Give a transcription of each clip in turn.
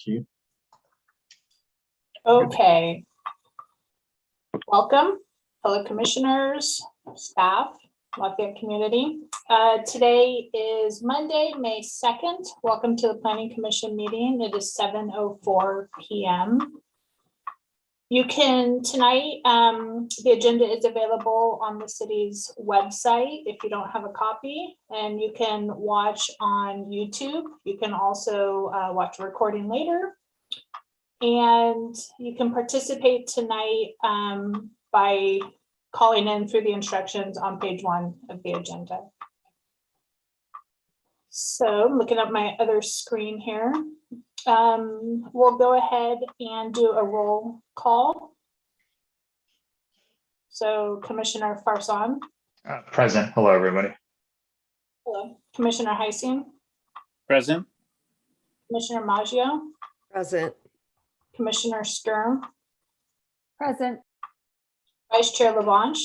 you. Okay. Welcome, fellow commissioners, staff, Lafayette community. Today is Monday, May 2nd. Welcome to the Planning Commission meeting. It is 7:04 p.m. You can tonight, the agenda is available on the city's website if you don't have a copy, and you can watch on YouTube. You can also watch a recording later. And you can participate tonight by calling in through the instructions on page 1 of the agenda. So I'm looking at my other screen here. We'll go ahead and do a roll call. So Commissioner Farson. Present. Hello, everybody. Hello. Commissioner Heising. Present. Commissioner Maggio. Present. Commissioner Sturm. Present. Vice Chair Lavange.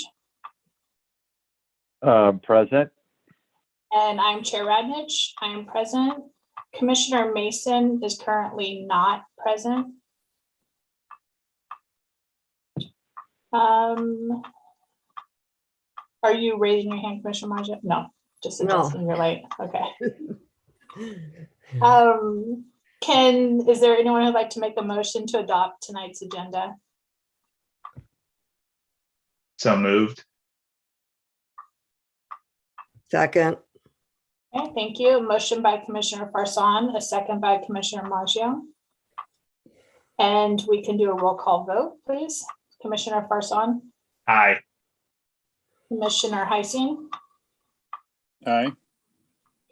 Present. And I'm Chair Radnich. I am present. Commissioner Mason is currently not present. Are you raising your hand, Commissioner Maggio? No, just adjusting your light. Okay. Is there anyone who'd like to make a motion to adopt tonight's agenda? So moved. Second. Okay, thank you. A motion by Commissioner Farson, a second by Commissioner Maggio. And we can do a roll call vote, please. Commissioner Farson. Aye. Commissioner Heising. Aye.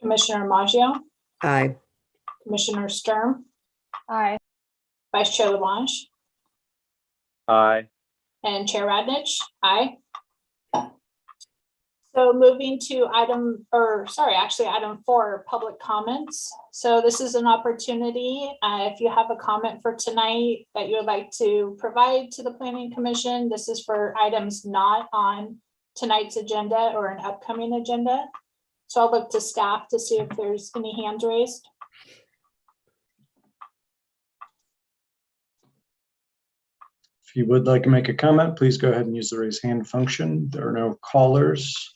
Commissioner Maggio. Aye. Commissioner Sturm. Aye. Vice Chair Lavange. Aye. And Chair Radnich. Aye. So moving to item 4, public comments. So this is an opportunity, if you have a comment for tonight that you would like to provide to the Planning Commission, this is for items not on tonight's agenda or an upcoming agenda. So I'll look to staff to see if there's any hands raised. If you would like to make a comment, please go ahead and use the raise hand function. There are no callers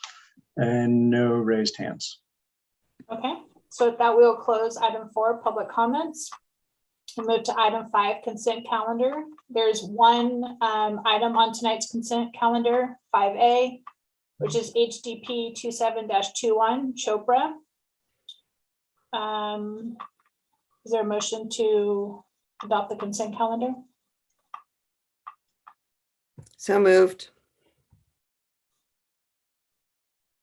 and no raised hands. Okay, so with that, we'll close item 4, public comments. We'll move to item 5, consent calendar. There's one item on tonight's consent calendar, 5A, which is HDP 27-21 Chopra. Is there a motion to adopt the consent calendar? So moved.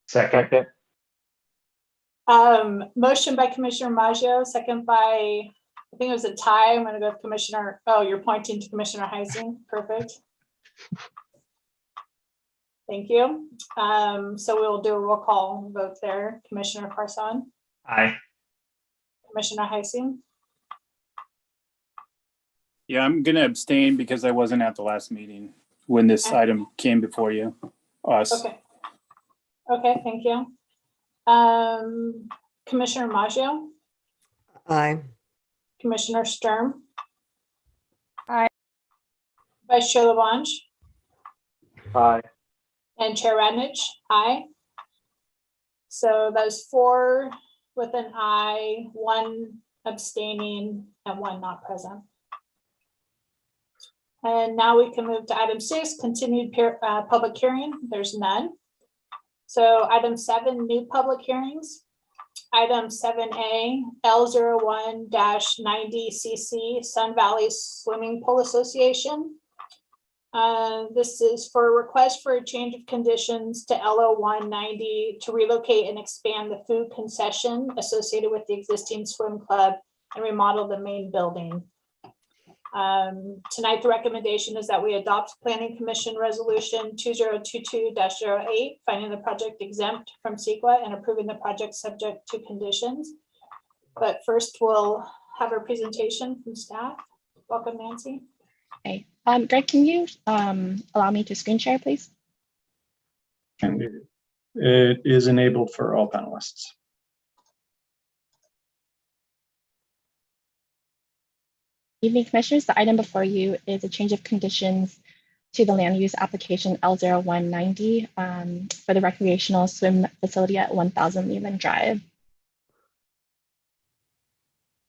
Second. Motion by Commissioner Maggio, second by, I think it was a tie. I'm going to go with Commissioner. Oh, you're pointing to Commissioner Heising. Perfect. Thank you. So we'll do a roll call vote there. Commissioner Farson. Aye. Commissioner Heising. Yeah, I'm going to abstain because I wasn't at the last meeting when this Okay. item came before you. Us. Okay. Okay, thank you. Commissioner Maggio. Aye. Commissioner Sturm. Aye. Vice Chair Lavange. Aye. And Chair Radnich. Aye. So those 4 with an aye, 1 abstaining, and 1 not present. And now we can move to item 6, continued public hearing. There's none. So item 7, new public hearings. Item 7A, L01-90CC Sun Valley Swimming Pool Association. This is for a request for a change of conditions to LO190 to relocate and expand the food concession associated with the existing swim club and remodel the main building. Tonight, the recommendation is that we adopt Planning Commission Resolution 2022-08, finding the project exempt from CEQA and approving the project subject to conditions. But first, we'll have a presentation from staff. Welcome, Nancy. Okay. Greg, can you allow me to screen share, please? And it is enabled for all panelists. Evening Commissioners, the item before you is a change of conditions to the land use application L0190 for the recreational swim facility at 1000 Leland Drive.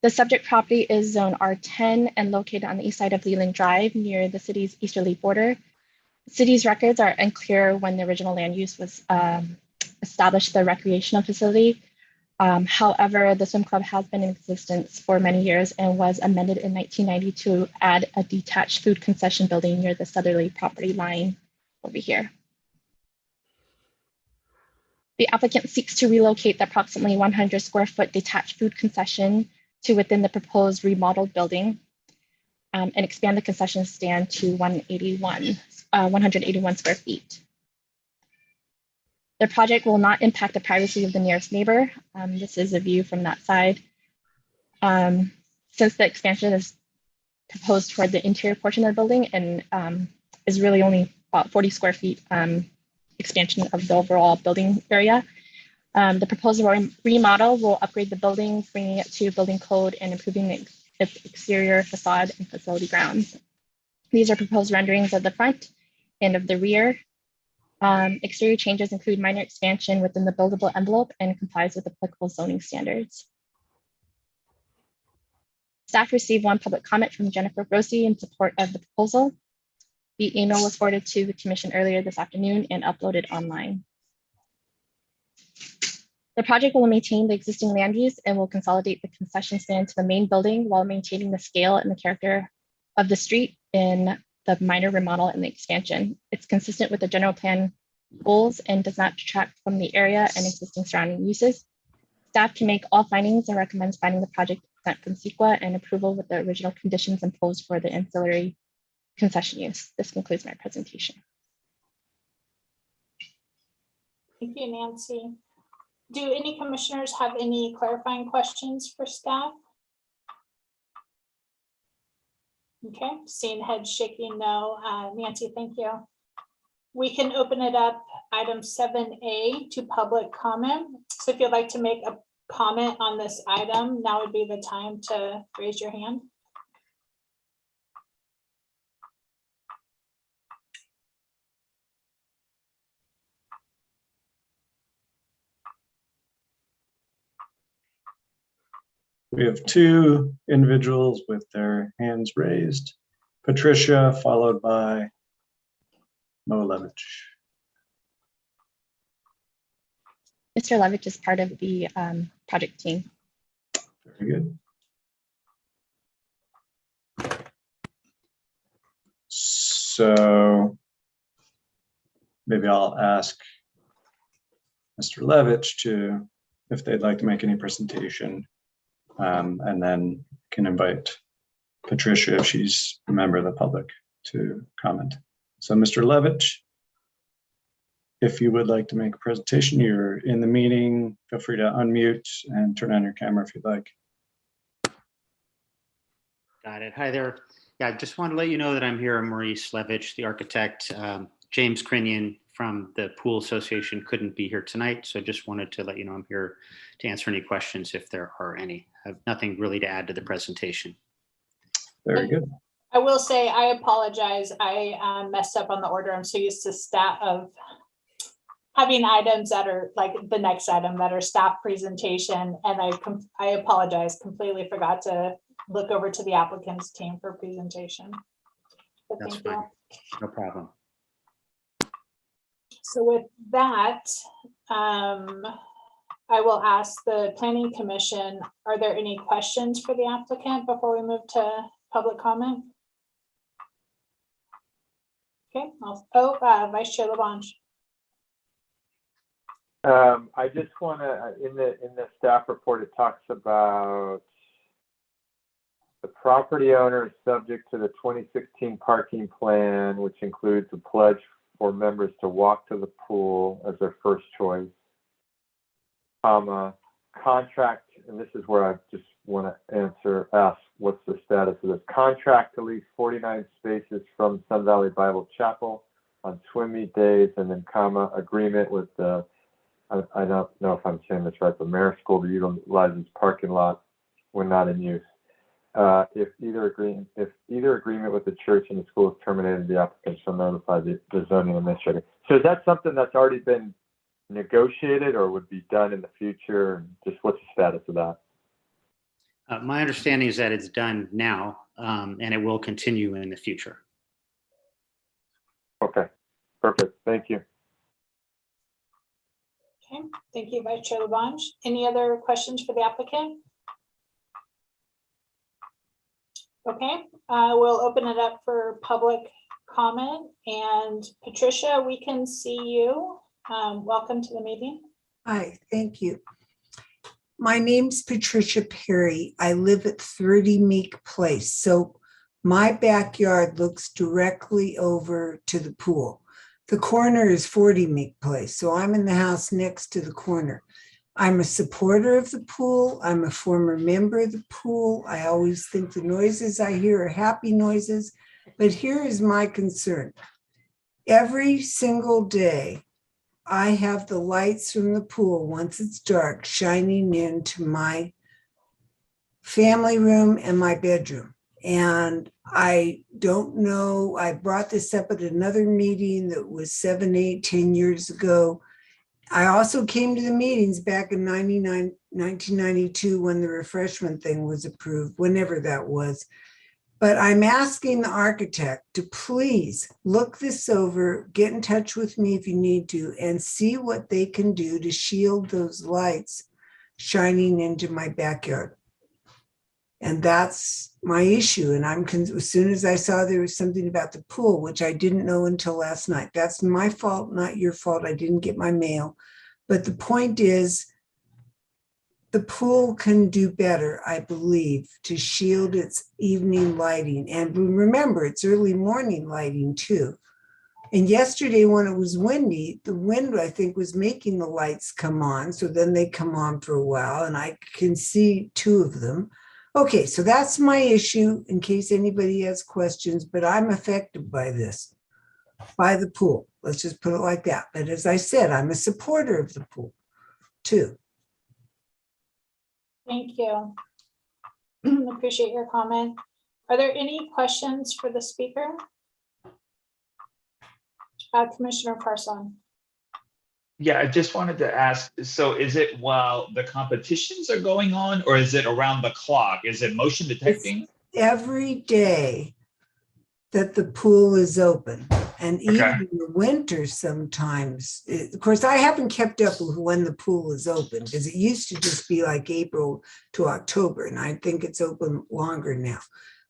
The subject property is zone R10 and located on the east side of Leland Drive near the city's easterly border. The city's records are unclear when the original land use was established, the recreational facility. However, the swim club has been in existence for many years and was amended in 1990 to add a detached food concession building near the southerly property line over here. The applicant seeks to relocate the approximately 100 square foot detached food concession to within the proposed remodeled building and expand the concession stand to 181 square feet. The project will not impact the privacy of the nearest neighbor. This is a view from that side. Since the expansion is proposed toward the interior portion of the building and is really only about 40 square feet expansion of the overall building area, the proposed remodel will upgrade the building, bringing it to building code and improving its exterior facade and facility grounds. These are proposed renderings of the front and of the rear. Exterior changes include minor expansion within the buildable envelope and complies with applicable zoning standards. Staff received one public comment from Jennifer Grossi in support of the proposal. The email was forwarded to the commission earlier this afternoon and uploaded online. The project will maintain the existing land use and will consolidate the concession stand to the main building while maintaining the scale and the character of the street in the minor remodel and the expansion. It's consistent with the general plan goals and does not detract from the area and existing surrounding uses. Staff can make all findings and recommends finding the project exempt from CEQA and approval with the original conditions imposed for the ancillary concession use. This concludes my presentation. Thank you, Nancy. Do any commissioners have any clarifying questions for staff? Okay, seeing heads shaking no. Nancy, thank you. We can open it up, item 7A, to public comment. So if you'd like to make a comment on this item, now would be the time to raise your hand. We have two individuals with their hands raised. Patricia, followed by Mo Levitch. Mr. Levitch is part of the project team. Very good. So maybe I'll ask Mr. Levitch to, if they'd like to make any presentation, and then can invite Patricia, if she's a member of the public, to comment. So Mr. Levitch, if you would like to make a presentation, you're in the meeting, feel free to unmute and turn on your camera if you'd like. Got it. Hi there. Yeah, I just want to let you know that I'm here. I'm Maurice Levitch, the architect. James Crinian from the Pool Association couldn't be here tonight, so just wanted to let you know I'm here to answer any questions if there are any. I have nothing really to add to the presentation. Very good. I will say, I apologize. I messed up on the order. I'm so used to of having items that are like the next item that are staff presentation. And I apologize, completely forgot to look over to the applicant's team for presentation. But That's thank you. fine. No problem. So with that, I will ask the Planning Commission, are there any questions for the applicant before we move to public comment? Okay, Vice Chair Labange. I just want to, in the staff report, it talks about the property owner is subject to the 2016 parking plan, which includes a pledge for members to walk to the pool as their first choice, contract, and this is where I just want to ask what's the status of this contract to lease 49 spaces from Sun Valley Bible Chapel on swim meet days, and then agreement with the, I don't know if I'm saying this right, the Mayor School to utilize its parking lot when not in use. if either agreement with the church and the school is terminated, the applicant shall notify the zoning administrator. So is that something that's already been negotiated or would be done in the future? Just what's the status of that? My understanding is that it's done now, and it will continue in the future. Okay, perfect. Thank you. Okay, thank you, Vice Chair Labange. Any other questions for the applicant? Okay, we'll open it up for public comment. And Patricia, we can see you. Welcome to the meeting. Hi, thank you. My name's Patricia Perry. I live at 30 Meek Place. So my backyard looks directly over to the pool. The corner is 40 Meek Place. So I'm in the house next to the corner. I'm a supporter of the pool. I'm a former member of the pool. I always think the noises I hear are happy noises. But here is my concern. Every single day, I have the lights from the pool, once it's dark, shining into my family room and my bedroom. And I don't know, I brought this up at another meeting that was 7, 8, 10 years ago. I also came to the meetings back in 1992 when the refreshment thing was approved, whenever that was. But I'm asking the architect to please look this over, get in touch with me if you need to, and see what they can do to shield those lights shining into my backyard. And that's my issue. And as soon as I saw there was something about the pool, which I didn't know until last night. That's my fault, not your fault. I didn't get my mail. But the point is, the pool can do better, I believe, to shield its evening lighting. And remember, it's early morning lighting too. And yesterday when it was windy, the wind, I think, was making the lights come on. So then they come on for a while and I can see 2 of them. Okay, so that's my issue in case anybody has questions, but I'm affected by this, by the pool. Let's just put it like that. But as I said, I'm a supporter of the pool too. Thank you. Appreciate your comment. Are there any questions for the speaker? Commissioner Carson. Yeah, I just wanted to ask, so is it while the competitions are going on or is it around the clock? Is it motion detecting? It's every day that the pool is open. And even in the winter sometimes, of course, I haven't kept up with when the pool is open because it used to just be like April to October. And I think it's open longer now.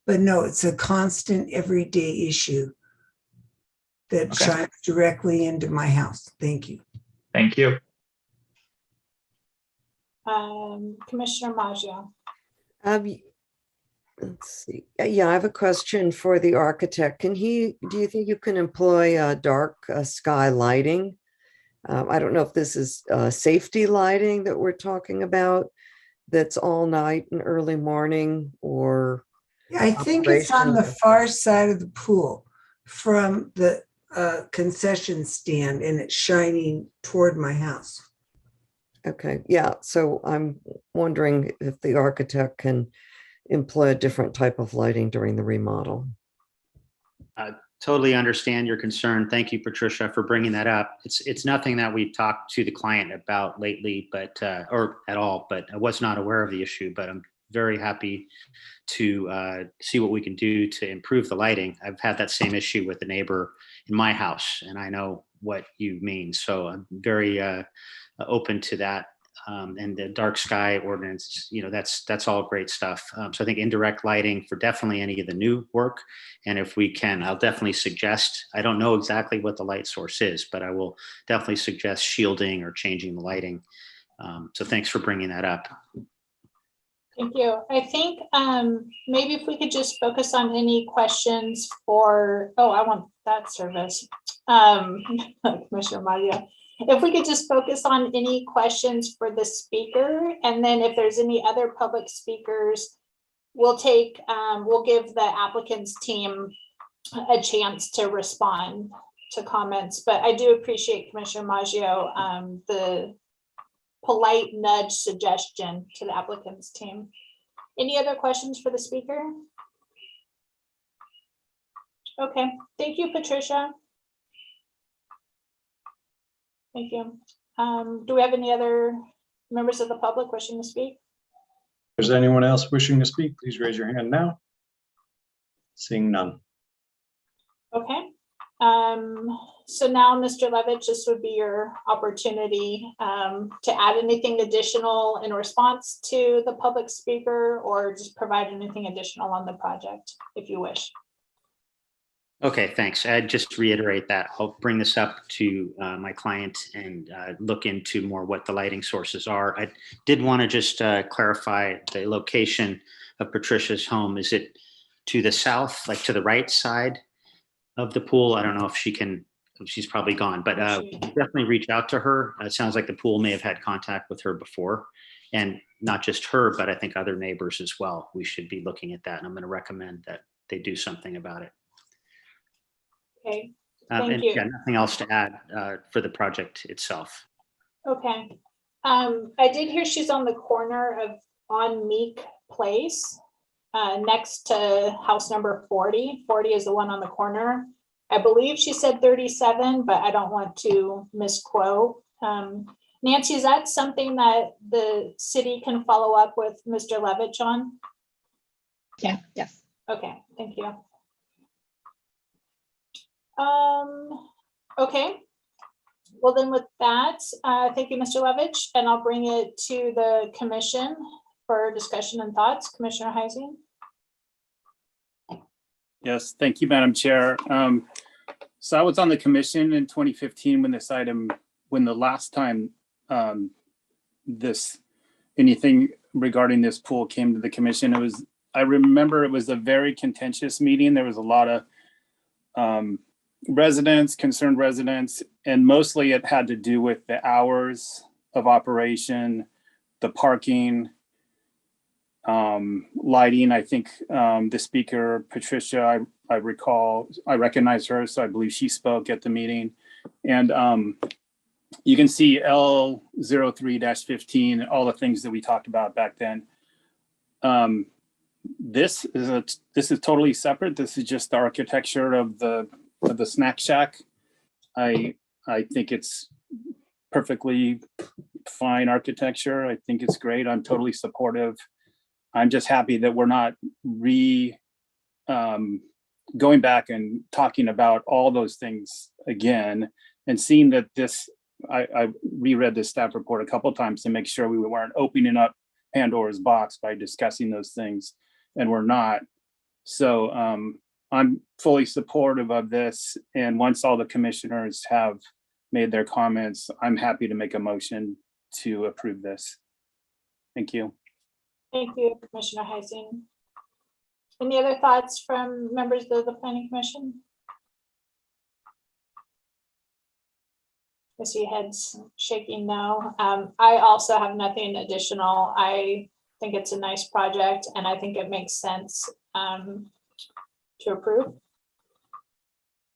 But no, it's a constant everyday issue that shines directly into my house. Thank you. Thank you. Commissioner Maggio. Let's see. Yeah, I have a question for the architect. Do you think you can employ dark sky lighting? I don't know if this is safety lighting that we're talking about, that's all night and early morning, or I think it's on the far side of the pool from the concession stand and it's shining toward my house. Okay, yeah. So I'm wondering if the architect can employ a different type of lighting during the remodel. Totally understand your concern. Thank you, Patricia, for bringing that up. It's nothing that we've talked to the client about lately, but or at all, but I was not aware of the issue, but I'm very happy to see what we can do to improve the lighting. I've had that same issue with the neighbor in my house, and I know what you mean. So I'm very open to that. And the dark sky ordinance, that's all great stuff. So I think indirect lighting for definitely any of the new work. And if we can, I'll definitely suggest, I don't know exactly what the light source is, but I will definitely suggest shielding or changing the lighting. So thanks for bringing that up. Thank you. I think maybe if we could just focus on any questions for, I want that service. Commissioner Maggio. If we could just focus on any questions for the speaker, and then if there's any other public speakers, we'll give the applicant's team a chance to respond to comments. But I do appreciate Commissioner Maggio, the polite nudge suggestion to the applicant's team. Any other questions for the speaker? Okay, thank you, Patricia. Thank you. Do we have any other members of the public wishing to speak? If there's anyone else wishing to speak, please raise your hand now. Seeing none. Okay. So now, Mr. Levitch, this would be your opportunity to add anything additional in response to the public speaker, or just provide anything additional on the project if you wish. Okay, thanks. I'd just reiterate that. I'll bring this up to my client and look into more what the lighting sources are. I did want to just clarify the location of Patricia's home. Is it to the south, like to the right side of the pool? I don't know if she can, she's probably gone, but definitely reach out to her. It sounds like the pool may have had contact with her before, and not just her, but I think other neighbors as well. We should be looking at that, and I'm going to recommend that they do something about it. Okay, thank And you. yeah, nothing else to add for the project itself. Okay. I did hear she's on the corner of on Meek Place, next to house number 40. 40 is the one on the corner. I believe she said 37, but I don't want to misquote. Nancy, is that something that the city can follow up with Mr. Levitch on? Yeah, yes. Okay, thank you. Okay. Well, then with that, thank you, Mr. Levitch, and I'll bring it to the commission for discussion and thoughts. Commissioner Heising. Yes, thank you, Madam Chair. So I was on the commission in 2015 when this item, when the last time anything regarding this pool came to the commission. I remember it was a very contentious meeting. There was a lot of concerned residents, and mostly it had to do with the hours of operation, the parking, lighting. I think the speaker, Patricia, I recall, I recognize her, so I believe she spoke at the meeting. And you can see L03-15, all the things that we talked about back then. This is totally separate. This is just the architecture of the snack shack. I think it's perfectly fine architecture. I think it's great. I'm totally supportive. I'm just happy that we're not going back and talking about all those things again, and seeing that this, I reread the staff report a couple of times to make sure we weren't opening up Pandora's box by discussing those things, and we're not. So I'm fully supportive of this, and once all the commissioners have made their comments, I'm happy to make a motion to approve this. Thank you. Thank you, Commissioner Heising. Any other thoughts from members of the Planning Commission? I see heads shaking no. I also have nothing additional. I think it's a nice project, and I think it makes sense to approve.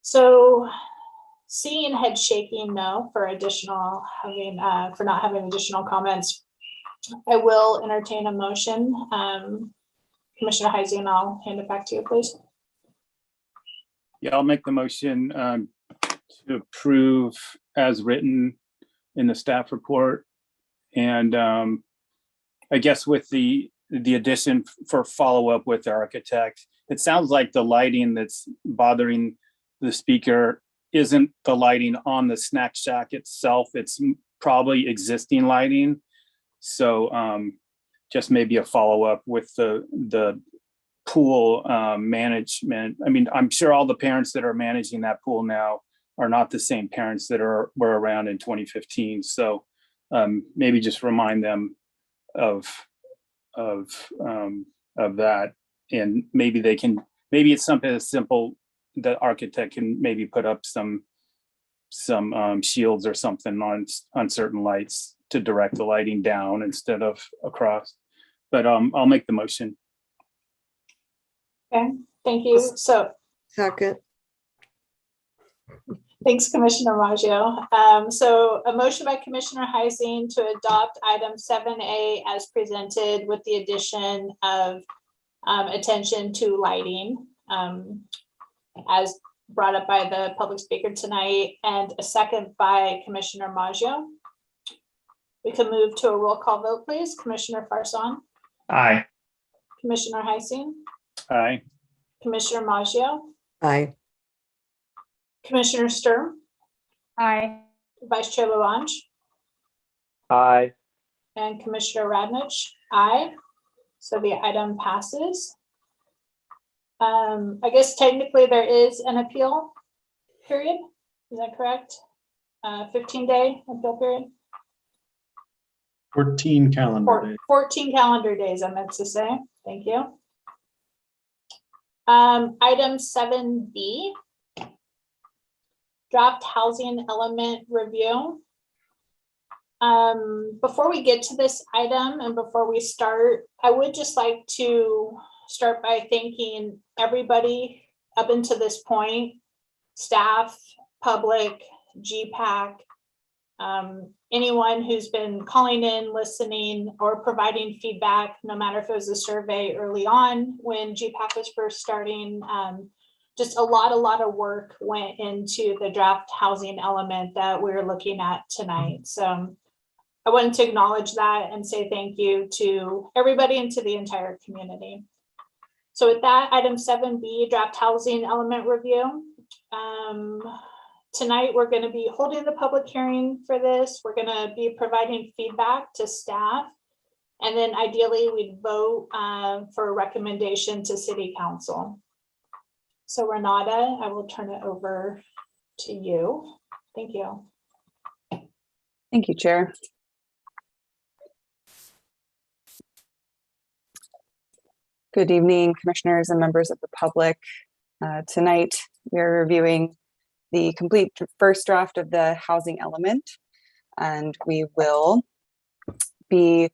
So seeing head shaking no for additional for not having additional comments, I will entertain a motion. Commissioner Heising, I'll hand it back to you, please. Yeah, I'll make the motion to approve as written in the staff report. And I guess with the addition for follow-up with the architect, it sounds like the lighting that's bothering the speaker isn't the lighting on the snack shack itself. It's probably existing lighting. So just maybe a follow-up with the pool management. I mean, I'm sure all the parents that are managing that pool now are not the same parents that were around in 2015. So maybe just remind them of that, and maybe it's something as simple. The architect can maybe put up some shields or something on certain lights to direct the lighting down instead of across. But I'll make the motion. Okay, thank you. So Second. Thanks, Commissioner Maggio. So a motion by Commissioner Heising to adopt item 7A as presented with the addition of attention to lighting, as brought up by the public speaker tonight, and a second by Commissioner Maggio. We can move to a roll call vote, please. Commissioner Farson, Aye. Commissioner Heising, Aye. Commissioner Maggio, Aye. Commissioner Sturm, Aye. Vice Chair Larange, Aye. and Commissioner Radnich. Aye. So the item passes. I guess technically there is an appeal period. Is that correct? 15-day appeal period. 14 calendar days. 14 calendar days, I meant to say. Thank you. Item 7B, draft housing element review. Before we get to this item and before we start, I would just like to start by thanking everybody up until this point, staff, public, GPAC, anyone who's been calling in, listening, or providing feedback, no matter if it was a survey early on when GPAC was first starting. Just a lot of work went into the draft housing element that we're looking at tonight. So I wanted to acknowledge that and say thank you to everybody and to the entire community. So with that, item 7B, draft housing element review. Tonight, we're going to be holding the public hearing for this. We're going to be providing feedback to staff. And then ideally, we'd vote for a recommendation to City Council. So Renata, I will turn it over to you. Thank you. Thank you, Chair. Good evening, commissioners and members of the public. Tonight, we're reviewing the complete first draft of the housing element, and we will be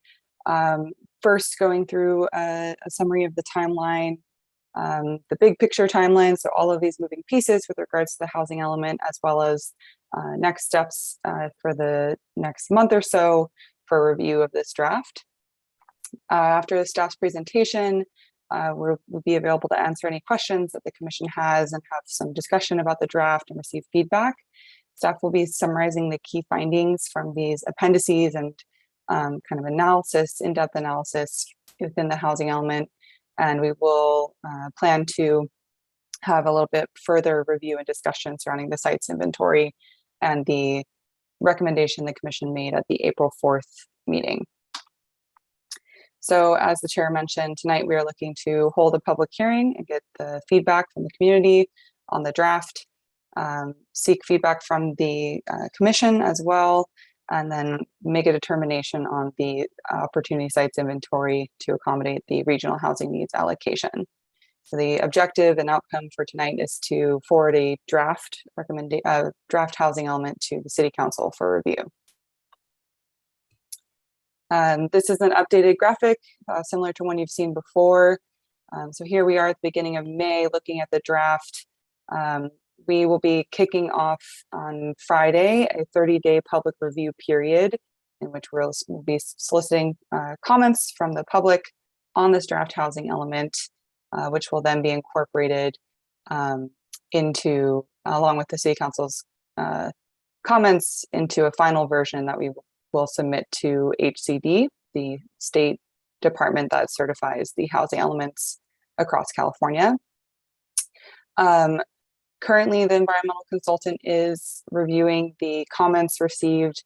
first going through a summary of the timeline, the big picture timeline, so all of these moving pieces with regards to the housing element, as well as next steps for the next month or so for review of this draft. After the staff's presentation, we'll be available to answer any questions that the commission has and have some discussion about the draft and receive feedback. Staff will be summarizing the key findings from these appendices and kind of analysis, in-depth analysis within the housing element. And we will plan to have a little bit further review and discussion surrounding the sites inventory and the recommendation the commission made at the April 4th meeting. So as the chair mentioned, tonight we are looking to hold a public hearing and get the feedback from the community on the draft, seek feedback from the commission as well, and then make a determination on the opportunity sites inventory to accommodate the regional housing needs allocation. So the objective and outcome for tonight is to forward a draft housing element to the City Council for review. This is an updated graphic similar to one you've seen before. So here we are at the beginning of May looking at the draft. We will be kicking off on Friday a 30-day public review period in which we'll be soliciting comments from the public on this draft housing element, which will then be incorporated into, along with the City Council's comments, into a final version that we will submit to HCD, the state department that certifies the housing elements across California. Currently, the environmental consultant is reviewing the comments received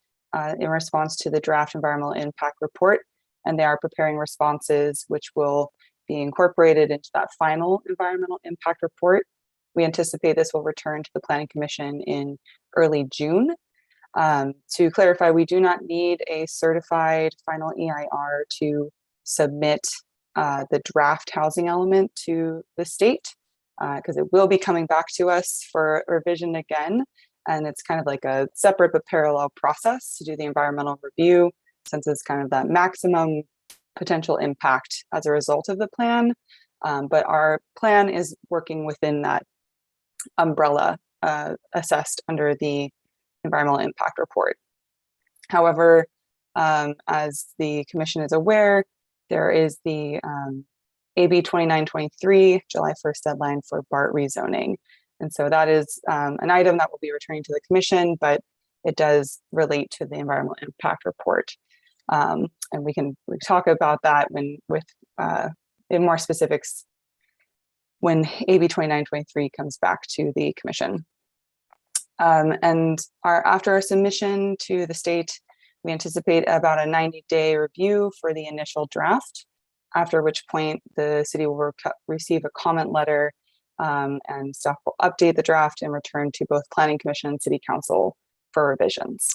in response to the draft environmental impact report, and they are preparing responses which will be incorporated into that final environmental impact report. We anticipate this will return to the Planning Commission in early June. To clarify, we do not need a certified final EIR to submit the draft housing element to the state, because it will be coming back to us for revision again. And it's kind of like a separate but parallel process to do the environmental review, since it's kind of that maximum potential impact as a result of the plan. But our plan is working within that umbrella assessed under the environmental impact report. However, as the commission is aware, there is the AB 2923 July 1st deadline for BART rezoning. And so that is an item that will be returning to the commission, but it does relate to the environmental impact report. And we can talk about that in more specifics when AB 2923 comes back to the commission. And after our submission to the state, we anticipate about a 90-day review for the initial draft, after which point the city will receive a comment letter, and staff will update the draft and return to both Planning Commission and City Council for revisions.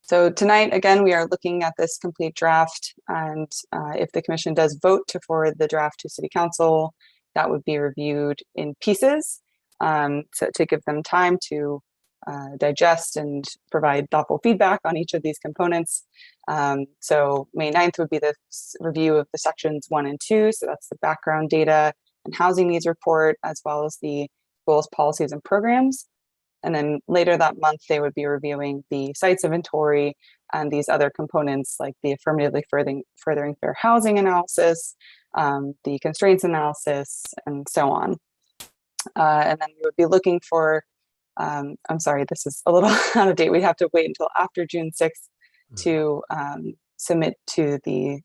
So tonight, again, we are looking at this complete draft, and if the commission does vote to forward the draft to City Council, that would be reviewed in pieces, so to give them time to digest and provide thoughtful feedback on each of these components. So May 9th would be the review of the sections 1 and 2. So that's the background data and housing needs report, as well as the goals, policies, and programs. And then later that month, they would be reviewing the sites inventory and these other components like the affirmatively furthering fair housing analysis, the constraints analysis, and so on. And then we would be looking for, I'm sorry, this is a little out of date. We'd have to wait until after June 6th to submit to the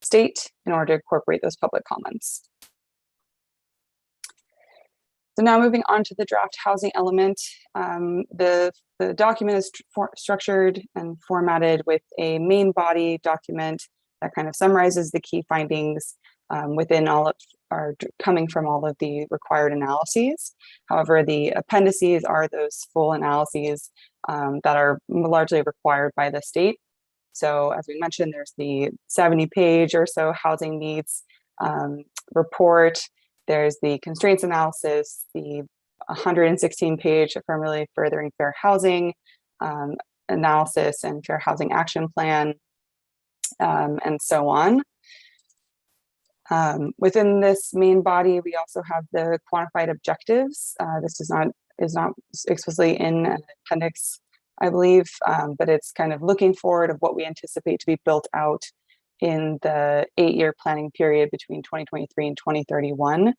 state in order to incorporate those public comments. So now moving on to the draft housing element, the document is structured and formatted with a main body document that kind of summarizes the key findings within all of coming from all of the required analyses. However, the appendices are those full analyses that are largely required by the state. So as we mentioned, there's the 70-page or so housing needs report. There's the constraints analysis, the 116-page affirmatively furthering fair housing analysis and fair housing action plan, and so on. Within this main body, we also have the quantified objectives. This is not explicitly in an appendix, I believe, but it's kind of looking forward of what we anticipate to be built out in the 8-year planning period between 2023 and 2031.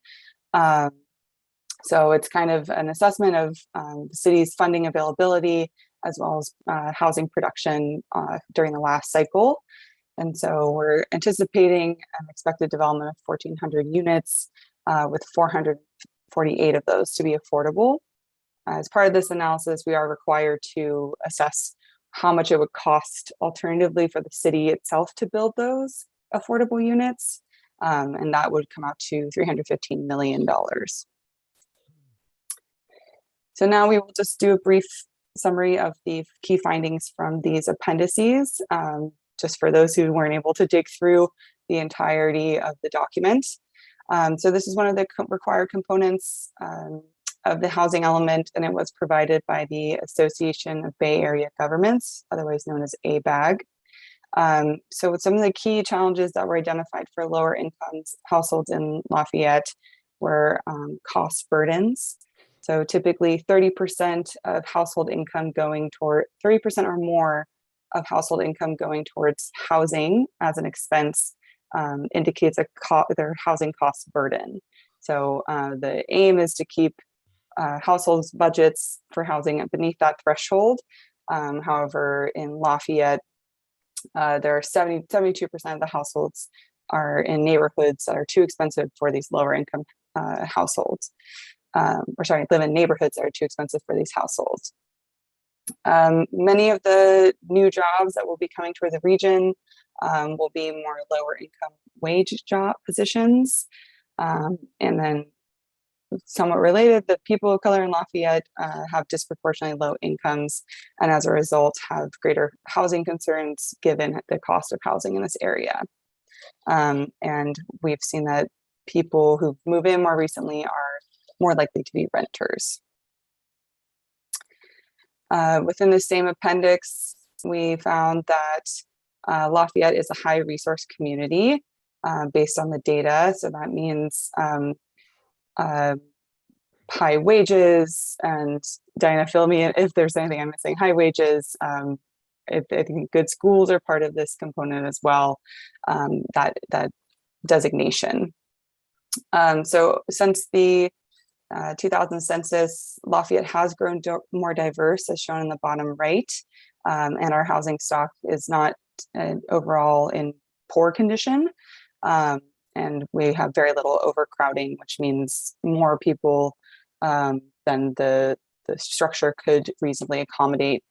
So it's kind of an assessment of the city's funding availability as well as housing production during the last cycle. And so we're anticipating an expected development of 1,400 units with 448 of those to be affordable. As part of this analysis, we are required to assess how much it would cost alternatively for the city itself to build those affordable units. And that would come out to $315 million. So now we will just do a brief summary of the key findings from these appendices, just for those who weren't able to dig through the entirety of the document. So this is one of the required components of the housing element, and it was provided by the Association of Bay Area Governments, otherwise known as ABAG. So some of the key challenges that were identified for lower incomes households in Lafayette were cost burdens. So typically 30% of household income going toward 30% or more of household income going towards housing as an expense indicates their housing cost burden. So the aim is to keep households' budgets for housing beneath that threshold. However, in Lafayette, there are 72% of the households are in neighborhoods that are too expensive for these lower income households. Live in neighborhoods that are too expensive for these households. Many of the new jobs that will be coming toward the region will be more lower income wage job positions. And then somewhat related, the people of color in Lafayette have disproportionately low incomes and as a result have greater housing concerns given the cost of housing in this area. And we've seen that people who move in more recently are more likely to be renters. Within the same appendix, we found that Lafayette is a high resource community based on the data. So that means high wages, and Diana, fill me in if there's anything I'm missing. High wages, I think good schools are part of this component as well, that designation. So since the 2000 census, Lafayette has grown more diverse, as shown in the bottom right, and our housing stock is not overall in poor condition. And we have very little overcrowding, which means more people than the structure could reasonably accommodate.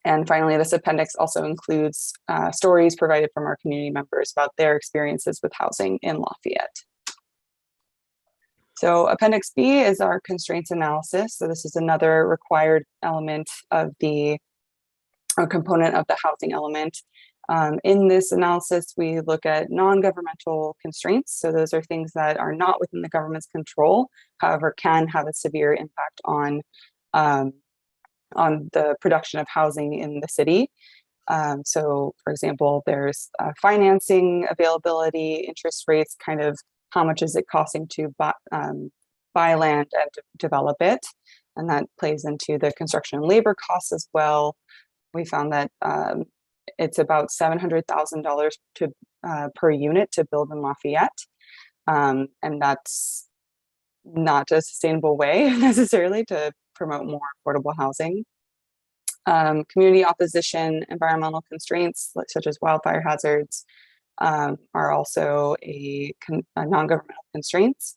And finally, this appendix also includes stories provided from our community members about their experiences with housing in Lafayette. So Appendix B is our constraints analysis. So this is another required element of or component of the housing element. In this analysis, we look at non-governmental constraints. So those are things that are not within the government's control, however, can have a severe impact on the production of housing in the city. So for example, there's financing availability, interest rates, kind of how much is it costing to buy land and develop it. And that plays into the construction and labor costs as well. We found that it's about $700,000 per unit to build in Lafayette. And that's not a sustainable way necessarily to promote more affordable housing. Community opposition, environmental constraints such as wildfire hazards are also a non-governmental constraints.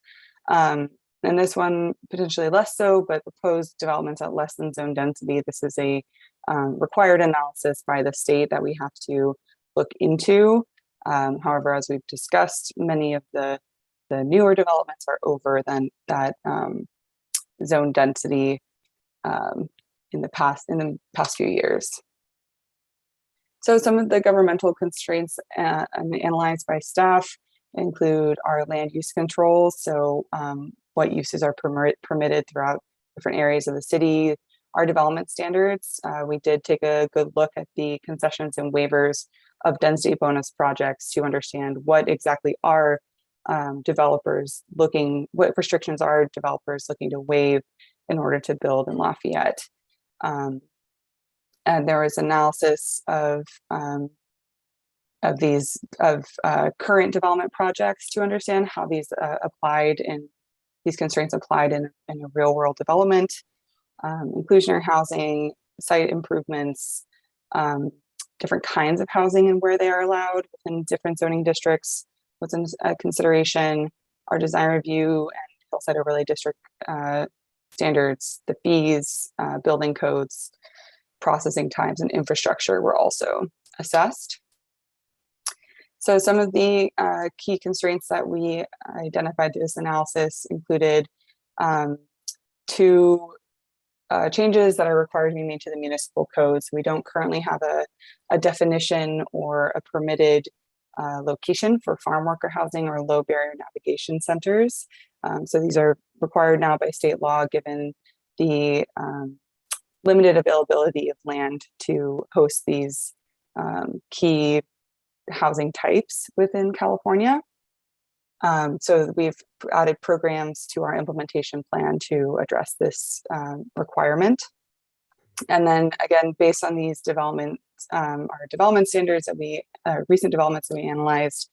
And this one potentially less so, but proposed developments at less than zone density. This is a required analysis by the state that we have to look into. However, as we've discussed, many of the newer developments are over than that zone density in the past few years. So some of the governmental constraints analyzed by staff include our land use controls. So what uses are permitted throughout different areas of the city. Our development standards, we did take a good look at the concessions and waivers of density bonus projects to understand what exactly are what restrictions are developers looking to waive in order to build in Lafayette. And there was analysis of current development projects to understand how these these constraints applied in a real world development, inclusionary housing, site improvements, different kinds of housing and where they are allowed within different zoning districts. What's in consideration, our design review and hillside overlay district standards, the fees, building codes, processing times, and infrastructure were also assessed. So some of the key constraints that we identified through this analysis included 2 changes that are required to be made to the municipal codes. We don't currently have a definition or a permitted location for farm worker housing or low barrier navigation centers. So these are required now by state law, given the limited availability of land to host these key housing types within California. So we've added programs to our implementation plan to address this requirement. And then again, based on these developments, our development standards that recent developments that we analyzed,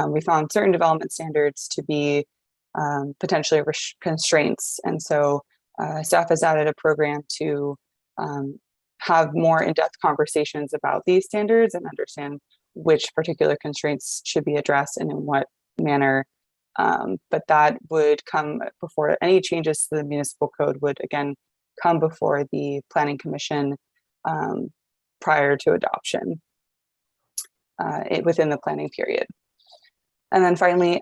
we found certain development standards to be potentially constraints. And so staff has added a program to have more in-depth conversations about these standards and understand which particular constraints should be addressed and in what manner. But that would come before any changes to the municipal code would again come before the Planning Commission prior to adoption within the planning period. And then finally,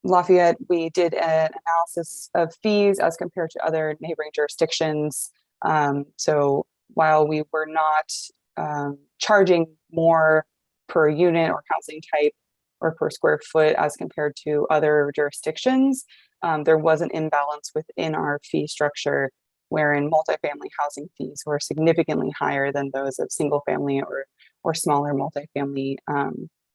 Lafayette, we did an analysis of fees as compared to other neighboring jurisdictions. So while we were not charging more per unit or housing type or per square foot as compared to other jurisdictions, there was an imbalance within our fee structure wherein multifamily housing fees were significantly higher than those of single family or smaller multifamily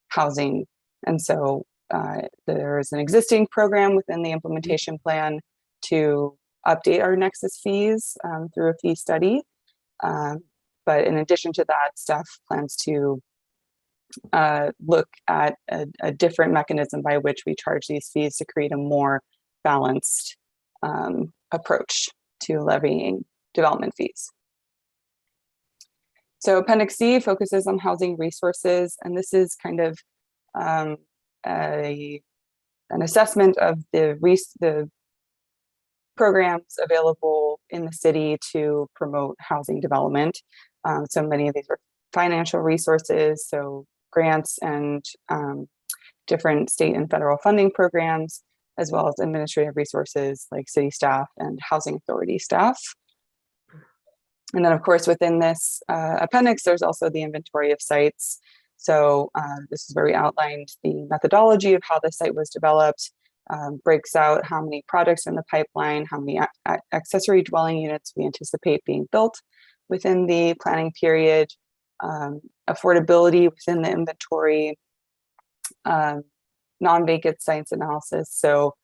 housing. And so there is an existing program within the implementation plan to update our Nexus fees through a fee study. But in addition to that, staff plans to look at a different mechanism by which we charge these fees to create a more balanced approach to levying development fees. So Appendix C focuses on housing resources, and this is kind of an assessment of the programs available in the city to promote housing development. So many of these are financial resources, so grants and different state and federal funding programs, as well as administrative resources like city staff and housing authority staff. And then of course, within this appendix, there's also the inventory of sites. So this is where we outlined the methodology of how the site was developed, breaks out how many projects in the pipeline, how many accessory dwelling units we anticipate being built within the planning period, affordability within the inventory, non-vacant sites analysis. So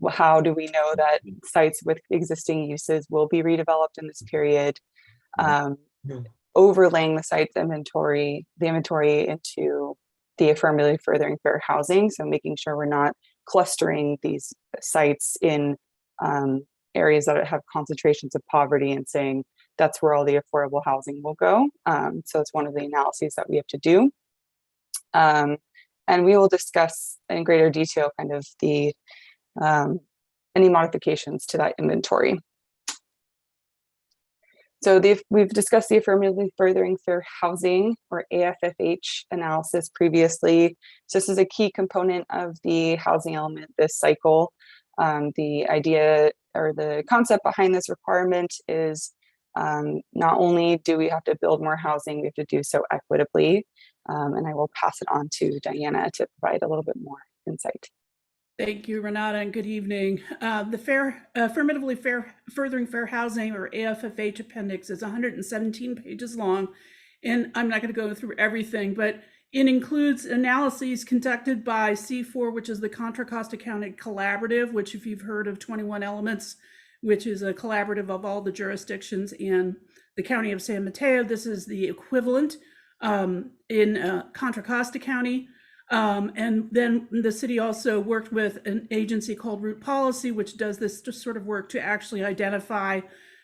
how do we know that sites with existing uses will be redeveloped in this period? Overlaying the site's inventory, into the affirmatively furthering fair housing. So making sure we're not clustering these sites in areas that have concentrations of poverty and saying that's where all the affordable housing will go. So it's one of the analyses that we have to do. And we will discuss in greater detail kind of the any modifications to that inventory. So we've discussed the affirmatively furthering fair housing, or AFFH analysis previously. So this is a key component of the housing element this cycle. The idea or the concept behind this requirement is not only do we have to build more housing, we have to do so equitably. And I will pass it on to Diana to provide a little bit more insight. Thank you, Renata, and good evening. The affirmatively furthering fair housing, or AFFH appendix, is 117 pages long, and I'm not going to go through everything, but it includes analyses conducted by C4, which is the Contra Costa County Collaborative, which, if you've heard of 21 Elements, which is a collaborative of all the jurisdictions in the county of San Mateo. This is the equivalent in Contra Costa County. And then the city also worked with an agency called Root Policy, which does this sort of work to actually identify,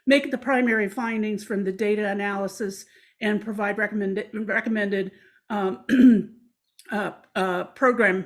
make the primary findings from the data analysis and provide recommended program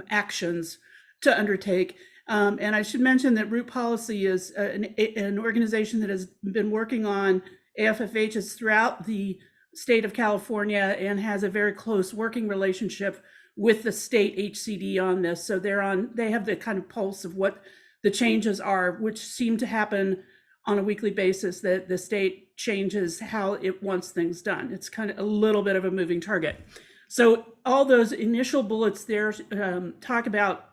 actions to undertake. And I should mention that Root Policy is an organization that has been working on AFFHs throughout the state of California and has a very close working relationship with the state HCD on this. So they have the kind of pulse of what the changes are, which seem to happen on a weekly basis, that the state changes how it wants things done. It's kind of a little bit of a moving target. So all those initial bullets there talk about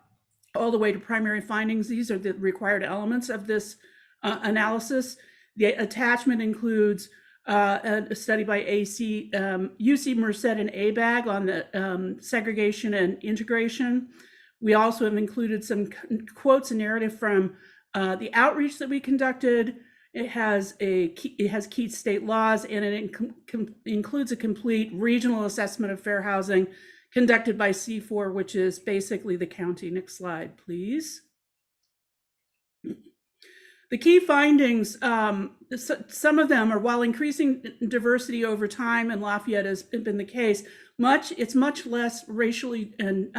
all the way to primary findings. These are the required elements of this analysis. The attachment includes a study by UC Merced and ABAG on the segregation and integration. We also have included some quotes and narrative from the outreach that we conducted. It has key state laws, and it includes a complete regional assessment of fair housing conducted by C4, which is basically the county. Next slide, please. The key findings, some of them are, while increasing diversity over time, and Lafayette has been the case, it's much less racially and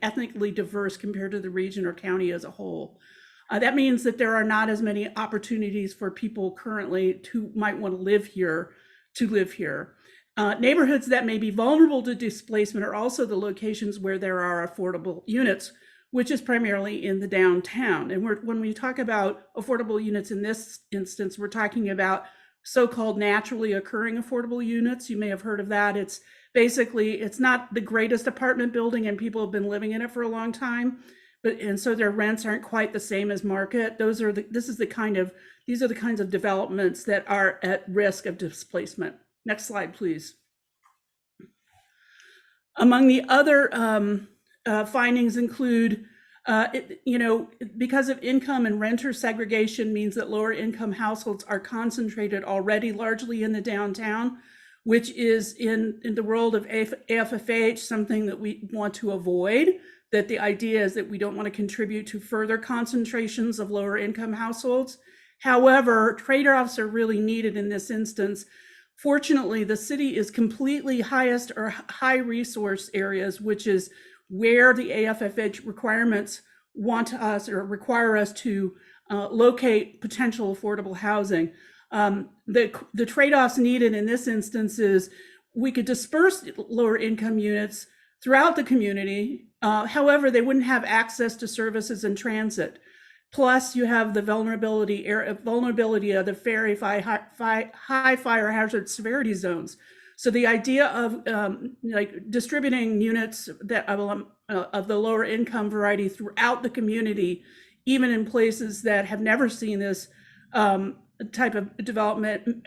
ethnically diverse compared to the region or county as a whole. That means that there are not as many opportunities for people currently who might want to live here to live here. Neighborhoods that may be vulnerable to displacement are also the locations where there are affordable units, which is primarily in the downtown. And when we talk about affordable units in this instance, we're talking about so-called naturally occurring affordable units. You may have heard of that. It's basically, it's not the greatest apartment building and people have been living in it for a long time, and so their rents aren't quite the same as market. These are the kinds of developments that are at risk of displacement. Next slide, please. Among the other findings include, because of income and renter segregation means that lower income households are concentrated already largely in the downtown, which is in the world of AFFH, something that we want to avoid. That the idea is that we don't want to contribute to further concentrations of lower income households. However, trade-offs are really needed in this instance. Fortunately, the city is completely highest or high resource areas, which is where the AFFH requirements want us or require us to locate potential affordable housing. The trade-offs needed in this instance is we could disperse lower income units throughout the community. However, they wouldn't have access to services and transit. Plus, you have the vulnerability of the very high fire hazard severity zones. So the idea of distributing units that of the lower income variety throughout the community, even in places that have never seen this type of development,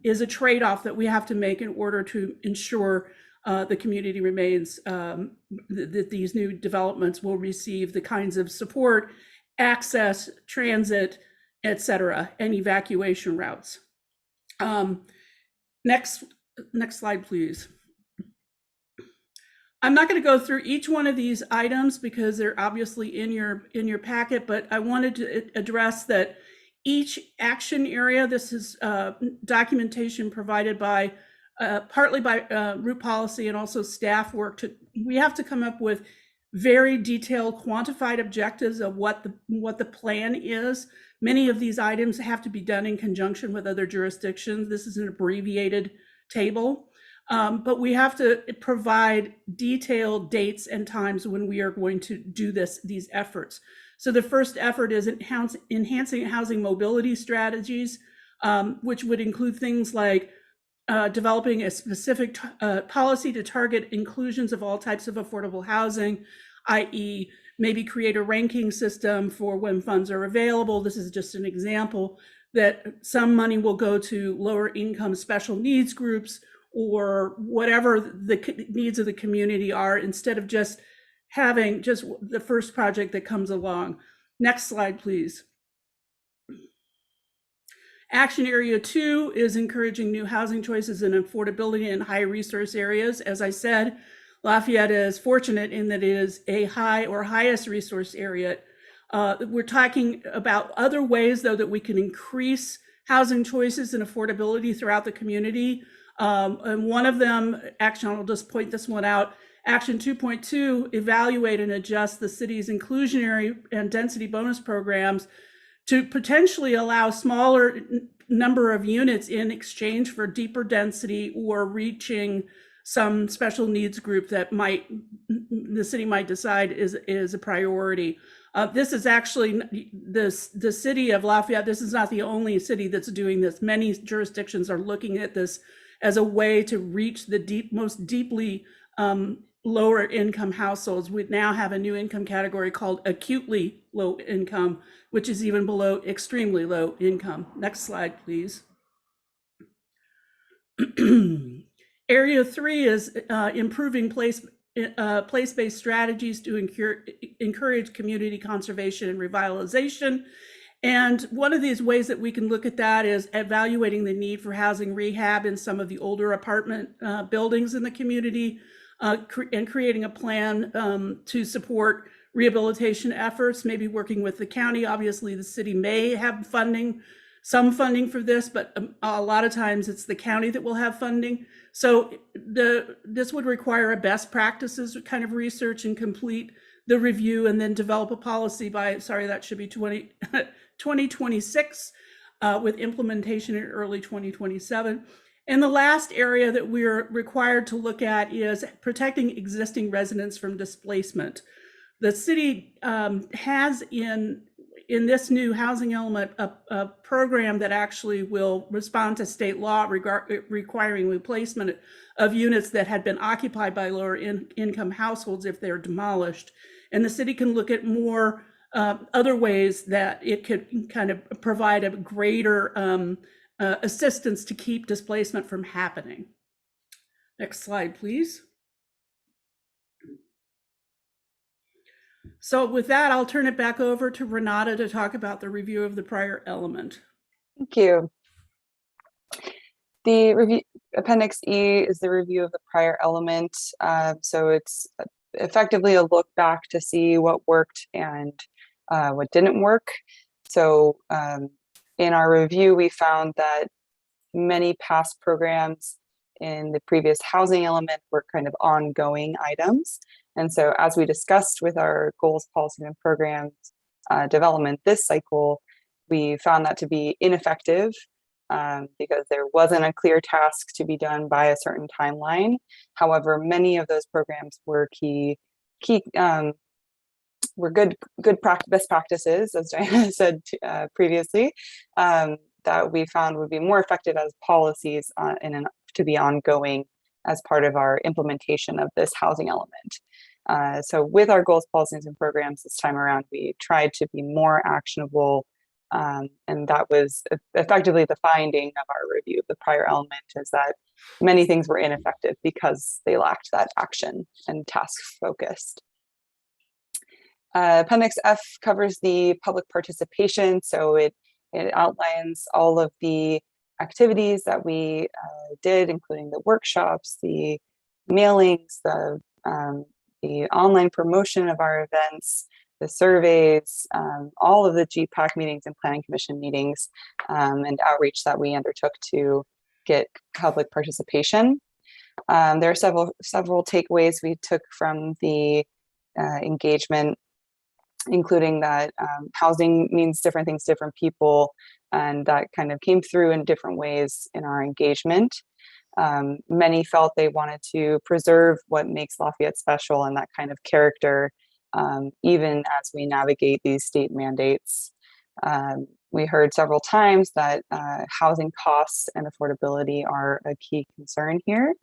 is a trade-off that we have to make in order to ensure the community remains, that these new developments will receive the kinds of support, access, transit, et cetera, and evacuation routes. Next slide, please. I'm not going to go through each one of these items because they're obviously in your packet, but I wanted to address that each action area, this is documentation provided by partly by root policy and also staff work. We have to come up with very detailed quantified objectives of what the plan is. Many of these items have to be done in conjunction with other jurisdictions. This is an abbreviated table, but we have to provide detailed dates and times when we are going to do these efforts. So the first effort is enhancing housing mobility strategies, which would include things like developing a specific policy to target inclusions of all types of affordable housing, i.e. maybe create a ranking system for when funds are available. This is just an example that some money will go to lower income special needs groups or whatever the needs of the community are, instead of just having just the first project that comes along. Next slide, please. Action area 2 is encouraging new housing choices and affordability in high resource areas. As I said, Lafayette is fortunate in that it is a high or highest resource area. We're talking about other ways, though, that we can increase housing choices and affordability throughout the community. And one of them, I'll just point this one out, Action 2.2, evaluate and adjust the city's inclusionary and density bonus programs to potentially allow smaller number of units in exchange for deeper density or reaching some special needs group that the city might decide is a priority. This is actually the city of Lafayette. This is not the only city that's doing this. Many jurisdictions are looking at this as a way to reach the most deeply lower income households. We now have a new income category called acutely low income, which is even below extremely low income. Next slide, please. Area 3 is improving place-based strategies to encourage community conservation and revitalization. And one of these ways that we can look at that is evaluating the need for housing rehab in some of the older apartment buildings in the community, and creating a plan to support rehabilitation efforts, maybe working with the county. Obviously, the city may have some funding for this, but a lot of times it's the county that will have funding. So this would require a best practices kind of research and complete the review and then develop a policy by, that should be 2026 with implementation in early 2027. And the last area that we're required to look at is protecting existing residents from displacement. The city has in this new housing element a program that actually will respond to state law requiring replacement of units that had been occupied by lower income households if they're demolished. And the city can look at more other ways that it could kind of provide a greater assistance to keep displacement from happening. Next slide, please. So with that, I'll turn it back over to Renata to talk about the review of the prior element. Thank you. The review, Appendix E is the review of the prior element. So it's effectively a look back to see what worked and what didn't work. So in our review, we found that many past programs in the previous housing element were kind of ongoing items. And so as we discussed with our goals, policies, and programs development this cycle, we found that to be ineffective because there wasn't a clear task to be done by a certain timeline. However, many of those programs were were good best practices, as Diana said previously, that we found would be more effective as policies to be ongoing as part of our implementation of this housing element. So with our goals, policies, and programs this time around, we tried to be more actionable, and that was effectively the finding of our review of the prior element, is that many things were ineffective because they lacked that action and task focused. Appendix F covers the public participation, so it outlines all of the activities that we did, including the workshops, the mailings, the online promotion of our events, the surveys, all of the GPAC meetings and Planning Commission meetings, and outreach that we undertook to get public participation. There are several takeaways we took from the engagement, including that housing means different things to different people, and that kind of came through in different ways in our engagement. Many felt they wanted to preserve what makes Lafayette special and that kind of character, even as we navigate these state mandates. We heard several times that housing costs and affordability are a key concern here,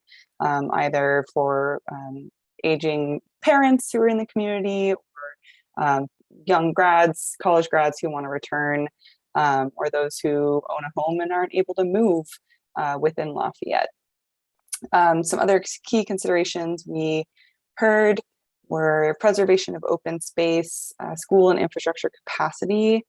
either for aging parents who are in the community, or young grads, college grads who want to return, or those who own a home and aren't able to move within Lafayette. Some other key considerations we heard were preservation of open space, school and infrastructure capacity,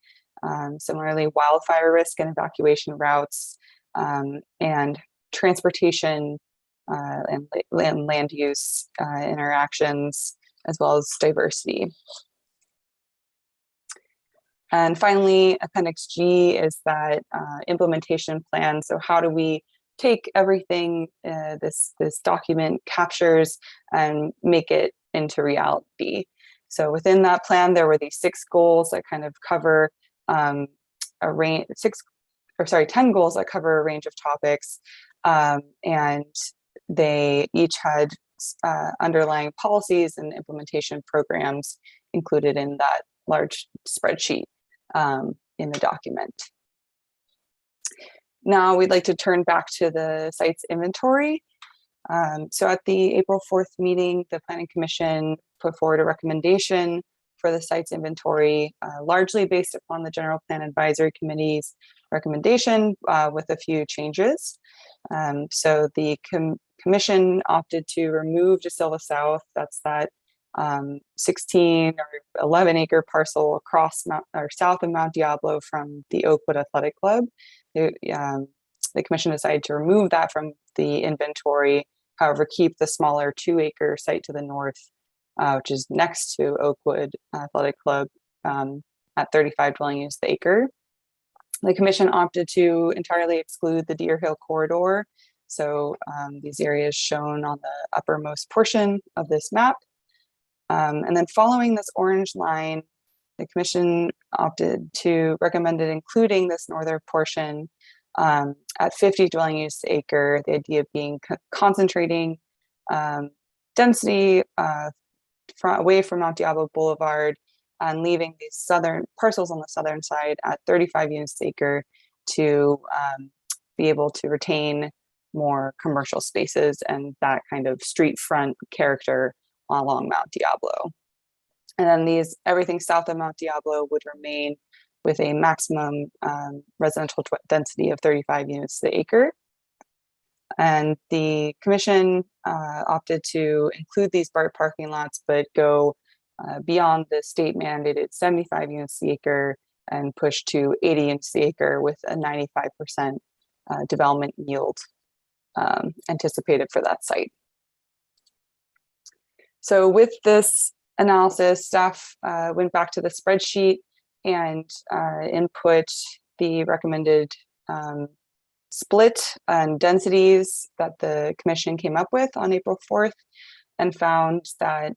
similarly wildfire risk and evacuation routes, and transportation and land use interactions, as well as diversity. And finally, Appendix G is that implementation plan. So how do we take everything this document captures and make it into reality? So within that plan, there were these 6 goals that kind of cover a range, 10 goals that cover a range of topics. And they each had underlying policies and implementation programs included in that large spreadsheet in the document. Now we'd like to turn back to the site's inventory. So at the April 4th meeting, the Planning Commission put forward a recommendation for the site's inventory, largely based upon the General Plan Advisory Committee's recommendation with a few changes. So the Commission opted to remove De Silva South, that's that 16 or 11 acre parcel across south of Mount Diablo from the Oakwood Athletic Club. The Commission decided to remove that from the inventory, however, keep the smaller 2 acre site to the north, which is next to Oakwood Athletic Club at 35 dwelling units the acre. The Commission opted to entirely exclude the Deer Hill corridor. So these areas shown on the uppermost portion of this map. And then following this orange line, the Commission recommended including this northern portion at 50 dwelling units per acre, the idea being concentrating density away from Mount Diablo Boulevard and leaving these southern parcels on the southern side at 35 units per acre to be able to retain more commercial spaces and that kind of street front character along Mount Diablo. And then everything south of Mount Diablo would remain with a maximum residential density of 35 units per acre. And the Commission opted to include these BART parking lots, but go beyond the state mandated 75 units the acre and push to 80 units the acre with a 95% development yield anticipated for that site. So with this analysis, staff went back to the spreadsheet and input the recommended split and densities that the commission came up with on April 4th, and found that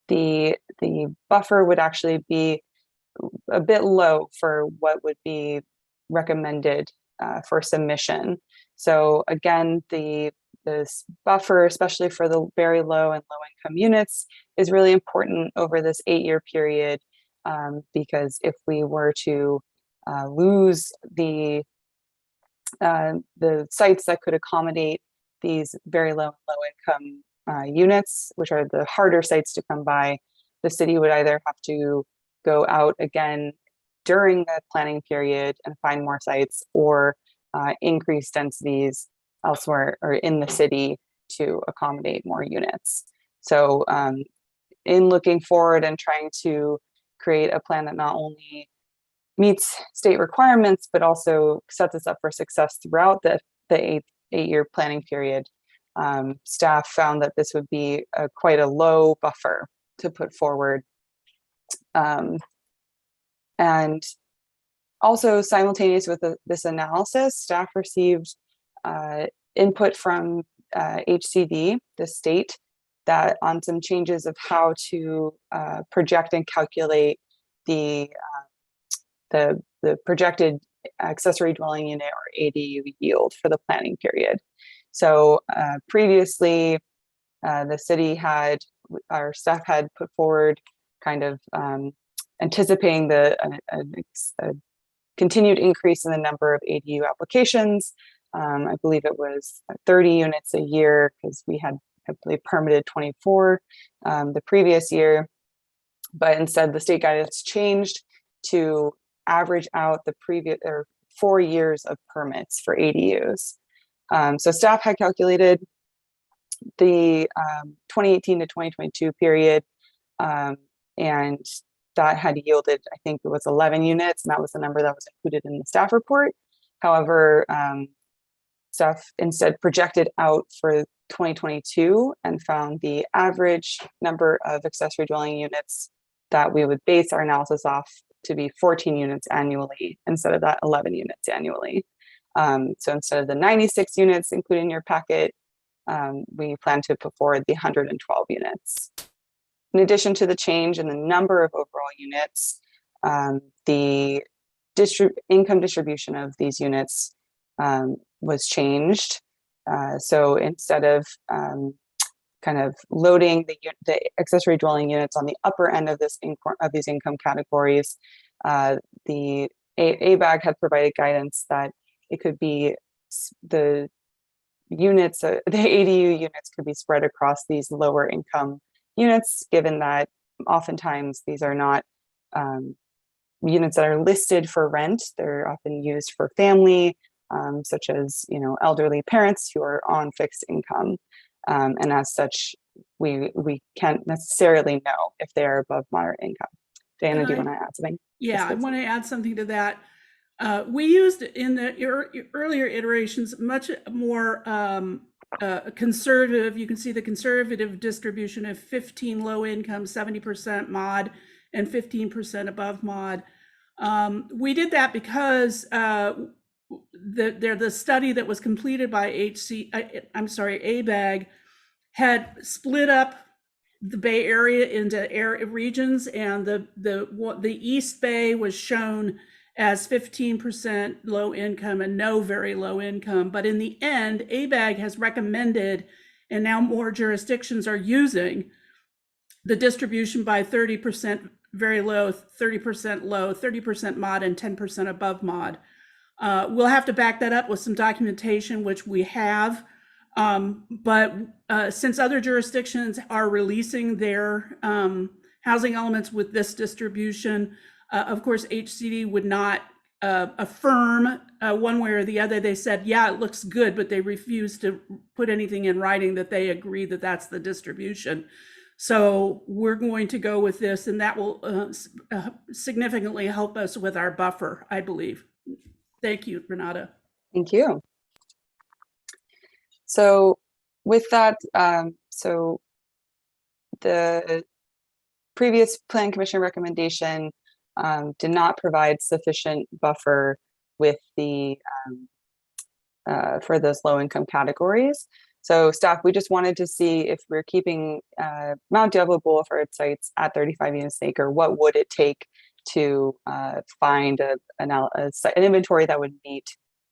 the buffer would actually be a bit low for what would be recommended for submission. So again, this buffer, especially for the very low and low income units, is really important over this 8-year period, because if we were to lose the sites that could accommodate these very low and low income units, which are the harder sites to come by, the city would either have to go out again during the planning period and find more sites, or increase densities elsewhere or in the city to accommodate more units. So in looking forward and trying to create a plan that not only meets state requirements, but also sets us up for success throughout the 8-year planning period, staff found that this would be quite a low buffer to put forward. And also simultaneous with this analysis, staff received input from HCD, the state, that on some changes of how to project and calculate the projected accessory dwelling unit or ADU yield for the planning period. So previously, the city had, our staff had put forward kind of anticipating a continued increase in the number of ADU applications. I believe it was 30 units a year, because we had, I believe, permitted 24 the previous year. But instead, the state guidance changed to average out the previous 4 years of permits for ADUs. So staff had calculated the 2018 to 2022 period, and that had yielded, I think it was 11 units, and that was the number that was included in the staff report. However, staff instead projected out for 2022 and found the average number of accessory dwelling units that we would base our analysis off to be 14 units annually instead of that 11 units annually. So instead of the 96 units included in your packet, we plan to put forward the 112 units. In addition to the change in the number of overall units, the income distribution of these units was changed. So instead of kind of loading the accessory dwelling units on the upper end of these income categories, the ABAG had provided guidance that it could be the units, the ADU units could be spread across these lower income units, given that oftentimes these are not units that are listed for rent. They're often used for family, such as, elderly parents who are on fixed income. And as such, we can't necessarily know if they are above moderate income. Diana, do you want to add something? Yeah, I want to add something to that. We used in the earlier iterations much more conservative. You can see the conservative distribution of 15 low income, 70% mod, and 15% above mod. We did that because the study that was completed by ABAG had split up the Bay Area into regions, and the East Bay was shown as 15% low income and no very low income. But in the end, ABAG has recommended, and now more jurisdictions are using, the distribution by 30% very low, 30% low, 30% mod, and 10% above mod. We'll have to back that up with some documentation, which we have. But since other jurisdictions are releasing their housing elements with this distribution, of course, HCD would not affirm one way or the other. They said, yeah, it looks good, but they refused to put anything in writing that they agree that that's the distribution. So we're going to go with this, and that will significantly help us with our buffer, I believe. Thank you, Renata. Thank you. So with that, so the previous Plan Commission recommendation did not provide sufficient buffer with the for those low income categories. So staff, we just wanted to see if we're keeping Mount Diablo Boulevard sites at 35 units an acre, what would it take to find an inventory that would meet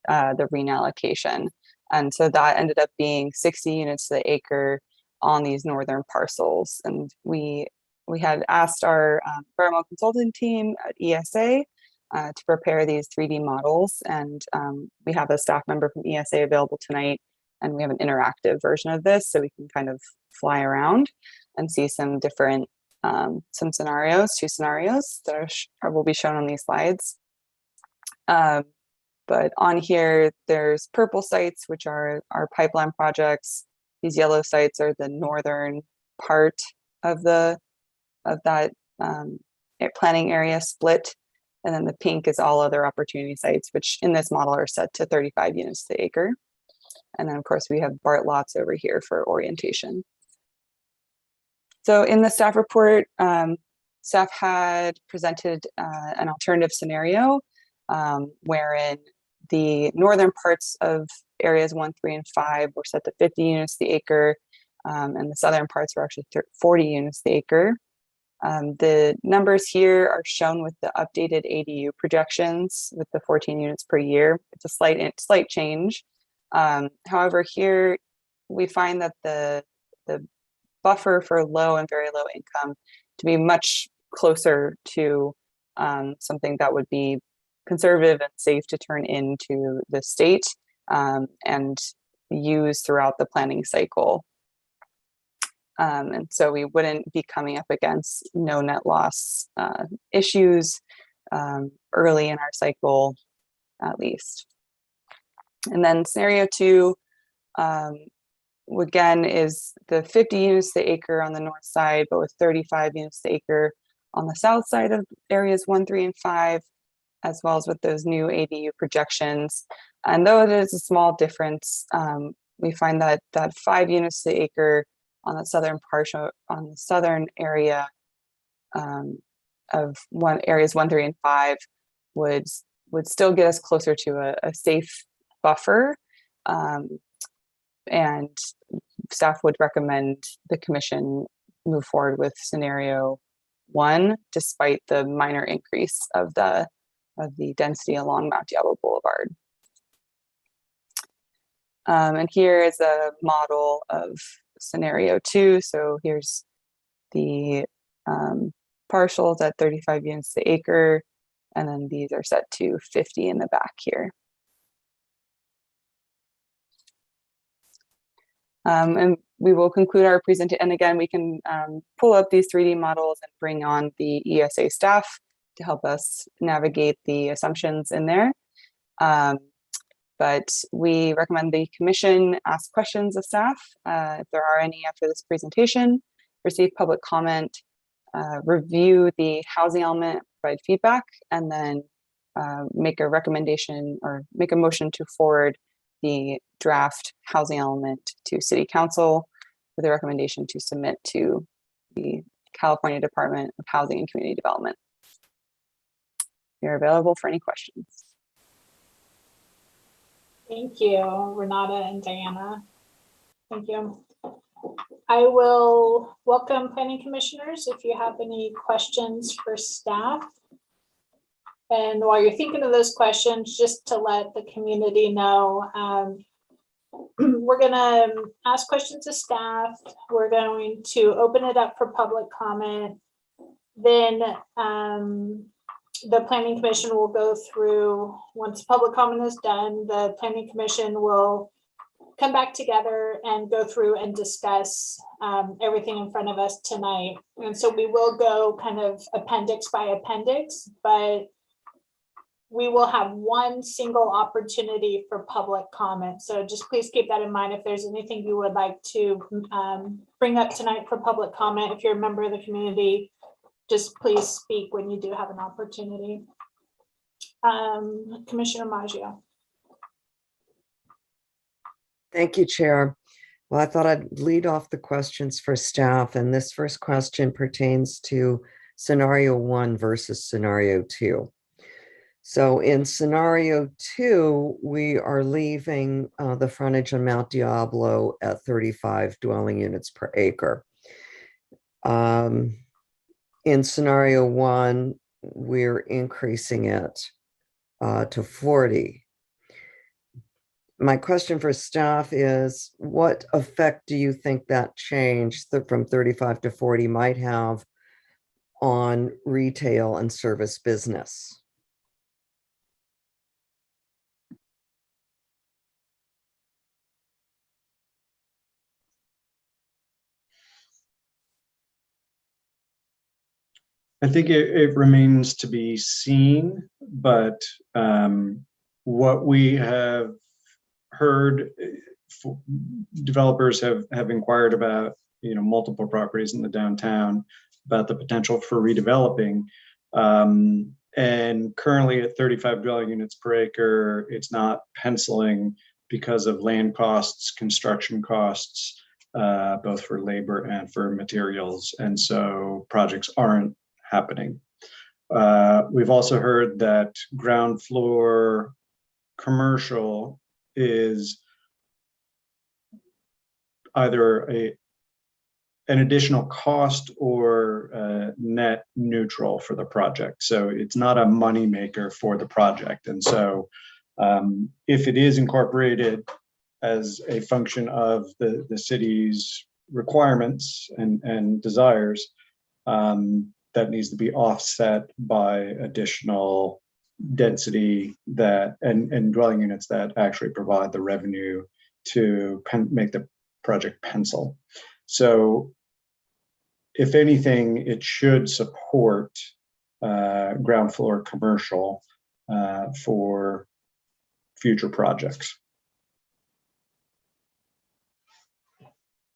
the reallocation? And so that ended up being 60 units to the acre on these northern parcels. And we had asked our environmental consulting team at ESA to prepare these 3D models. And we have a staff member from ESA available tonight, and we have an interactive version of this, so we can kind of fly around and see some different, two scenarios that will be shown on these slides. But on here, there's purple sites, which are our pipeline projects. These yellow sites are the northern part of that planning area split. And then the pink is all other opportunity sites, which in this model are set to 35 units to acre. And then of course we have BART lots over here for orientation. So in the staff report, staff had presented an alternative scenario wherein the northern parts of areas 1, 3, and 5 were set to 50 units to the acre, and the southern parts were actually 40 units to the acre. The numbers here are shown with the updated ADU projections with the 14 units per year. It's a slight change. However, here we find that the buffer for low and very low income to be much closer to something that would be conservative and safe to turn into the state and use throughout the planning cycle. And so we wouldn't be coming up against no net loss issues early in our cycle, at least. And then scenario 2, again, is the 50 units to acre on the north side, but with 35 units to acre on the south side of areas 1, 3, and 5, as well as with those new ADU projections. And though it is a small difference, we find that 5 units to acre on the southern partial, on the southern area of areas 1, 3, and 5 would still get us closer to a safe buffer, and staff would recommend the commission move forward with scenario 1, despite the minor increase of the density along Mount Diablo Boulevard. And here is a model of scenario 2. So here's the partials at 35 units to acre, and then these are set to 50 in the back here. And we will conclude our presentation. And again, we can pull up these 3D models and bring on the ESA staff to help us navigate the assumptions in there. But we recommend the commission ask questions of staff if there are any after this presentation, receive public comment, review the housing element, provide feedback, and then make a recommendation or make a motion to forward the draft housing element to City Council with a recommendation to submit to the California Department of Housing and Community Development. You're available for any questions. Thank you, Renata and Diana. Thank you. I will welcome planning commissioners if you have any questions for staff. And while you're thinking of those questions, just to let the community know, we're going to ask questions of staff. We're going to open it up for public comment. Then the planning commission will go through, once public comment is done, the planning commission will come back together and go through and discuss everything in front of us tonight. And so we will go kind of appendix by appendix, but we will have one single opportunity for public comment. So just please keep that in mind. If there's anything you would like to bring up tonight for public comment, if you're a member of the community, just please speak when you do have an opportunity. Commissioner Maggio. Thank you, Chair. Well, I thought I'd lead off the questions for staff, and this first question pertains to scenario 1 versus scenario 2. So in scenario 2, we are leaving the frontage on Mount Diablo at 35 dwelling units per acre. In scenario 1, we're increasing it to 40. My question for staff is, what effect do you think that change from 35 to 40 might have on retail and service business? I think it remains to be seen, but what we have heard, developers have inquired about, multiple properties in the downtown about the potential for redeveloping. And currently at 35 dwelling units per acre, it's not penciling because of land costs, construction costs, both for labor and for materials. And so projects aren't happening. We've also heard that ground floor commercial is either an additional cost or net neutral for the project. So it's not a money maker for the project. And so if it is incorporated as a function of the city's requirements and desires, that needs to be offset by additional density and dwelling units that actually provide the revenue to make the project pencil. So if anything, it should support ground floor commercial for future projects.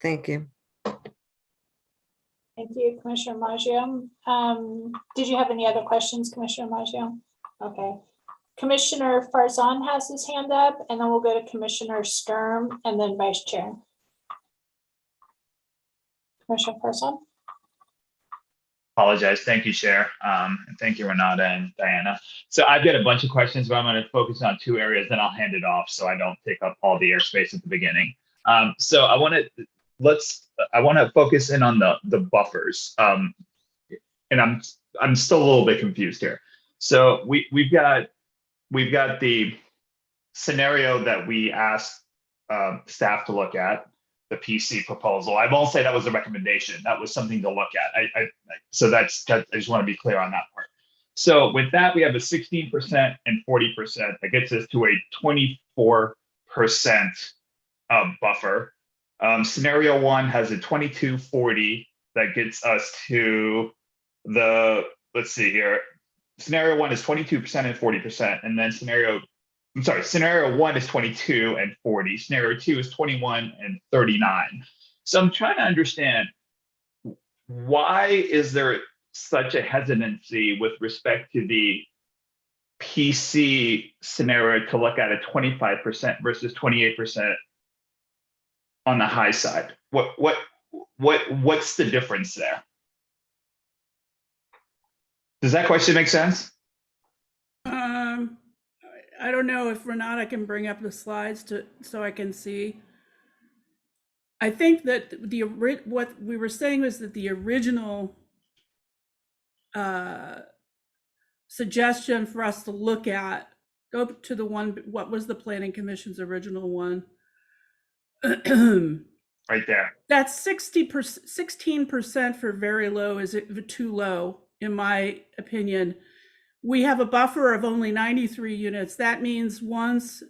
Thank you. Thank you, Commissioner Maggio. Did you have any other questions, Commissioner Maggio? Okay. Commissioner Farzan has his hand up, and then we'll go to Commissioner Sturm and then Vice Chair. Commissioner Farzan. Apologize. Thank you, Chair. And thank you, Renata and Diana. So I've got a bunch of questions, but I'm going to focus on 2 areas, then I'll hand it off so I don't take up all the airspace at the beginning. So I want to focus in on the buffers. And I'm still a little bit confused here. So we've got the scenario that we asked staff to look at, the PC proposal. I won't say that was a recommendation. That was something to look at. So I just want to be clear on that part. So with that, we have a 16% and 40%. That gets us to a 24% buffer. Scenario 1 has a 22-40 that gets us to let's see here. Scenario 1 is 22% and 40%. And then scenario 1 is 22 and 40. Scenario 2 is 21 and 39. So I'm trying to understand, why is there such a hesitancy with respect to the PC scenario to look at a 25% versus 28% on the high side? What's the difference there? Does that question make sense? I don't know if Renata can bring up the slides so I can see. I think that what we were saying was that the original suggestion for us to look at, go to the one, what was the Planning Commission's original one? Right there. That's 16% for very low is too low, in my opinion. We have a buffer of only 93 units. That means once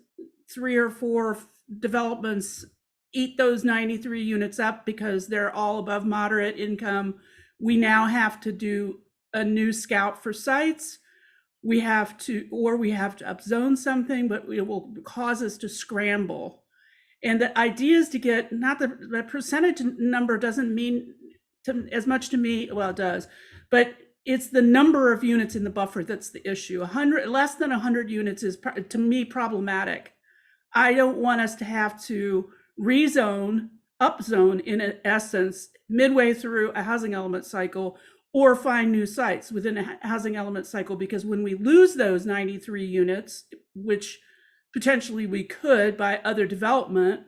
3 or 4 developments eat those 93 units up because they're all above moderate income, we now have to do a new scout for sites, we have to upzone something, but it will cause us to scramble. And the idea is to get, not the percentage number doesn't mean as much to me, well, it does, but it's the number of units in the buffer that's the issue. Less than 100 units is, to me, problematic. I don't want us to have to rezone, upzone in essence, midway through a housing element cycle, or find new sites within a housing element cycle, because when we lose those 93 units, which potentially we could by other development,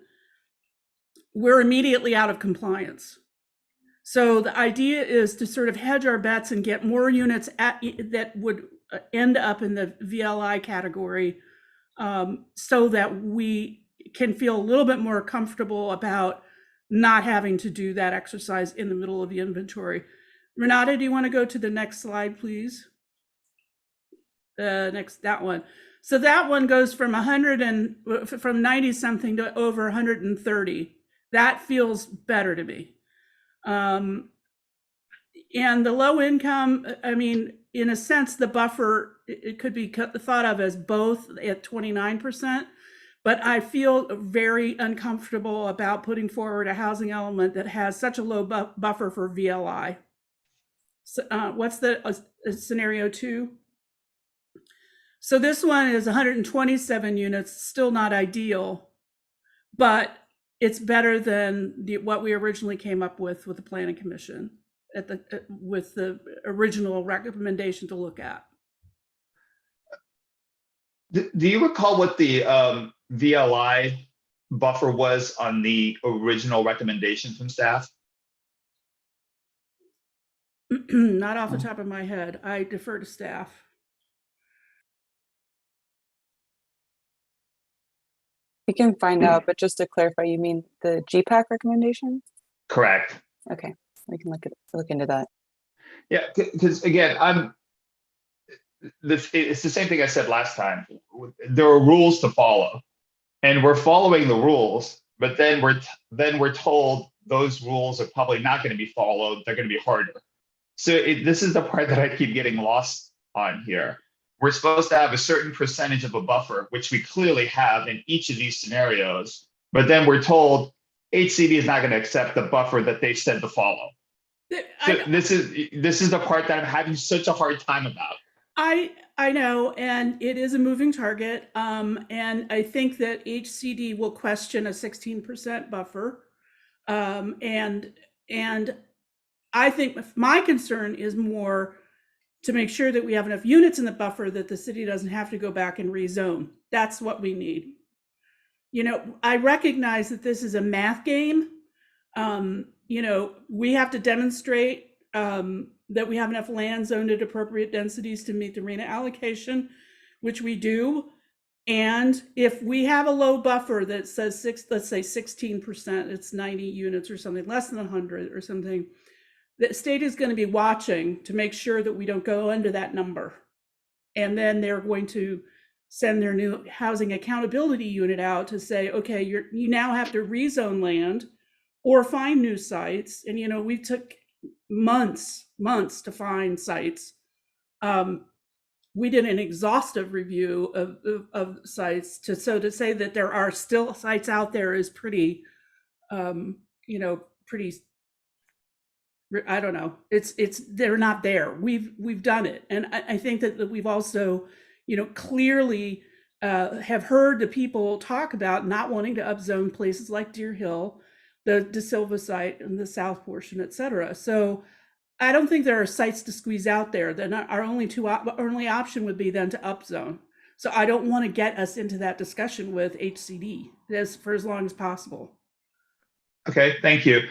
we're immediately out of compliance. So the idea is to sort of hedge our bets and get more units that would end up in the VLI category, so that we can feel a little bit more comfortable about not having to do that exercise in the middle of the inventory. Renata, do you want to go to the next slide, please? That one. So that one goes from 90 something to over 130. That feels better to me. And the low income, I mean, in a sense, the buffer, it could be thought of as both at 29%, but I feel very uncomfortable about putting forward a housing element that has such a low buffer for VLI. So, what's the scenario 2? So this one is 127 units, still not ideal, but it's better than what we originally came up with the Planning Commission with the original recommendation to look at. Do you recall what the VLI buffer was on the original recommendation from staff? Not off the top of my head. I defer to staff. We can find out, but just to clarify, you mean the GPAC recommendation? Correct. Okay, we can look into that. Yeah, because again, it's the same thing I said last time. There are rules to follow, and we're following the rules, but then we're told those rules are probably not going to be followed. They're going to be harder. So this is the part that I keep getting lost on here. We're supposed to have a certain percentage of a buffer, which we clearly have in each of these scenarios, but then we're told HCD is not going to accept the buffer that they said to follow. So this is the part that I'm having such a hard time about. I know, and it is a moving target, and I think that HCD will question a 16% buffer, and I think my concern is more to make sure that we have enough units in the buffer that the city doesn't have to go back and rezone. That's what we need. You know, I recognize that this is a math game. You know, we have to demonstrate that we have enough land zoned at appropriate densities to meet the RENA allocation, which we do. And if we have a low buffer that says let's say 16%, it's 90 units or something, less than 100 or something, the state is going to be watching to make sure that we don't go under that number. And then they're going to send their new housing accountability unit out to say, okay, you now have to rezone land or find new sites. And, you know, we took months to find sites. We did an exhaustive review of sites to say that there are still sites out there is pretty, you know, pretty, I don't know. They're not there. We've done it. And I think that we've also, you know, clearly have heard the people talk about not wanting to upzone places like Deer Hill, the De Silva site and the south portion, et cetera. So I don't think there are sites to squeeze out there. Then our only option would be then to upzone. So I don't want to get us into that discussion with HCD for as long as possible. Okay, thank you.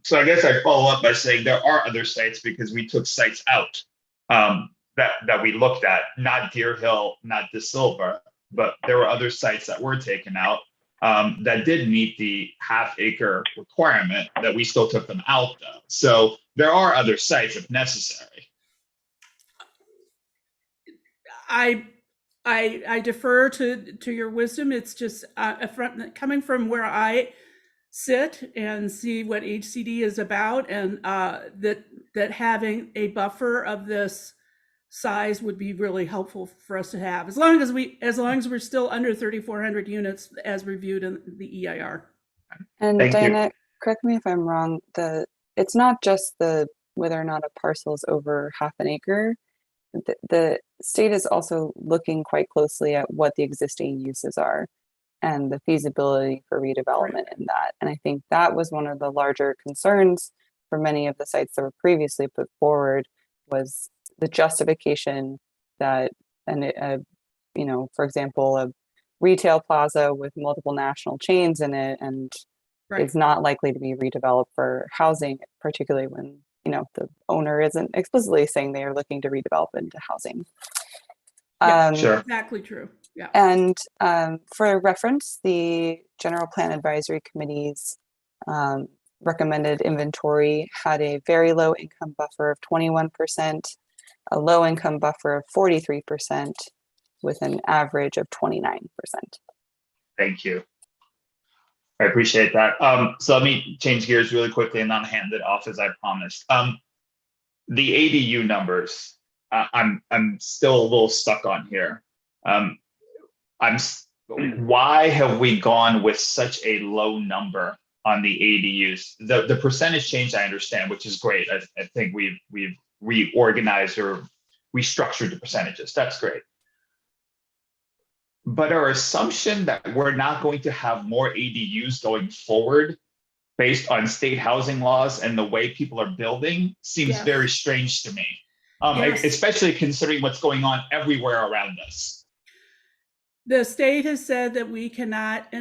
So I guess I'd follow up by saying there are other sites because we took sites out that we looked at, not Deer Hill, not De Silva, but there were other sites that were taken out that did meet the half-acre requirement that we still took them out of. So there are other sites if necessary. I defer to your wisdom. It's just coming from where I sit and see what HCD is about, and that having a buffer of this size would be really helpful for us to have, as long as we're still under 3,400 units as reviewed in the EIR. And Thank you. Diana, correct me if I'm wrong, it's not just whether or not a parcel is over half an acre. The state is also looking quite closely at what the existing uses are and the feasibility for redevelopment in that. And I think that was one of the larger concerns for many of the sites that were previously put forward, was the justification that, for example, a retail plaza with multiple national chains in it and is not likely to be redeveloped for housing, particularly when the owner isn't explicitly saying they are looking to redevelop into housing. Yeah, Sure. exactly true. Yeah. And for reference, the General Plan Advisory Committee's recommended inventory had a very low income buffer of 21%, a low income buffer of 43%, with an average of 29%. Thank you. I appreciate that. So let me change gears really quickly and not hand it off as I promised. The ADU numbers, I'm still a little stuck on here. Why have we gone with such a low number on the ADUs? The percentage change I understand, which is great. I think we've reorganized or restructured the percentages. That's great. But our assumption that we're not going to have more ADUs going forward based on state housing laws and the way people are building seems very strange to me, especially considering what's going on everywhere around us. The state has said that we cannot,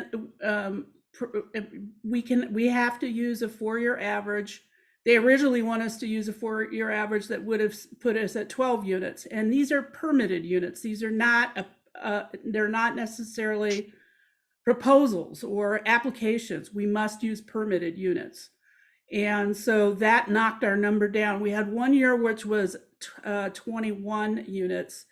we have to use a 4-year average. They originally want us to use a 4-year average that would have put us at 12 units. And these are permitted units. These are not, they're not necessarily proposals or applications. We must use permitted units. And so that knocked our number down. We had 1 year, which was 21 units,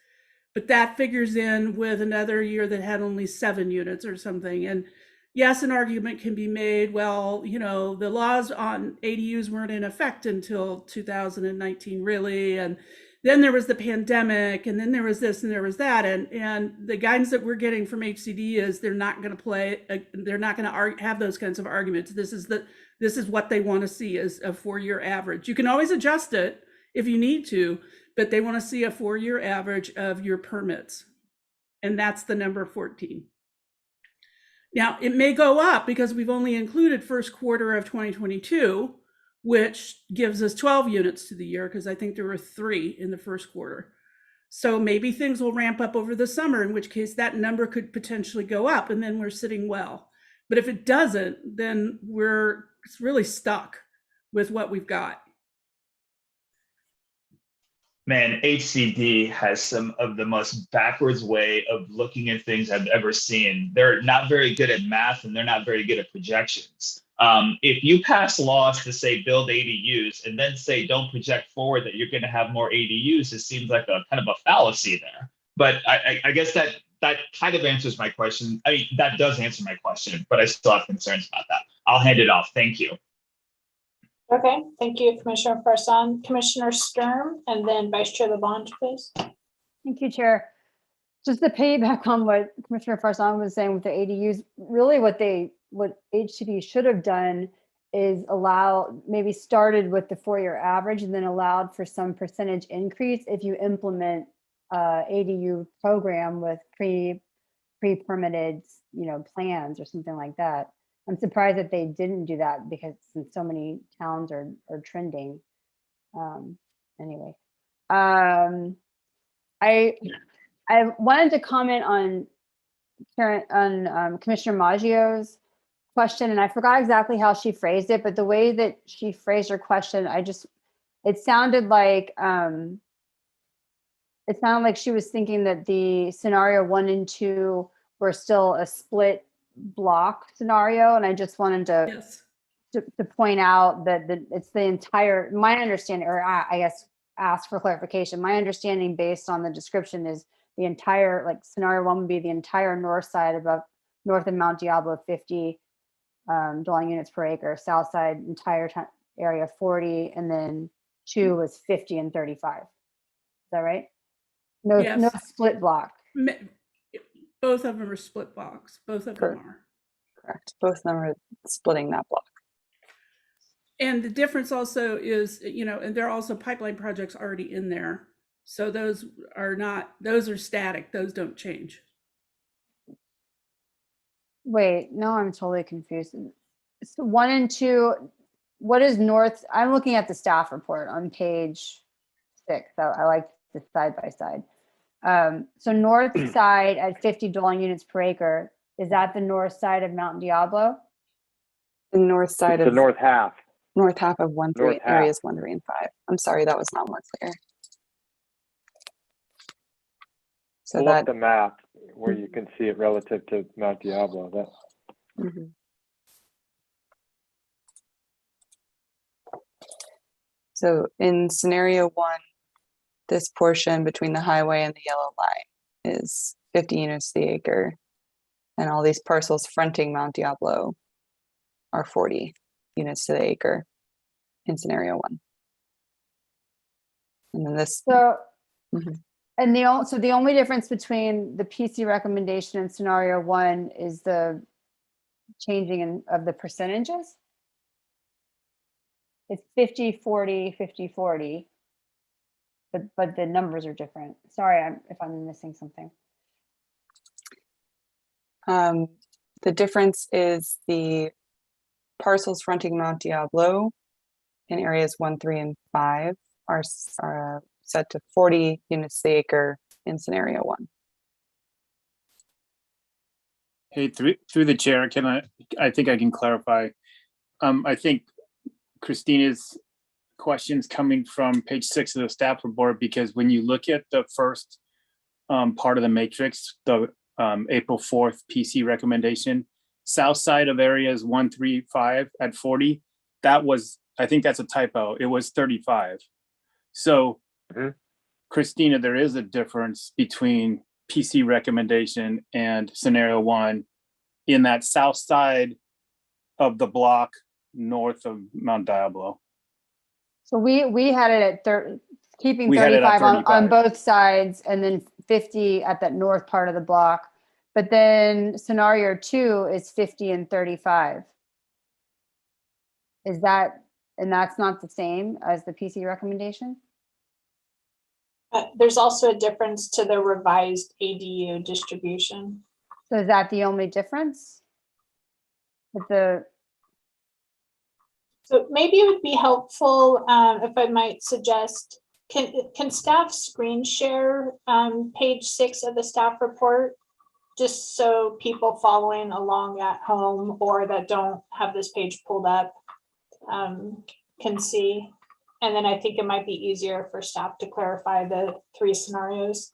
but that figures in with another year that had only 7 units or something. And yes, an argument can be made, well, the laws on ADUs weren't in effect until 2019, really. And then there was the pandemic, and then there was this and there was that. And the guidance that we're getting from HCD is they're not going to have those kinds of arguments. This is what they want to see, is a 4-year average. You can always adjust it if you need to, but they want to see a 4-year average of your permits. And that's the number 14. Now, it may go up because we've only included first quarter of 2022, which gives us 12 units to the year, because I think there were 3 in the first quarter. So maybe things will ramp up over the summer, in which case that number could potentially go up, and then we're sitting well. But if it doesn't, then we're really stuck with what we've got. Man, HCD has some of the most backwards way of looking at things I've ever seen. They're not very good at math, and they're not very good at projections. If you pass laws to say build ADUs and then say don't project forward that you're going to have more ADUs, it seems like a kind of a fallacy there. But I guess that kind of answers my question. I mean, that does answer my question, but I still have concerns about that. I'll hand it off. Thank you. Okay, thank you, Commissioner Farsan. Commissioner Sturm, and then Vice Chair LeBlanc, please. Thank you, Chair. Just to piggyback on what Commissioner Farsan was saying with the ADUs, really what HCD should have done is maybe started with the 4-year average and then allowed for some percentage increase if you implement ADU program with pre-permitted, plans or something like that. I'm surprised that they didn't do that, because since so many towns are trending. Anyway, I wanted to comment on Commissioner Maggio's question, and I forgot exactly how she phrased it, but the way that she phrased her question, it sounded like she was thinking that the scenario 1 and 2 were still a split block scenario, and I just wanted to point out that it's the entire, my understanding, or I guess ask for clarification. My understanding based on the description is the entire, like scenario 1 would be the entire north side north of Mount Diablo 50 dwelling units per acre, south side entire area 40, and then 2 was 50 and 35. Is that right? No, Yes. no split block. Both of them are split box. Both of them are. Correct. Both of them are splitting that block. And the difference also is, and there are also pipeline projects already in there. So those are static. Those don't change. Wait, no, I'm totally confused. So 1 and 2, what is north? I'm looking at the staff report on page 6. So I like the side by side. So north side at 50 dwelling units per acre, is that the north side of Mount Diablo? The north side The of north half. north half of 1, 3, North half. areas 1, 3, and 5. I'm sorry, that was not more clear. So Pull that up the map where you can see it relative to Mount Diablo. Mhm. So in scenario 1, this portion between the highway and the yellow line is 50 units to the acre. And all these parcels fronting Mount Diablo are 40 units to the acre in scenario 1. And then this, So, Mhm. and so the only difference between the PC recommendation and scenario 1 is the changing of the percentages. It's 50, 40, 50, 40. But the numbers are different. Sorry if I'm missing something. the difference is the parcels fronting Mount Diablo in areas 1, 3, and 5 are set to 40 units the acre in scenario 1. Hey, through the chair, I think I can clarify. I think Christina's questions coming from page 6 of the staff report, because when you look at the first part of the matrix, the April 4th PC recommendation, south side of areas 1, 3, 5 at 40, that was, I think that's a typo. It was 35. So Christina, there is a difference between PC recommendation and scenario 1 in that south side of the block north of Mount Diablo. So we had it at keeping We had it at 35 on 35. both sides, and then 50 at that north part of the block. But then scenario 2 is 50 and 35. Is that, and that's not the same as the PC recommendation? There's also a difference to the revised ADU distribution. So is that the only difference? So maybe it would be helpful if I might suggest, can staff screen share page 6 of the staff report, just so people following along at home or that don't have this page pulled up can see. And then I think it might be easier for staff to clarify the 3 scenarios.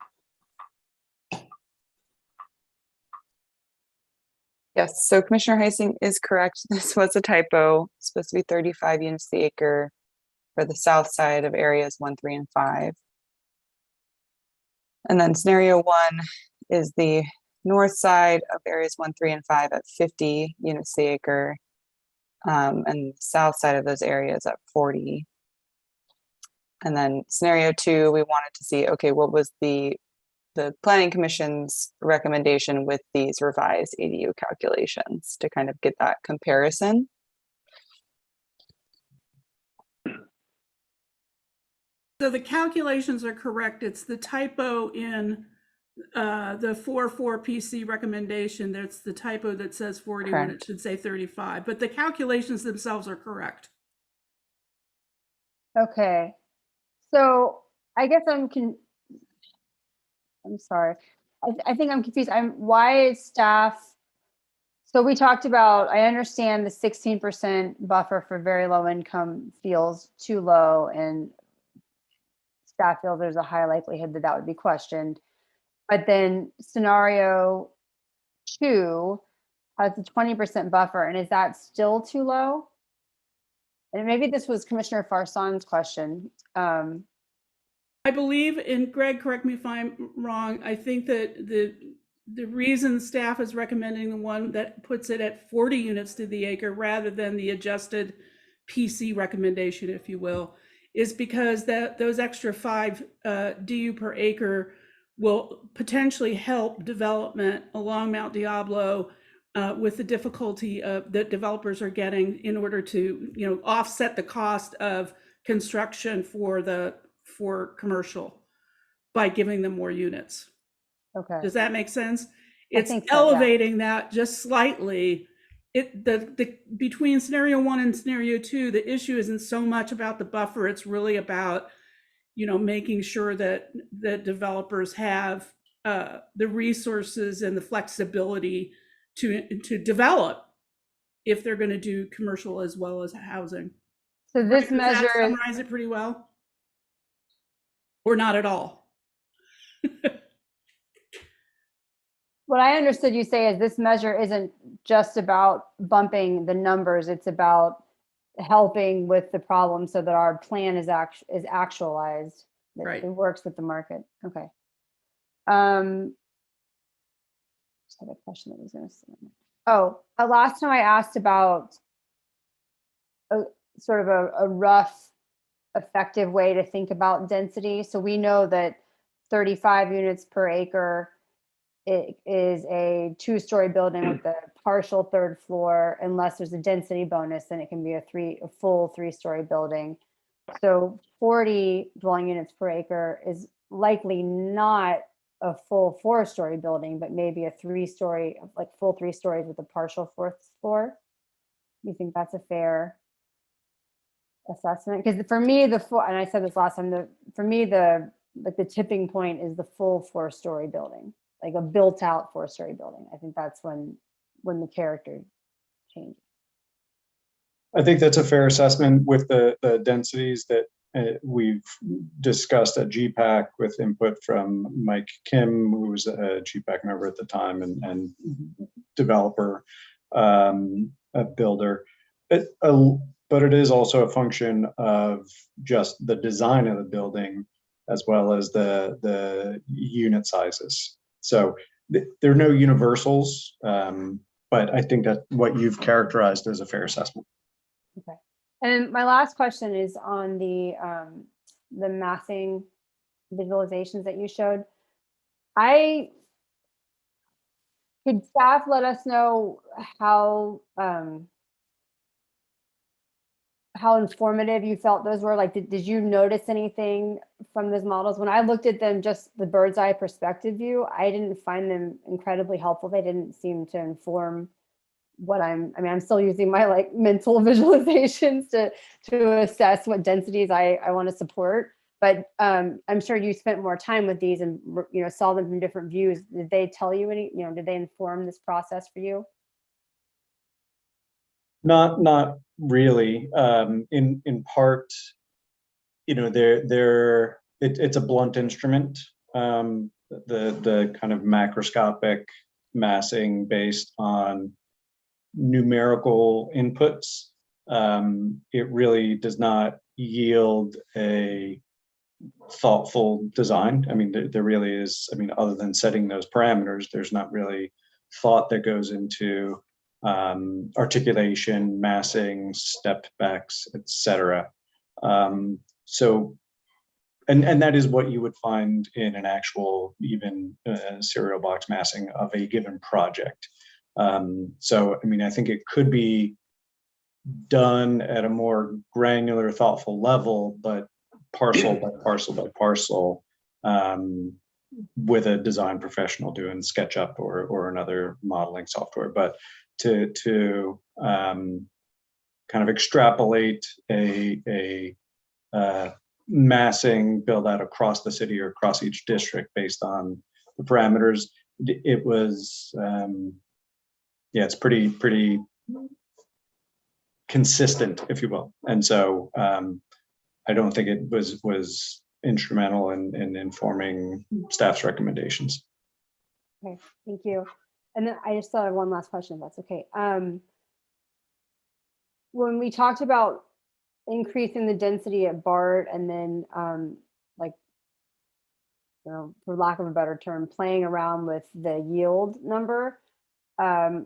Yes, so Commissioner Heising is correct. This was a typo. It's supposed to be 35 units the acre for the south side of areas 1, 3, and 5. And then scenario 1 is the north side of areas 1, 3, and 5 at 50 units the acre. And the south side of those areas at 40. And then scenario 2, we wanted to see, okay, what was the Planning Commission's recommendation with these revised ADU calculations to kind of get that comparison. So the calculations are correct. It's the typo in the 4.4 PC recommendation. That's the typo that says 40 when it should say 35. But the calculations themselves are correct. Okay. So I guess I'm sorry. I think I'm confused. Why is staff? So we talked about, I understand the 16% buffer for very low income feels too low, and staff feels there's a high likelihood that would be questioned. But then scenario 2 has a 20% buffer, and is that still too low? And maybe this was Commissioner Farson's question. I believe, and Greg, correct me if I'm wrong, I think that the reason staff is recommending the one that puts it at 40 units to the acre rather than the adjusted PC recommendation, if you will, is because those extra 5 DU per acre will potentially help development along Mount Diablo with the difficulty that developers are getting in order to, offset the cost of construction for commercial by giving them more units. Okay. Does that make sense? I It's think so, yeah. elevating that just slightly. Between scenario 1 and scenario 2, the issue isn't so much about the buffer. It's really about, making sure that developers have the resources and the flexibility to develop if they're going to do commercial as well as housing. So this Does that measure, summarize it pretty well? Or not at all? what I understood you say is this measure isn't just about bumping the numbers, it's about helping with the problem so that our plan is actualized, that Right. it works with the market. Okay. Just had a question that was going to say. Oh, last time I asked about a sort of a rough, effective way to think about density. So we know that 35 units per acre, it is a 2-story building with a partial 3rd floor. Unless there's a density bonus, then it can be a full 3-story building. So 40 dwelling units per acre is likely not a full 4-story building, but maybe a 3-story, like full 3 stories with a partial 4th floor. You think that's a fair assessment? Because for me, and I said this last time, for me, the tipping point is the full 4-story building, like a built out 4-story building. I think that's when the character changes. I think that's a fair assessment with the densities that we've discussed at GPAC with input from Mike Kim, who was a GPAC member at the time and developer, a builder. But it is also a function of just the design of the building as well as the unit sizes. So there are no universals, but I think that what you've characterized is a fair assessment. Okay. And my last question is on the massing visualizations that you showed. Could staff let us know how informative you felt those were? Like, did you notice anything from those models? When I looked at them, just the bird's eye perspective view, I didn't find them incredibly helpful. They didn't seem to inform what I'm still using my mental visualizations to assess what densities I want to support. But I'm sure you spent more time with these and saw them from different views. Did they tell you any, did they inform this process for you? Not really. In part, it's a blunt instrument. The kind of macroscopic massing based on numerical inputs. It really does not yield a thoughtful design. I mean, there really is. I mean, other than setting those parameters, there's not really thought that goes into articulation, massing, step backs, etc. So, and that is what you would find in an actual even serial box massing of a given project. So, I mean, I think it could be done at a more granular, thoughtful level, but parcel by parcel by parcel, with a design professional doing SketchUp or another modeling software. But to kind of extrapolate a massing build out across the city or across each district based on the parameters, it was it's pretty consistent, if you will. And so I don't think it was instrumental in informing staff's recommendations. Okay, thank you. And then I just thought of one last question, if that's okay. When we talked about increasing the density at BART and then for lack of a better term, playing around with the yield number, I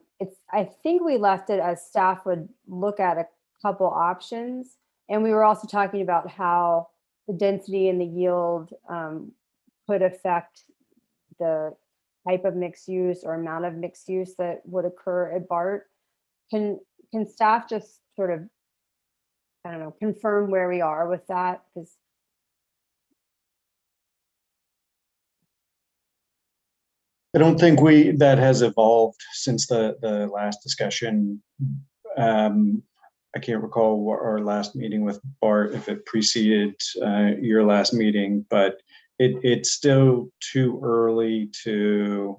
think we left it as staff would look at a couple options. And we were also talking about how the density and the yield could affect the type of mixed use or amount of mixed use that would occur at BART. Can staff just sort of, I don't know, confirm where we are with that? Because I don't think that has evolved since the last discussion. I can't recall what our last meeting with Bart, if it preceded your last meeting, but it's still too early to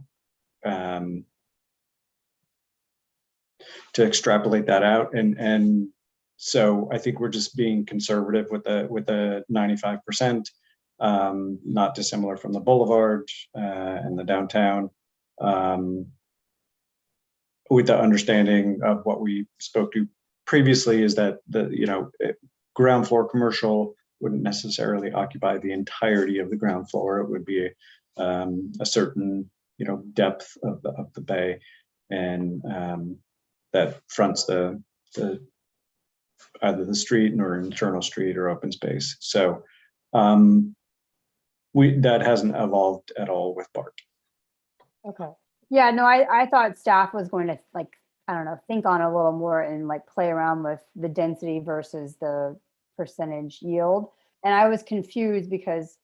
extrapolate that out. And so I think we're just being conservative with the 95%, not dissimilar from the Boulevard and the downtown, with the understanding of what we spoke to previously, is that ground floor commercial wouldn't necessarily occupy the entirety of the ground floor. It would be a certain depth of the bay, and that fronts the either the street or internal street or open space. So that hasn't evolved at all with BART. okay. Yeah, no, I thought staff was going to, like, I don't know, think on a little more and like play around with the density versus the percentage yield. And I was confused because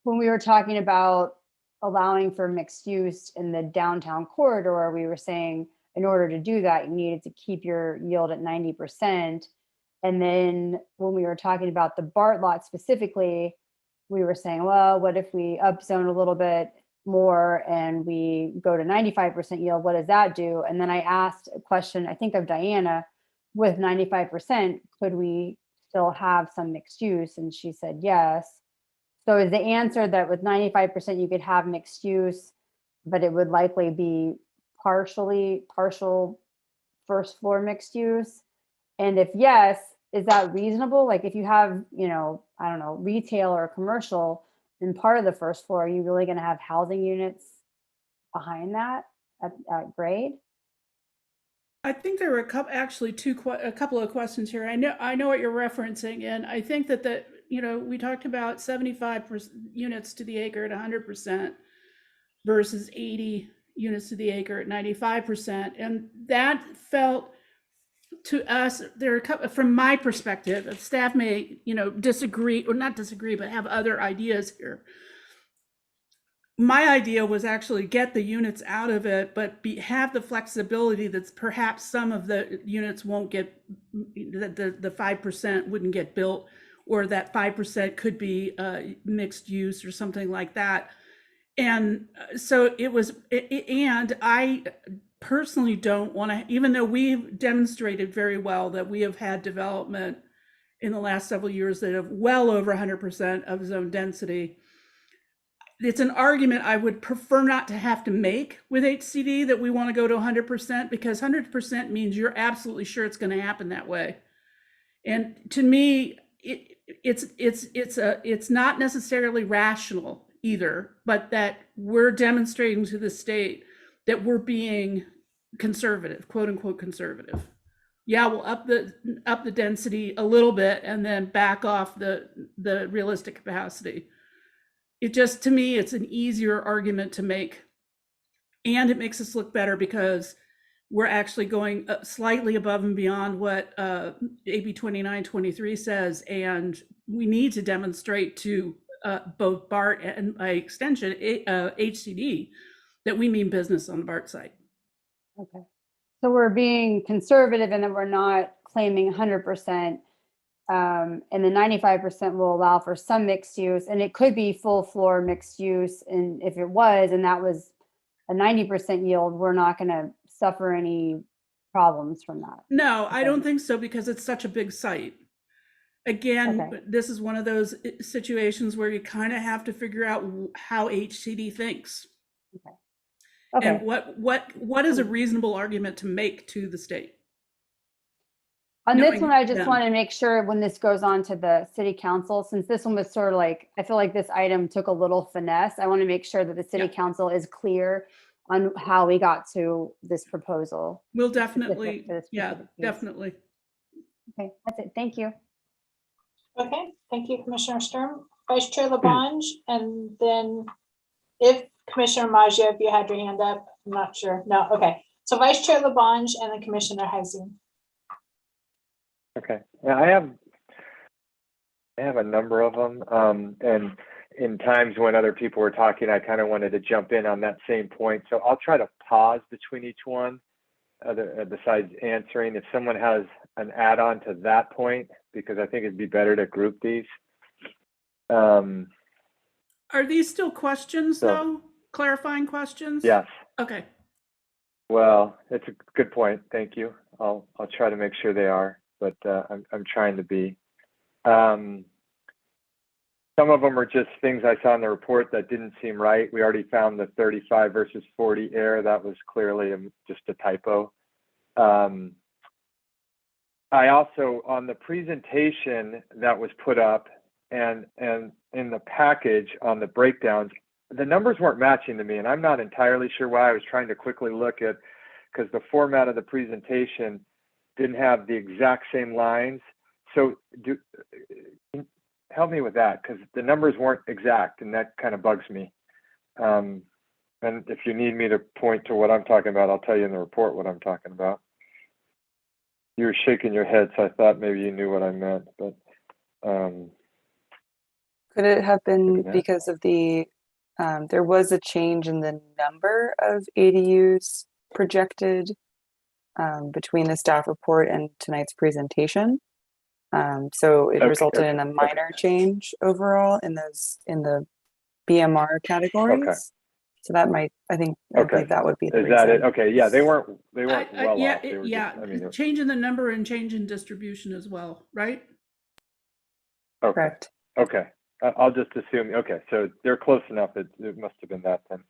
when we were talking about allowing for mixed use in the downtown corridor, we were saying in order to do that, you needed to keep your yield at 90%. And then when we were talking about the BART lot specifically, we were saying, well, what if we upzone a little bit more and we go to 95% yield? What does that do? And then I asked a question, I think of Diana, with 95%, could we still have some mixed use? And she said yes. So is the answer that with 95% you could have mixed use, but it would likely be partial first floor mixed use? And if yes, is that reasonable? Like if you have, I don't know, retail or commercial in part of the first floor, are you really going to have housing units behind that at grade? I think there were a couple of questions here. I know what you're referencing, and I think that we talked about 75 units to the acre at 100% versus 80 units to the acre at 95%, and that felt to us, from my perspective, staff may disagree, or not disagree, but have other ideas here. My idea was actually get the units out of it, but have the flexibility that perhaps some of the units won't get, that the 5% wouldn't get built, or that 5% could be mixed use or something like that. And so it was, and I personally don't want to, even though we've demonstrated very well that we have had development in the last several years that have well over 100% of zone density, it's an argument I would prefer not to have to make with HCD, that we want to go to 100%, because 100% means you're absolutely sure it's going to happen that way. And to me, it's not necessarily rational either, but that we're demonstrating to the state that we're being conservative, quote unquote conservative. Yeah, we'll up the density a little bit and then back off the realistic capacity. It just, to me, it's an easier argument to make, and it makes us look better because we're actually going slightly above and beyond what AB 2923 says, and we need to demonstrate to both BART and by extension HCD that we mean business on the BART site. Okay, so we're being conservative and then we're not claiming 100%. And the 95% will allow for some mixed use, and it could be full floor mixed use. And if it was, and that was a 90% yield, we're not going to suffer any problems from that. No, I don't think so, because it's such a big site. Again, this is one of those situations where you kind of have to figure out how HCD thinks. Okay. And what is a reasonable argument to make to the state? On this one, I just want to make sure when this goes on to the city council, since this one was sort of like, I feel like this item took a little finesse. I want to make sure that the city council is clear on how we got to this proposal. We'll definitely, definitely. Okay, that's it. Thank you. Okay, thank you, Commissioner Sturm. Vice Chair Labange, and then if Commissioner Maggio, if you had your hand up, I'm not sure. No, okay. So Vice Chair Labange and then Commissioner Heising. Okay, yeah, I have a number of them, and in times when other people were talking, I kind of wanted to jump in on that same point. So I'll try to pause between each one, besides answering. If someone has an add-on to that point, because I think it'd be better to group these. Are these still questions though? Clarifying questions? Yes. Okay. Well, it's a good point. Thank you. I'll try to make sure they are, but I'm trying to be. Some of them are just things I saw in the report that didn't seem right. We already found the 35 versus 40 error. That was clearly just a typo. I also, on the presentation that was put up and in the package on the breakdowns, the numbers weren't matching to me, and I'm not entirely sure why. I was trying to quickly look at, because the format of the presentation didn't have the exact same lines. So help me with that, because the numbers weren't exact, and that kind of bugs me. And if you need me to point to what I'm talking about, I'll tell you in the report what I'm talking about. You were shaking your head, so I thought maybe you knew what I meant, but. Could it have been because of the, there was a change in the number of ADUs projected between the staff report and tonight's presentation? So it resulted in a minor change overall in the BMR categories. Okay. So that might, I believe that would be the Is reason. that it? Okay, yeah, they weren't well off. Yeah, They were yeah. just, I mean, Change in the number and change in distribution as well, right? okay. Correct. Okay, I'll just assume. Okay, so they're close enough. It must have been that then.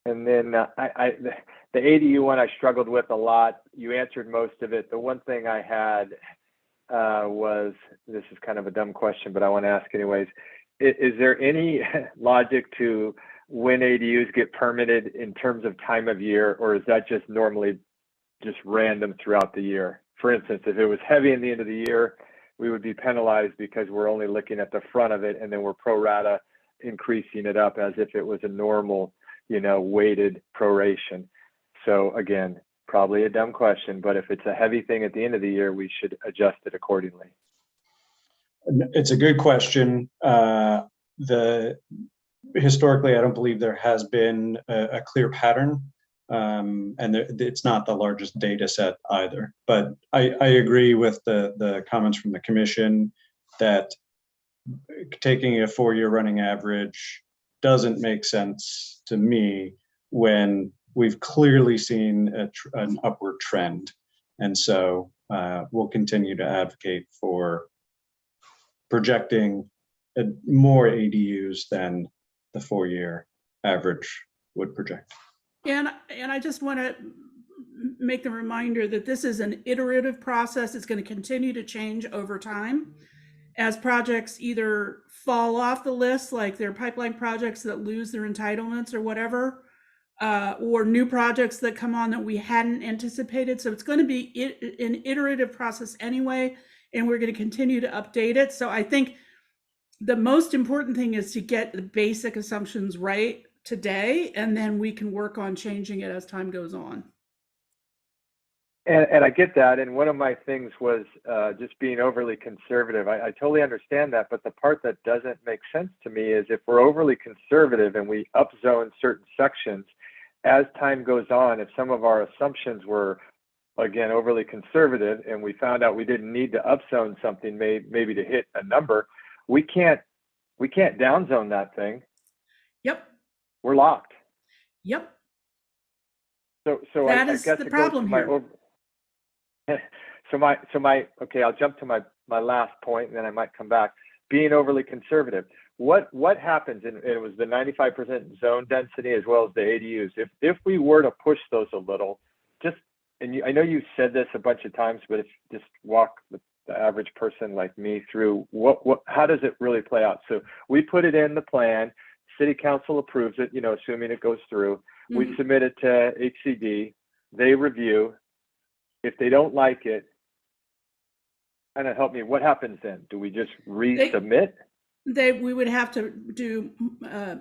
And then the ADU one I struggled with a lot. You answered most of it. The one thing I had was, this is kind of a dumb question, but I want to ask anyways. Is there any logic to when ADUs get permitted in terms of time of year, or is that just normally just random throughout the year? For instance, if it was heavy in the end of the year, we would be penalized because we're only looking at the front of it, and then we're pro rata increasing it up as if it was a normal, weighted proration. So again, probably a dumb question, but if it's a heavy thing at the end of the year, we should adjust it accordingly. It's a good question. Historically, I don't believe there has been a clear pattern, and it's not the largest data set either. But I agree with the comments from the commission that taking a 4-year running average doesn't make sense to me when we've clearly seen an upward trend. And so we'll continue to advocate for projecting more ADUs than the 4-year average would project. And I just want to make the reminder that this is an iterative process. It's going to continue to change over time as projects either fall off the list, like their pipeline projects that lose their entitlements or whatever, or new projects that come on that we hadn't anticipated. So it's going to be an iterative process anyway, and we're going to continue to update it. So I think the most important thing is to get the basic assumptions right today, and then we can work on changing it as time goes on. And I get that. And one of my things was just being overly conservative. I totally understand that. But the part that doesn't make sense to me is if we're overly conservative and we upzone certain sections, as time goes on, if some of our assumptions were, again, overly conservative and we found out we didn't need to upzone something maybe to hit a number, we can't downzone that thing. Yep. We're locked. Yep. So that I is guess the it problem goes to here. Okay, I'll jump to my last point and then I might come back. Being overly conservative. What happens, and it was the 95% zone density as well as the ADUs. If we were to push those a little, I know you said this a bunch of times, but if you just walk the average person like me through how does it really play out? So we put it in the plan, city council approves it, assuming it goes through. Mm-hmm. We submit it to HCD, they review. If they don't like it, kind of help me, what happens then? Do we just resubmit? we would have to do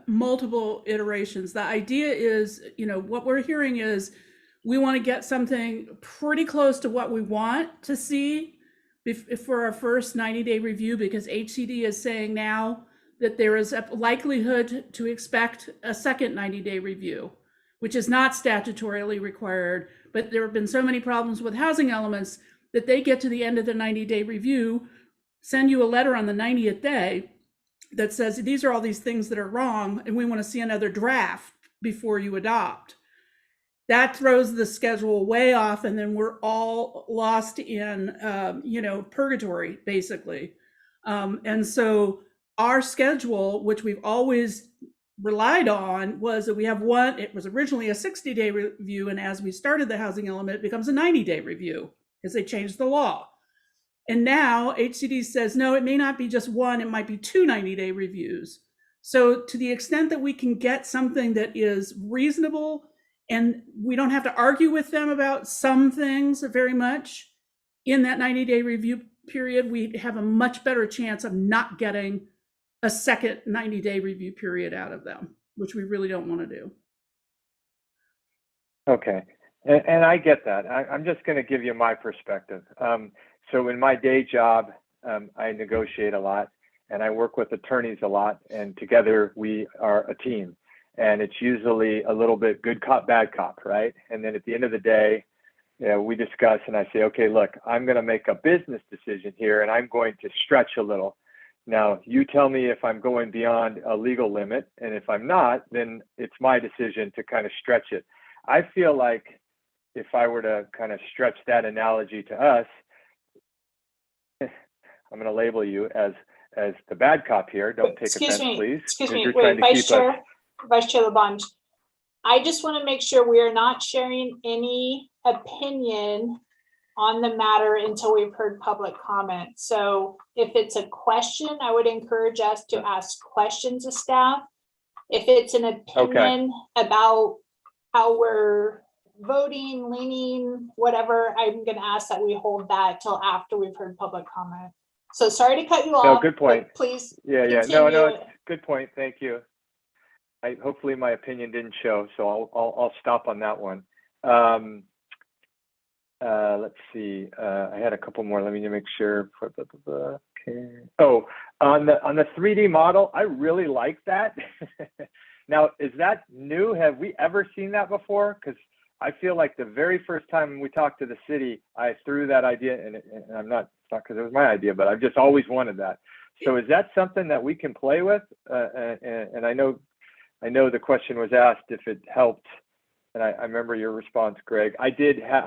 multiple iterations. The idea is, what we're hearing is we want to get something pretty close to what we want to see for our first 90-day review, because HCD is saying now that there is a likelihood to expect a second 90-day review, which is not statutorily required. But there have been so many problems with housing elements that they get to the end of the 90-day review, send you a letter on the 90th day that says, these are all these things that are wrong, and we want to see another draft before you adopt. That throws the schedule way off, and then we're all lost in, purgatory, basically. And so our schedule, which we've always relied on, was that we have one. It was originally a 60-day review, and as we started the housing element, it becomes a 90-day review because they changed the law. And now HCD says, no, it may not be just one, it might be 2 90-day reviews. So to the extent that we can get something that is reasonable, and we don't have to argue with them about some things very much in that 90-day review period, we have a much better chance of not getting a second 90-day review period out of them, which we really don't want to do. Okay, and I get that. I'm just going to give you my perspective. So in my day job, I negotiate a lot, and I work with attorneys a lot, and together we are a team. And it's usually a little bit good cop, bad cop, right? And then at the end of the day, we discuss, and I say, okay, look, I'm going to make a business decision here, and I'm going to stretch a little. Now, you tell me if I'm going beyond a legal limit, and if I'm not, then it's my decision to kind of stretch it. I feel like if I were to kind of stretch that analogy to us, I'm going to label you as the bad cop here. Don't take offense, please. Excuse me. Wait, Vice Chair LaBonge. I just want to make sure we are not sharing any opinion on the matter until we've heard public comment. So if it's a question, I would encourage us to ask questions of staff. If it's an opinion about how we're voting, leaning, whatever, I'm going to ask that we hold that till after we've heard public comment. So sorry to cut you off. No, good point. Please. Yeah. Continue. No, good point. Thank you. Hopefully my opinion didn't show, so I'll stop on that one. Let's see. I had a couple more. Let me make sure. Okay. Oh, on the 3D model, I really like that. Now, is that new? Have we ever seen that before? Because I feel like the very first time we talked to the city, I threw that idea, and I'm not, it's not because it was my idea, but I've just always wanted that. So is that something that we can play with? And I know the question was asked if it helped, and I remember your response, Greg. I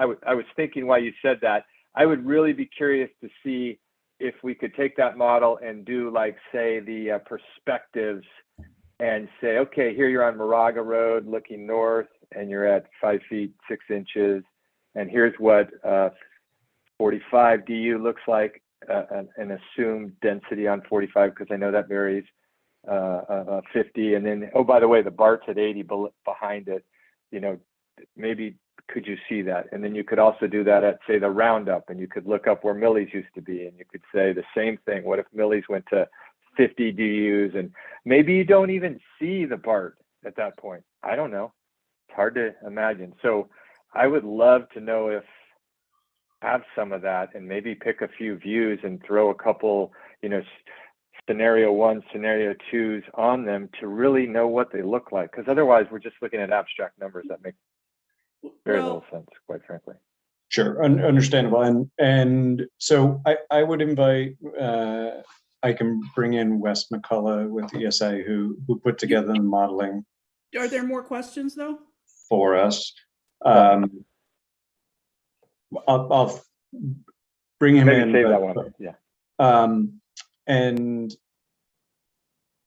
was thinking while you said that, I would really be curious to see if we could take that model and do, like, say, the perspectives, and say, okay, here you're on Moraga Road looking north, and you're at 5 feet 6 inches, and here's what 45 DU looks like, an assumed density on 45, because I know that varies, 50, and then, oh, by the way, the BART's at 80 behind it. Maybe could you see that? And then you could also do that at, say, the roundup, and you could look up where Millie's used to be, and you could say the same thing. What if Millie's went to 50 DUs, and maybe you don't even see the BART at that point? I don't know. It's hard to imagine. So I would love to know if have some of that, and maybe pick a few views and throw a couple, scenario 1, scenario 2s on them to really know what they look like. Because otherwise we're just looking at abstract numbers that make very little sense, quite frankly. Sure, understandable. And so I would invite, I can bring in Wes McCullough with ESA who put together the modeling. Are there more questions though? For us. I'll bring him in. Save that one. Yeah. And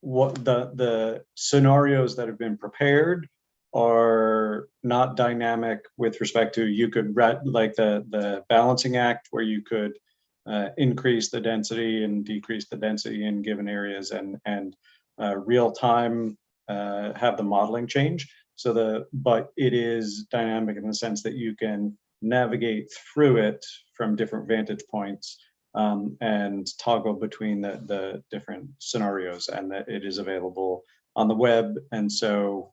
what the scenarios that have been prepared are not dynamic with respect to, you could like the balancing act, where you could increase the density and decrease the density in given areas, and real time have the modeling change. But it is dynamic in the sense that you can navigate through it from different vantage points and toggle between the different scenarios, and that it is available on the web. And so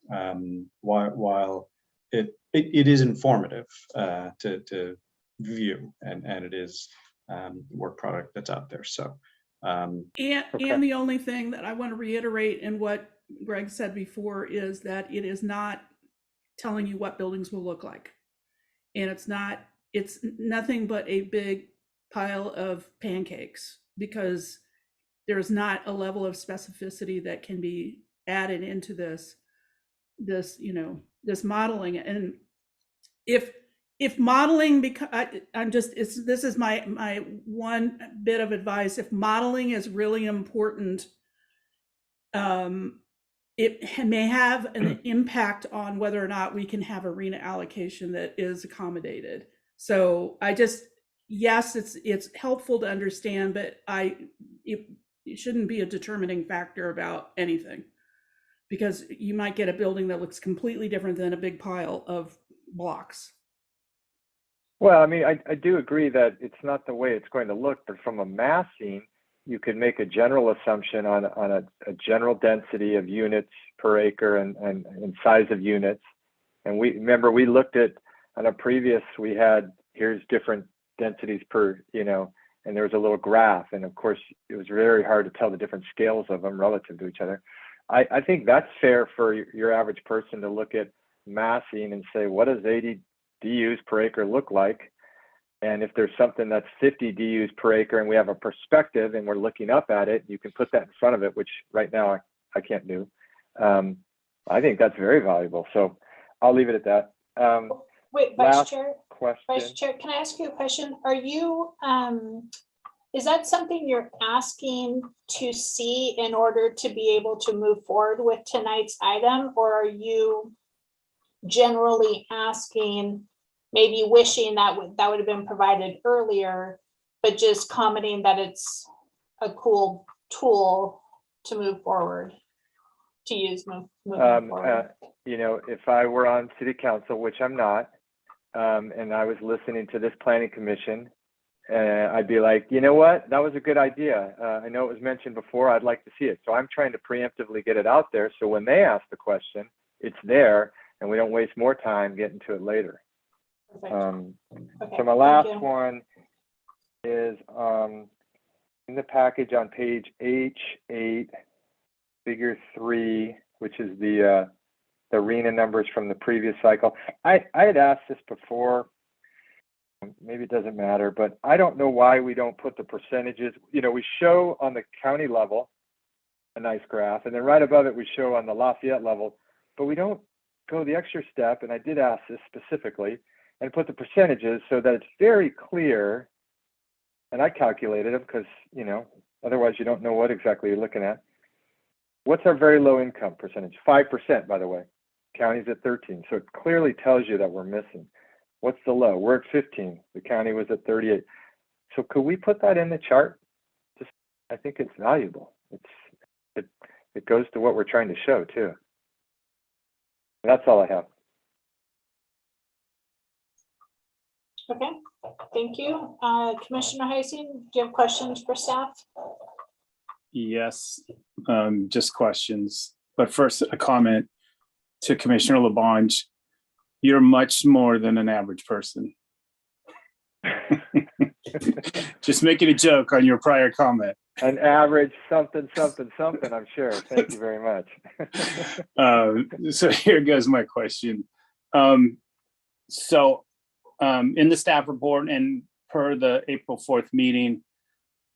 while it is informative to view, and it is work product that's out there. So And the only thing that I want to reiterate in what Greg said before is that it is not telling you what buildings will look like. And it's nothing but a big pile of pancakes, because there's not a level of specificity that can be added into this modeling. And if modeling, this is my one bit of advice. If modeling is really important, it may have an impact on whether or not we can have arena allocation that is accommodated. So yes, it's helpful to understand, but it shouldn't be a determining factor about anything, because you might get a building that looks completely different than a big pile of blocks. Well, I mean, I do agree that it's not the way it's going to look, but from a massing, you could make a general assumption on a general density of units per acre and size of units. And we looked at, on a previous, we had, here's different densities per, and there was a little graph. And of course, it was very hard to tell the different scales of them relative to each other. I think that's fair for your average person to look at massing and say, what does 80 DUs per acre look like? And if there's something that's 50 DUs per acre and we have a perspective and we're looking up at it, you can put that in front of it, which right now I can't do. I think that's very valuable. So I'll leave it at that. Wait, Vice Chair, question. can I ask you a question? Are you, is that something you're asking to see in order to be able to move forward with tonight's item? Or are you generally asking, maybe wishing that would have been provided earlier, but just commenting that it's a cool tool to move forward, to use moving forward? If I were on city council, which I'm not, and I was listening to this planning commission, I'd be like, you know what, that was a good idea. I know it was mentioned before, I'd like to see it. So I'm trying to preemptively get it out there, so when they ask the question, it's there, and we don't waste more time getting to it later. Okay, so my last one is in the package on page H8, figure 3, which is the arena numbers from the previous cycle. I had asked this before, maybe it doesn't matter, but I don't know why we don't put the percentages. We show on the county level a nice graph, and then right above it we show on the Lafayette level, but we don't go the extra step, and I did ask this specifically, and put the percentages so that it's very clear. And I calculated them because, otherwise you don't know what exactly you're looking at. What's our very low income percentage? 5%, by the way. County's at 13. So it clearly tells you that we're missing. What's the low? We're at 15. The county was at 38. So could we put that in the chart? I think it's valuable. It goes to what we're trying to show too. And that's all I have. Okay, thank you. Commissioner Heising, do you have questions for staff? Yes, just questions. But first, a comment to Commissioner Labange. You're much more than an average person. Just making a joke on your prior comment. An average something, I'm sure. Thank you very much. So here goes my question. In the staff report and per the April 4th meeting,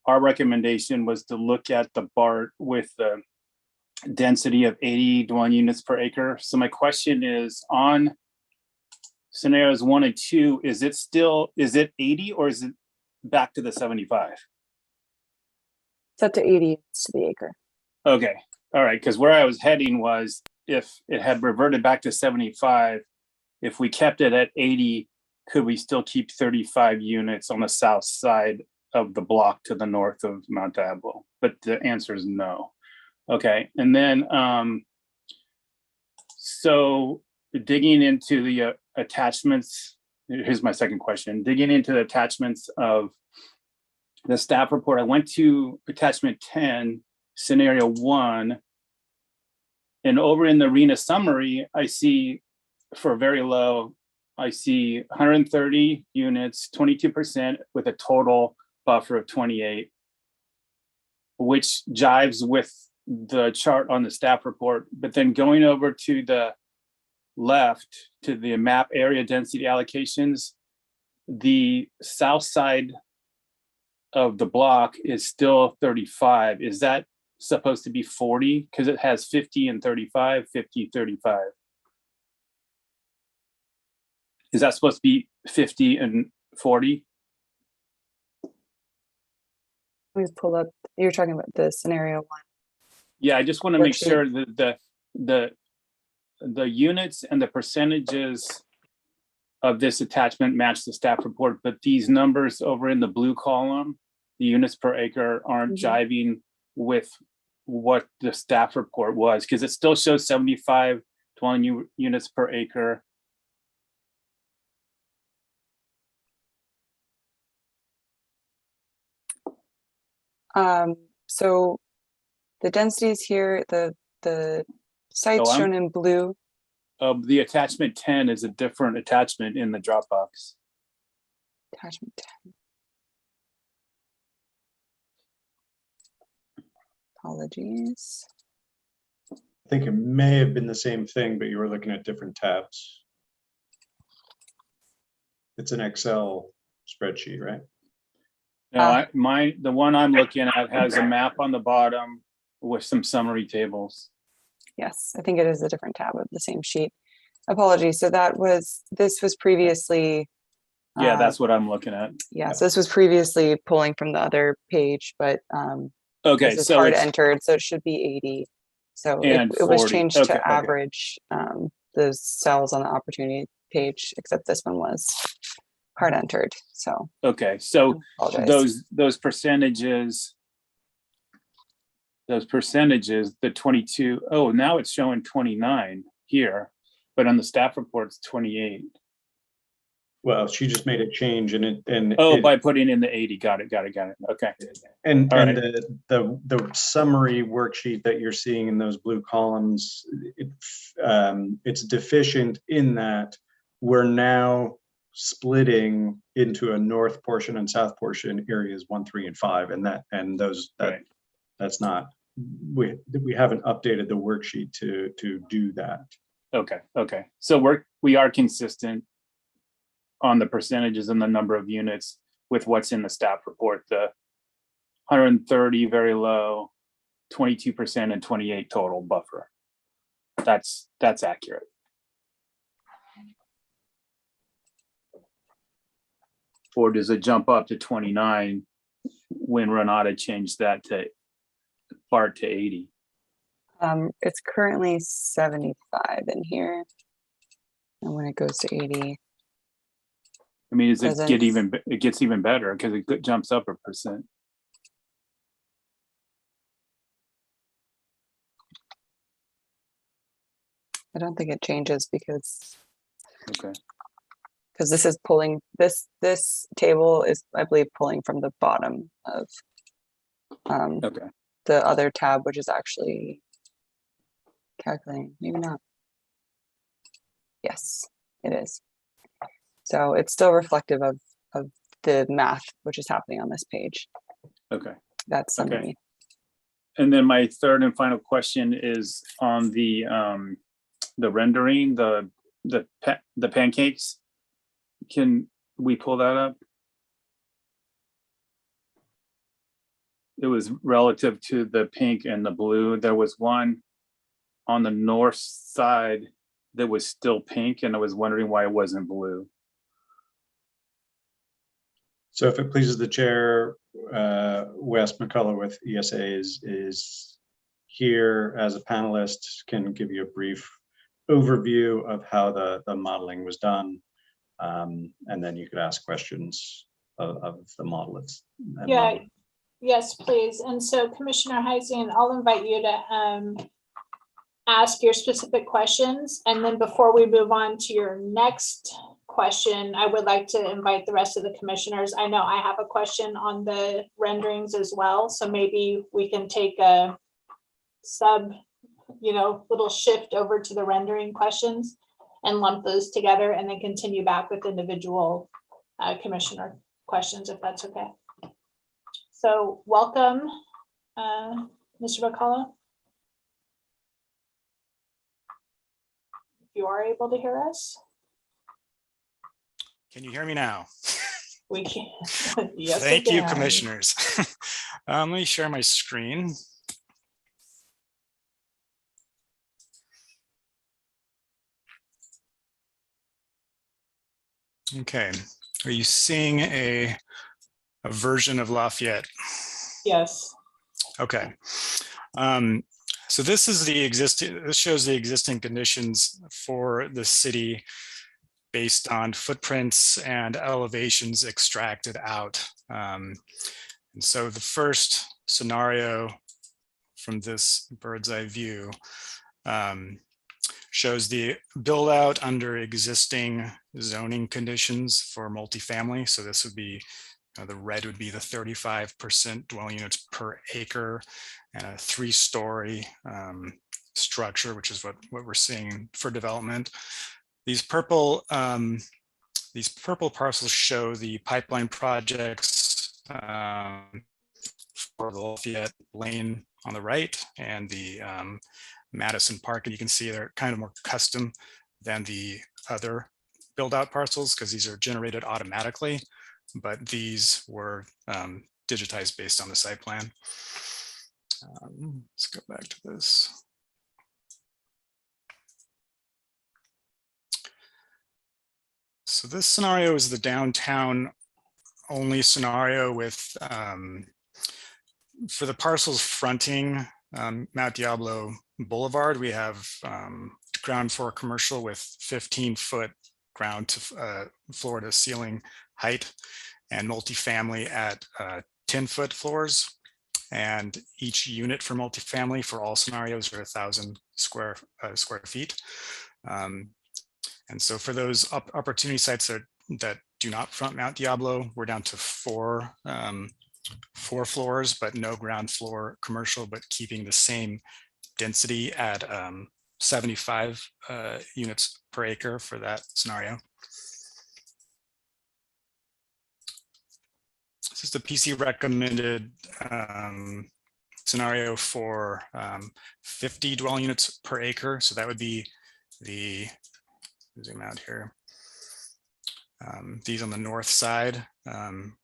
our recommendation was to look at the BART with the density of 80 dwelling units per acre. So my question is, on scenarios 1 and 2, is it 80 or is it back to the 75? Set to 80 to the acre. Okay, all right, because where I was heading was if it had reverted back to 75, if we kept it at 80, could we still keep 35 units on the south side of the block to the north of Mount Diablo? But the answer is no. Okay, and then so digging into the attachments, here's my second question. Digging into the attachments of the staff report, I went to attachment 10, scenario 1. And over in the arena summary, I see for very low, I see 130 units, 22% with a total buffer of 28, which jives with the chart on the staff report. But then going over to the left to the map area density allocations, the south side of the block is still 35. Is that supposed to be 40? Because it has 50 and 35, 50, 35. Is that supposed to be 50 and 40? Let me pull up, you're talking about the scenario 1. Yeah, I just want to make Worksheet. sure that the units and the percentages of this attachment match the staff report, but these numbers over in the blue column, the units per acre, aren't jiving with what the staff report was, because it still shows 75 dwelling units per acre. So the densities here, the sites shown in blue. The attachment 10 is a different attachment in the Dropbox. Attachment 10. Apologies. I think it may have been the same thing, but you were looking at different tabs. It's an Excel spreadsheet, right? No, the one I'm looking at has a map on the bottom with some summary tables. Yes, I think it is a different tab of the same sheet. Apologies. So this was previously. Yeah, that's what I'm looking at. Yeah, so this was previously pulling from the other page, but okay, this is so hard it's entered, so it should be 80. So and it was 40. changed Okay, to average those cells on the opportunity page, except this one was hard entered. So okay, so apologize. those percentages, the 22. Oh, now it's showing 29 here, but on the staff report it's 28. Well, she just made a change By putting in the 80. Got it. Okay. And All right. the summary worksheet that you're seeing in those blue columns, it's deficient in that we're now splitting into a north portion and south portion areas 1, 3, and 5, that's not, we haven't updated the worksheet to do that. Okay. So we are consistent on the percentages and the number of units with what's in the staff report. The 130 very low, 22% and 28 total buffer. That's accurate. Or does it jump up to 29 when Renata changed that to BART to 80? It's currently 75 in here, and when it goes to 80. I mean, it gets even better because it jumps up 1%. I don't think it changes because this is pulling this table is, I believe, pulling from the bottom of the other tab, which is actually calculating. Maybe not. Yes, it is. So it's still reflective of the math which is happening on this page. Okay. That's summary. Okay. And then my third and final question is on the rendering, the pancakes. Can we pull that up? It was relative to the pink and the blue. There was one on the north side that was still pink, and I was wondering why it wasn't blue. So if it pleases the chair, Wes McCullough with ESA is here as a panelist, can give you a brief overview of how the modeling was done. And then you could ask questions of the model. Yes, please. And so Commissioner Heising, I'll invite you to ask your specific questions. And then before we move on to your next question, I would like to invite the rest of the commissioners. I know I have a question on the renderings as well, so maybe we can take a little shift over to the rendering questions and lump those together and then continue back with individual commissioner questions, if that's okay. So welcome, Mr. McCullough. If you are able to hear us. Can you hear me now? We can. Yes, Thank we you, can. commissioners. Let me share my screen. Okay, are you seeing a version of Lafayette? Yes. Okay. So this is the existing, this shows the existing conditions for the city based on footprints and elevations extracted out. And so the first scenario from this bird's eye view shows the build out under existing zoning conditions for multifamily. So this would be, the red would be the 35% dwelling units per acre and a 3-story structure, which is what we're seeing for development. These purple parcels show the pipeline projects for the Lafayette Lane on the right and the Madison Park, and you can see they're kind of more custom than the other build out parcels because these are generated automatically, but these were digitized based on the site plan. Let's go back to this. So this scenario is the downtown only scenario with, for the parcels fronting Mount Diablo Boulevard, we have ground floor commercial with 15-foot ground to floor to ceiling height and multifamily at 10-foot floors. And each unit for multifamily for all scenarios are 1,000 square feet. And so for those opportunity sites that do not front Mount Diablo, we're down to four floors, but no ground floor commercial, but keeping the same density at 75 units per acre for that scenario. This is the PC recommended scenario for 50 dwelling units per acre. So that would be the, zoom out here. These on the north side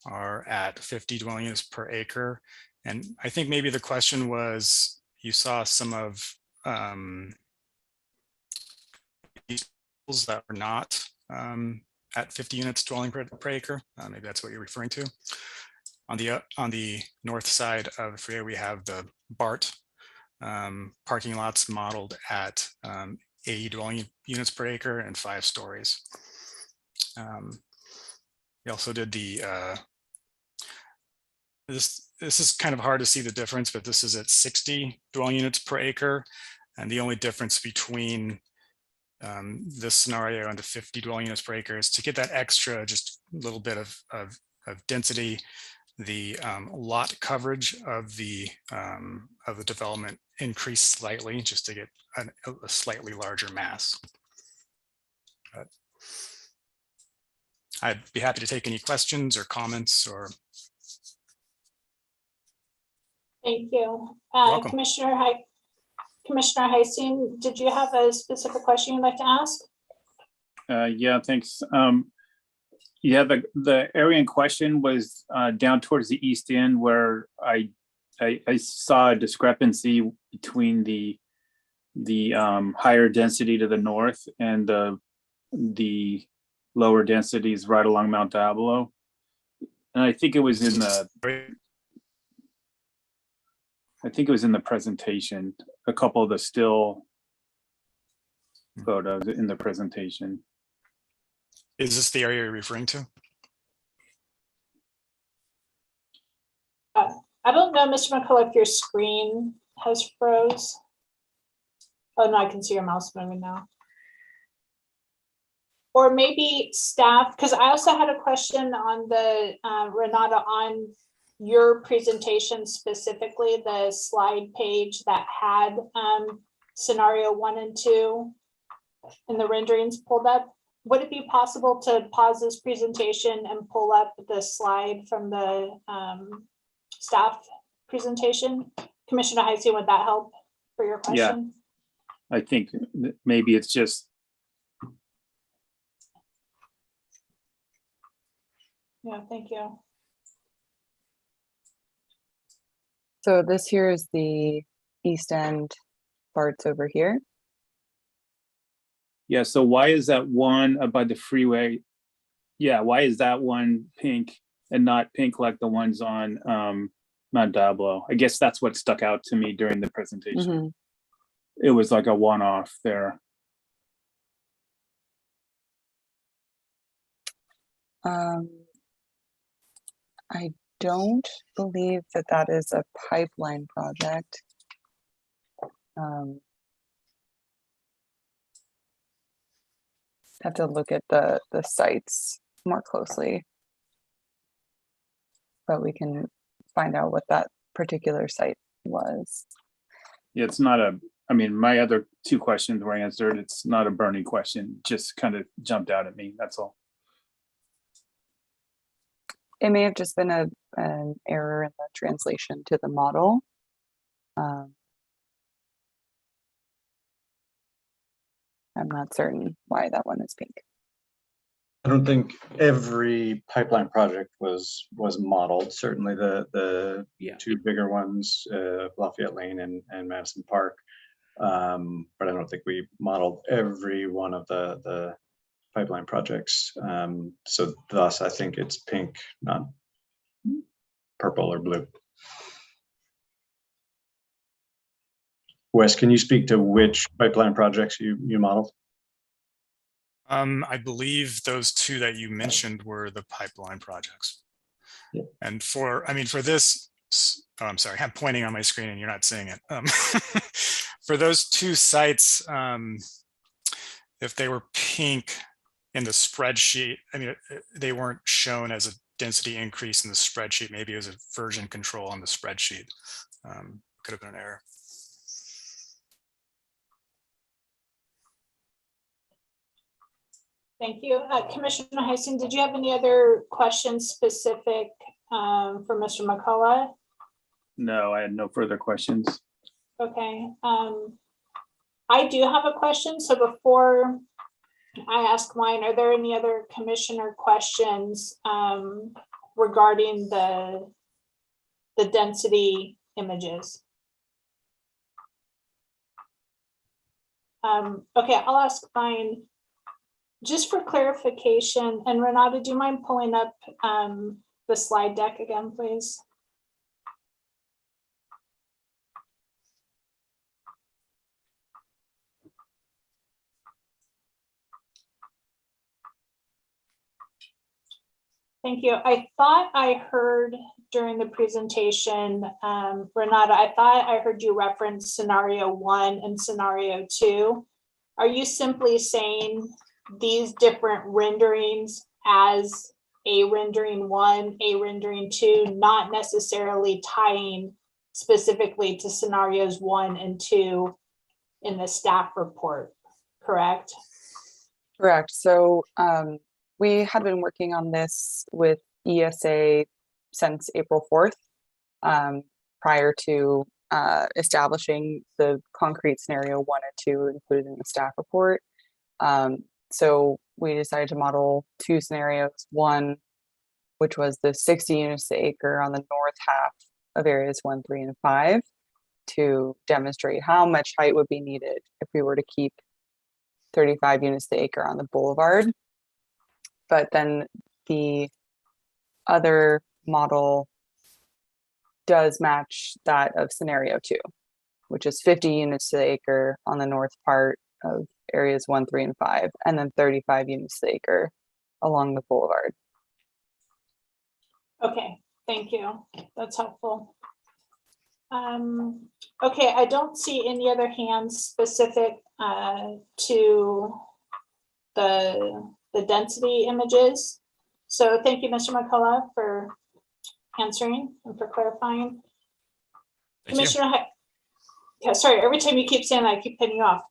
are at 50 dwelling units per acre. And I think maybe the question was, you saw some of these that are not at 50 units dwelling per acre. Maybe that's what you're referring to. On the north side of the freeway, we have the BART parking lots modeled at 80 dwelling units per acre and 5 stories. We also did the, this is kind of hard to see the difference, but this is at 60 dwelling units per acre. And the only difference between this scenario and the 50 dwelling units per acre is to get that extra, just a little bit of density. The lot coverage of the development increased slightly just to get a slightly larger mass. But I'd be happy to take any questions or comments or. Thank you. Welcome. Commissioner Heising, did you have a specific question you'd like to ask? Yeah, thanks. Yeah, the area in question was down towards the east end where I saw a discrepancy between the higher density to the north and the lower densities right along Mount Diablo. And I think it was in the presentation, a couple of the still photos in the presentation. Is this the area you're referring to? I don't know, Mr. McCullough, if your screen has froze. Oh no, I can see your mouse moving now. Or maybe staff, because I also had a question on the, Renata, on your presentation specifically, the slide page that had scenario 1 and 2 and the renderings pulled up. Would it be possible to pause this presentation and pull up the slide from the staff presentation? Commissioner Heisey, would that help for your question? I think maybe it's just, Yeah, thank you. So this here is the east end parts over here. yeah, so why is that one by the freeway? Yeah, why is that one pink and not pink like the ones on Mount Diablo? I guess that's what stuck out to me during the presentation. Mhm. It was like a one-off there. I don't believe that that is a pipeline project. Have to look at the sites more closely, but we can find out what that particular site was. Yeah, it's not a, I mean, my other two questions were answered. It's not a burning question, just kind of jumped out at me, that's all. It may have just been an error in the translation to the model. I'm not certain why that one is pink. I don't think every pipeline project was modeled. Certainly the two bigger ones, Lafayette Lane and Madison Park. But I don't think we modeled every one of the pipeline projects. So thus I think it's pink, not purple or blue. Wes, can you speak to which pipeline projects you modeled? I believe those two that you mentioned were the pipeline projects. Yeah. And for this, oh, I'm sorry, I'm pointing on my screen and you're not seeing it. For those two sites, if they were pink in the spreadsheet, I mean, they weren't shown as a density increase in the spreadsheet. Maybe it was a version control on the spreadsheet. Could have been an error. Thank you. Commissioner Heisen, did you have any other questions specific for Mr. McCullough? No, I had no further questions. Okay. I do have a question. So before I ask mine, are there any other commissioner questions regarding the density images? Okay, I'll ask mine. Just for clarification, and Renata, do you mind pulling up the slide deck again, please? Thank you. I thought I heard during the presentation, Renata, I thought I heard you reference scenario 1 and scenario 2. Are you simply saying these different renderings as a rendering 1, a rendering 2, not necessarily tying specifically to scenarios 1 and 2 in the staff report, correct? Correct. So we had been working on this with ESA since April 4th, prior to establishing the concrete scenario 1 and 2 included in the staff report. So we decided to model two scenarios. One, which was the 60 units to acre on the north half of areas 1, 3, and 5, to demonstrate how much height would be needed if we were to keep 35 units to acre on the boulevard. But then the other model does match that of scenario 2, which is 50 units to the acre on the north part of areas 1, 3, and 5, and then 35 units to the acre along the boulevard. Okay, thank you. That's helpful. Okay, I don't see any other hands specific to the the density images. So thank you, Mr. McCullough, for answering and for clarifying. Thank you. Commissioner, yeah, sorry, every time you keep saying that, I keep cutting you off.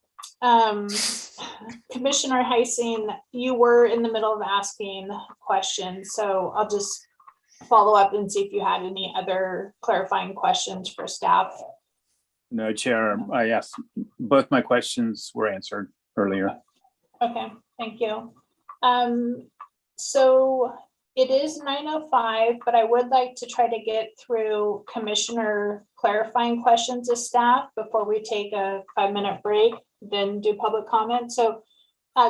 Commissioner Heising, you were in the middle of asking questions, so I'll just follow up and see if you had any other clarifying questions for staff. No, Chair, I asked, both my questions were answered earlier. Okay, thank you. So it is 9:05, but I would like to try to get through commissioner clarifying questions of staff before we take a 5-minute break, then do public comment. So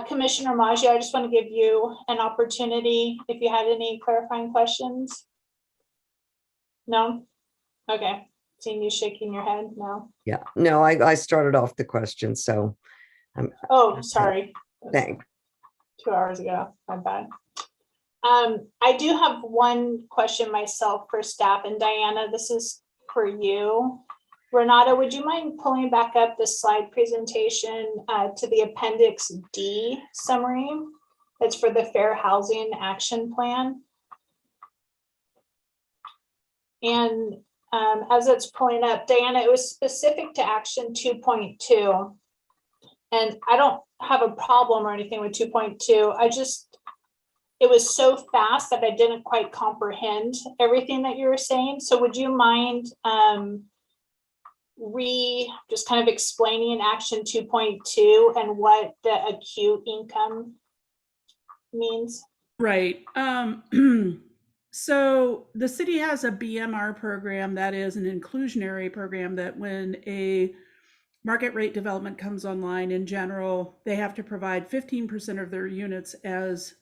Commissioner Maggio, I just want to give you an opportunity if you had any clarifying questions. No? Okay, seeing you shaking your head, no? Yeah, no, I started off the question, so. Oh, sorry. Thanks. 2 hours ago, my bad. I do have one question myself for staff, and Diana, this is for you. Renata, would you mind pulling back up the slide presentation to the Appendix D summary? It's for the Fair Housing Action Plan. And as it's pulling up, Diana, it was specific to Action 2.2. And I don't have a problem or anything with 2.2. It was so fast that I didn't quite comprehend everything that you were saying. So would you mind just kind of explaining Action 2.2 and what the acute income means? Right. So the city has a BMR program that is an inclusionary program that when a market rate development comes online, in general, they have to provide 15% of their units as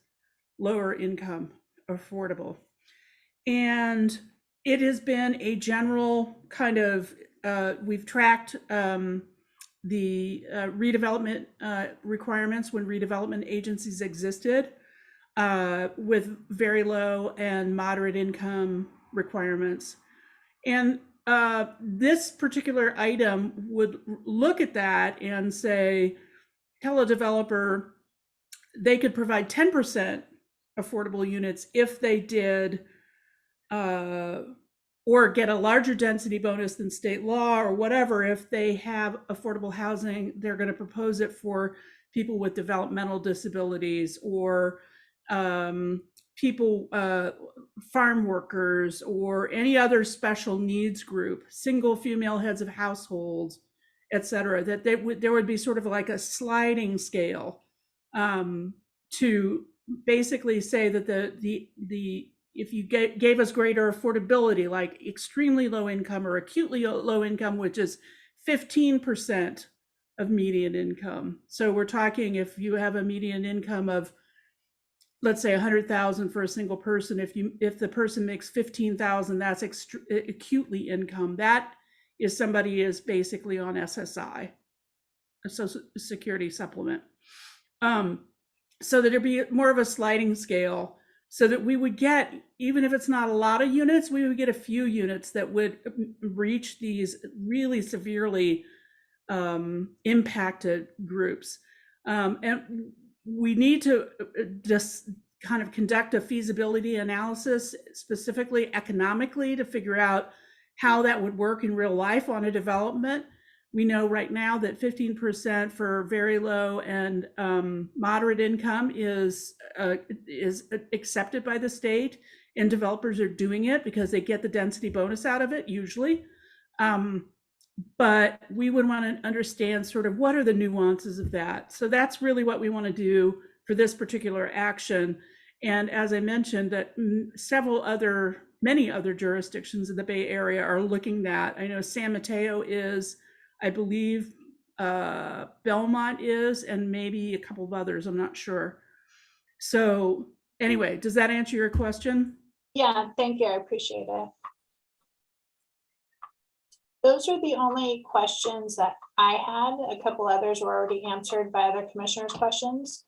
lower income affordable. And it has been a general kind of, we've tracked the redevelopment requirements when redevelopment agencies existed with very low and moderate income requirements. And this particular item would look at that and say, tell a developer they could provide 10% affordable units if they did, or get a larger density bonus than state law or whatever. If they have affordable housing, they're going to propose it for people with developmental disabilities or people, farm workers, or any other special needs group, single female heads of households, et cetera, that there would be sort of like a sliding scale to basically say that if you gave us greater affordability, like extremely low income or acutely low income, which is 15% of median income. So we're talking, if you have a median income of, let's say 100,000 for a single person, if the person makes 15,000, that's acutely income. That is somebody is basically on SSI, a Social Security supplement. So that there'd be more of a sliding scale, so that we would get, even if it's not a lot of units, we would get a few units that would reach these really severely impacted groups. And we need to just kind of conduct a feasibility analysis, specifically economically, to figure out how that would work in real life on a development. We know right now that 15% for very low and moderate income is accepted by the state, and developers are doing it because they get the density bonus out of it usually. But we would want to understand sort of what are the nuances of that. So that's really what we want to do for this particular action. And as I mentioned, that many other jurisdictions in the Bay Area are looking at. I know San Mateo is, I believe Belmont is, and maybe a couple of others, I'm not sure. So anyway, does that answer your question? Yeah, thank you, I appreciate it. Those are the only questions that I had. A couple others were already answered by other commissioners' questions.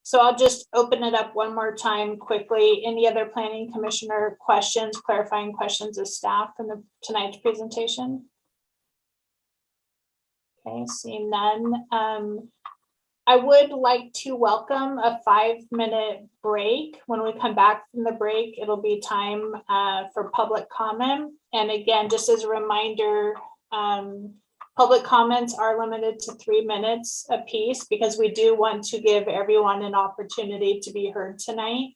So I'll just open it up one more time quickly. Any other planning commissioner questions, clarifying questions of staff from tonight's presentation? Okay, seeing none. I would like to welcome a 5-minute break. When we come back from the break, it'll be time for public comment. And again, just as a reminder, public comments are limited to 3 minutes apiece because we do want to give everyone an opportunity to be heard tonight.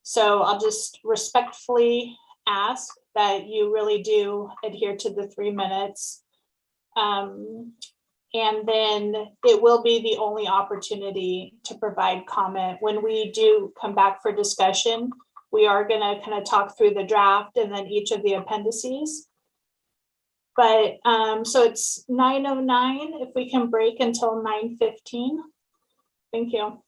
So I'll just respectfully ask that you really do adhere to the 3 minutes. And then it will be the only opportunity to provide comment. When we do come back for discussion, we are going to kind of talk through the draft and then each of the appendices. But so it's 9:09. If we can break until 9:15. Thank you.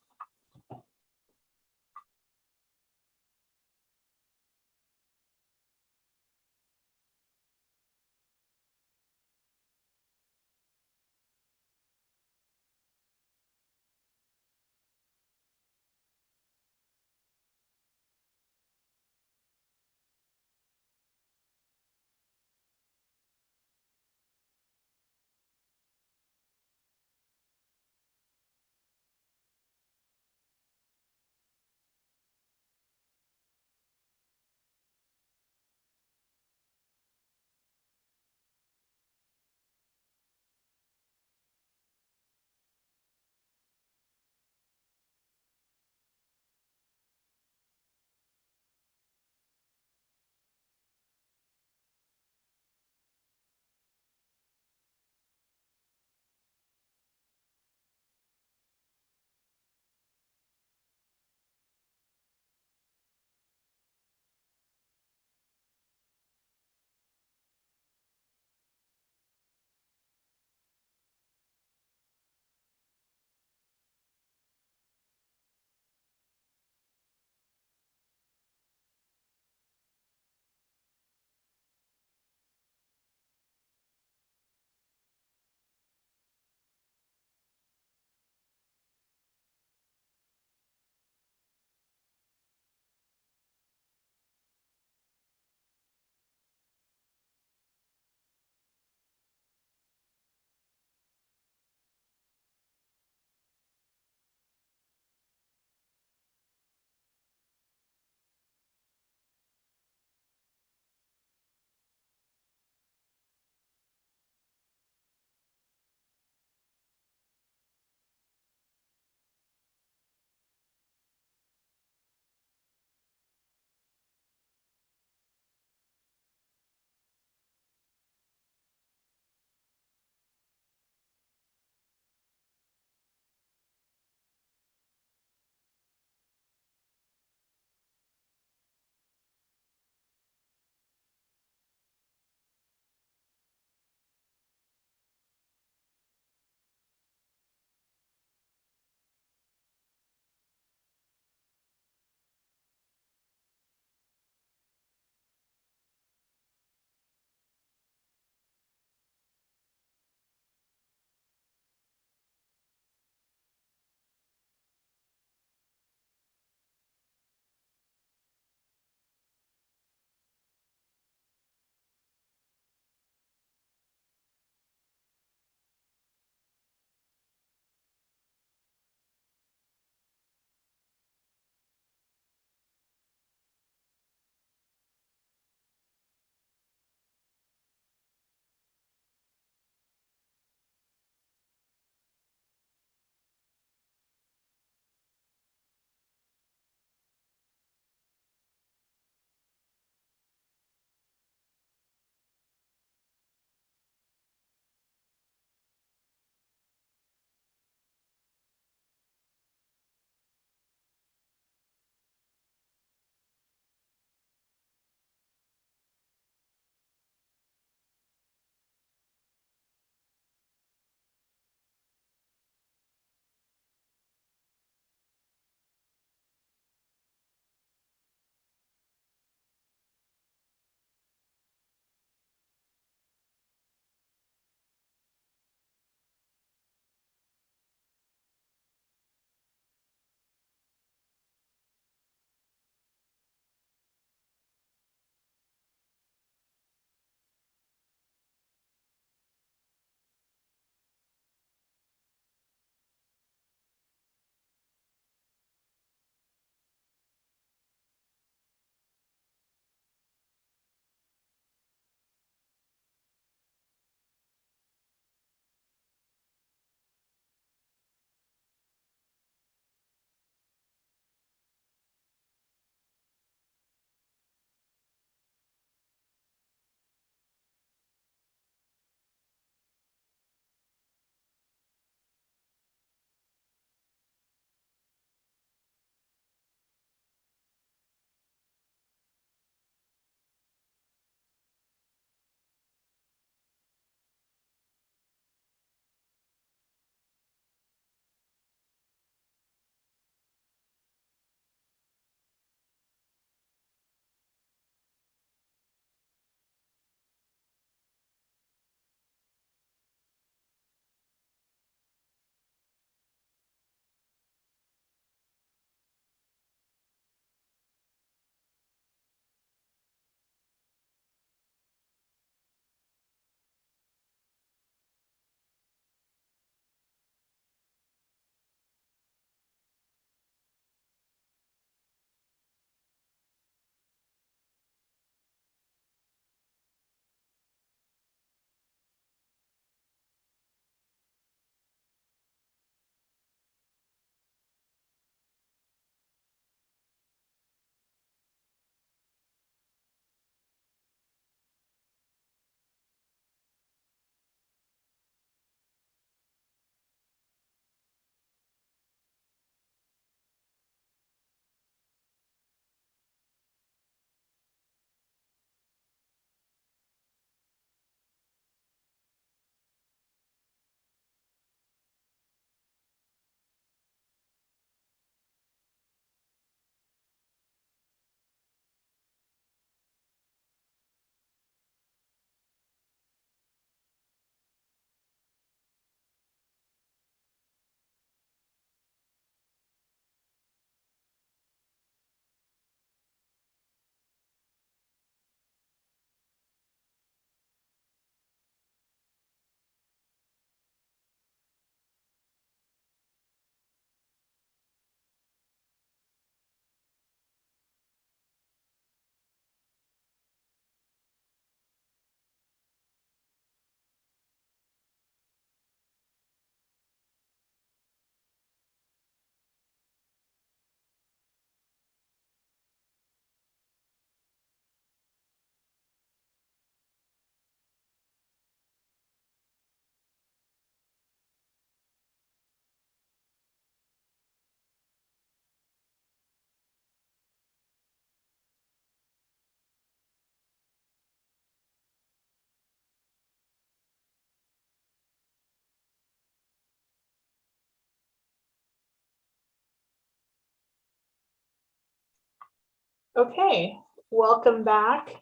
Okay, welcome back.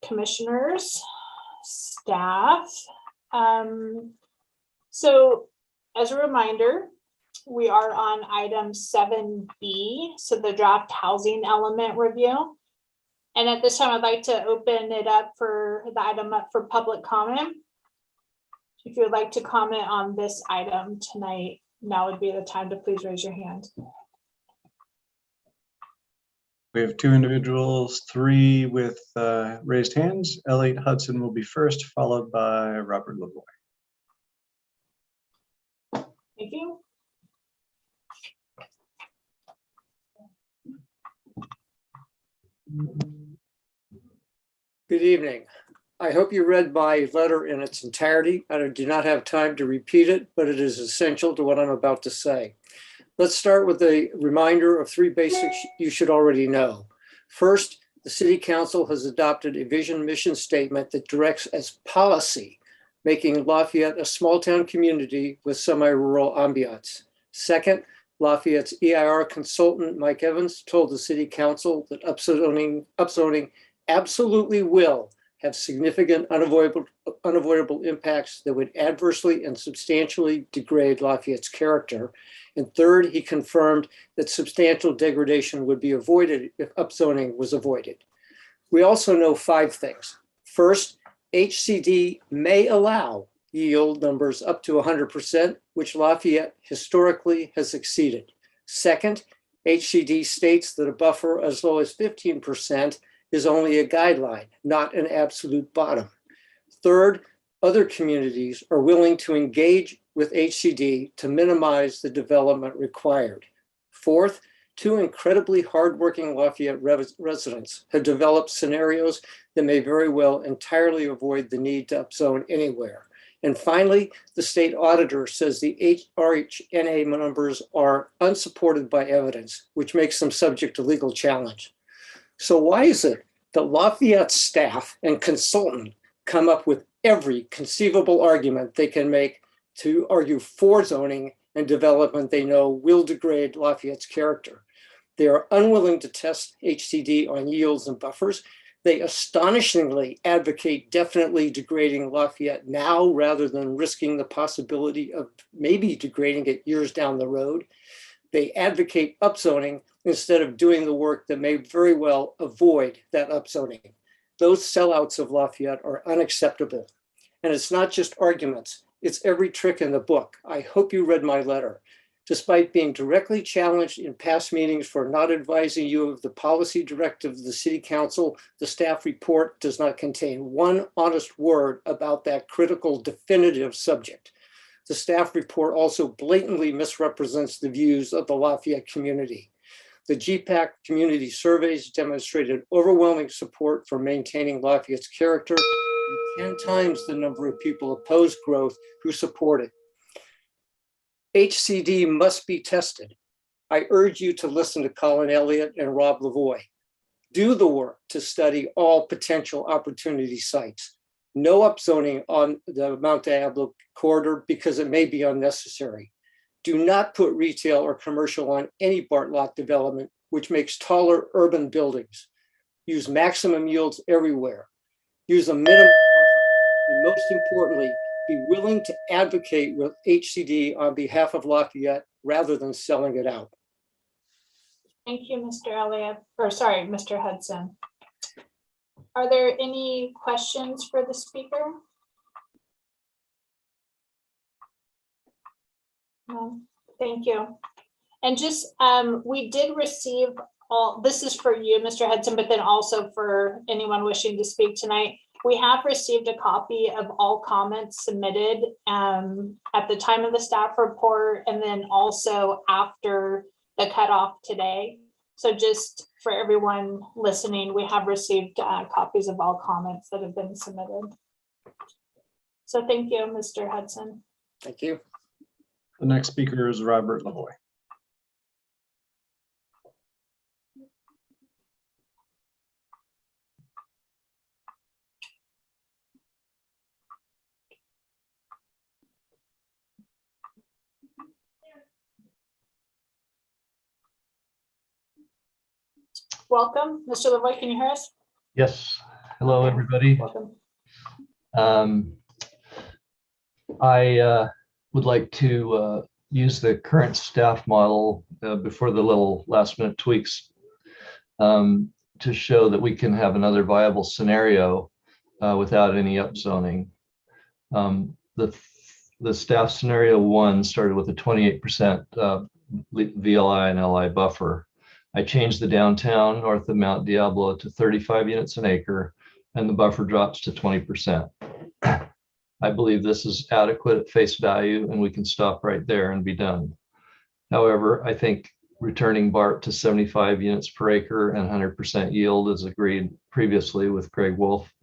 Commissioners, staff. So as a reminder, we are on item 7B, so the draft housing element review. And at this time, I'd like to open it up for the item up for public comment. If you would like to comment on this item tonight, now would be the time to please raise your hand. We have 2 individuals, 3 with raised hands. Elliot Hudson will be first, followed by Robert Lavoie. Thank you. Good evening. I hope you read my letter in its entirety. I do not have time to repeat it, but it is essential to what I'm about to say. Let's start with a reminder of 3 basics you should already know. First, the City Council has adopted a vision mission statement that directs as policy, making Lafayette a small town community with semi-rural ambiance. Second, Lafayette's EIR consultant, Mike Evans, told the City Council that upzoning absolutely will have significant unavoidable impacts that would adversely and substantially degrade Lafayette's character. And third, he confirmed that substantial degradation would be avoided if upzoning was avoided. We also know 5 things. First, HCD may allow yield numbers up to 100%, which Lafayette historically has exceeded. Second, HCD states that a buffer as low as 15% is only a guideline, not an absolute bottom. Third, other communities are willing to engage with HCD to minimize the development required. Fourth, 2 incredibly hardworking Lafayette residents have developed scenarios that may very well entirely avoid the need to upzone anywhere. And finally, the state auditor says the RHNA numbers are unsupported by evidence, which makes them subject to legal challenge. So why is it that Lafayette staff and consultant come up with every conceivable argument they can make to argue for zoning and development they know will degrade Lafayette's character? They are unwilling to test HCD on yields and buffers. They astonishingly advocate definitely degrading Lafayette now rather than risking the possibility of maybe degrading it years down the road. They advocate upzoning instead of doing the work that may very well avoid that upzoning. Those sellouts of Lafayette are unacceptable. And it's not just arguments, it's every trick in the book. I hope you read my letter. Despite being directly challenged in past meetings for not advising you of the policy directive of the City Council, the staff report does not contain 1 honest word about that critical definitive subject. The staff report also blatantly misrepresents the views of the Lafayette community. The GPAC community surveys demonstrated overwhelming support for maintaining Lafayette's character, and 10 times the number of people opposed growth who support it. HCD must be tested. I urge you to listen to Colin Elliott and Rob Lavoie. Do the work to study all potential opportunity sites. No upzoning on the Mount Diablo corridor because it may be unnecessary. Do not put retail or commercial on any BART lot development, which makes taller urban buildings. Use maximum yields everywhere. Use a minimum, and most importantly, be willing to advocate with HCD on behalf of Lafayette rather than selling it out. Thank you, Mr. Elliott, or sorry, Mr. Hudson. Are there any questions for the speaker? No, thank you. And just, we did receive all, this is for you, Mr. Hudson, but then also for anyone wishing to speak tonight. We have received a copy of all comments submitted at the time of the staff report and then also after the cutoff today. So just for everyone listening, we have received copies of all comments that have been submitted. So thank you, Mr. Hudson. Thank you. The next speaker is Robert Lavoie. welcome. Mr. Lavoy, can you hear us? Yes. Hello, everybody. Welcome. I would like to use the current staff model before the little last minute tweaks to show that we can have another viable scenario without any upzoning. The staff scenario 1 started with a 28% VLI and LI buffer. I changed the downtown north of Mount Diablo to 35 units an acre, and the buffer drops to 20%. I believe this is adequate at face value, and we can stop right there and be done. However, I think returning BART to 75 units per acre and 100% yield, as agreed previously with Craig Wolf,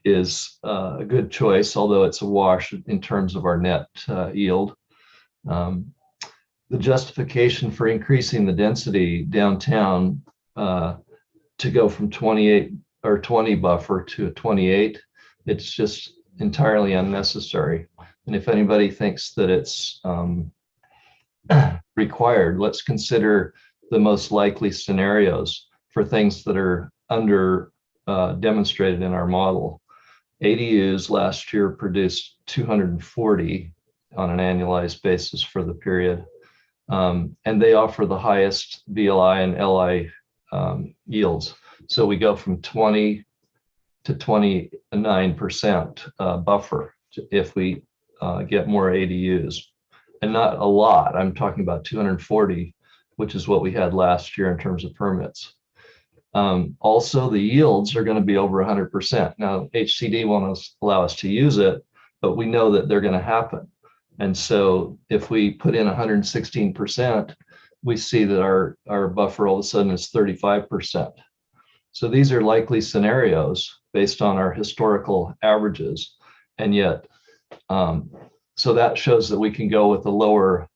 is a good choice, although it's a wash in terms of our net yield. The justification for increasing the density downtown to go from 28 or 20 buffer to a 28, it's just entirely unnecessary. And if anybody thinks that it's required, let's consider the most likely scenarios for things that are under demonstrated in our model. ADUs last year produced 240 on an annualized basis for the period. And they offer the highest VLI and LI yields. So we go from 20 to 29% buffer if we get more ADUs. And not a lot, I'm talking about 240, which is what we had last year in terms of permits. Also, the yields are going to be over 100%. Now, HCD won't allow us to use it, but we know that they're going to happen. And so if we put in 116%, we see that our buffer all of a sudden is 35%. So these are likely scenarios based on our historical averages. And yet, so that shows that we can go with a lower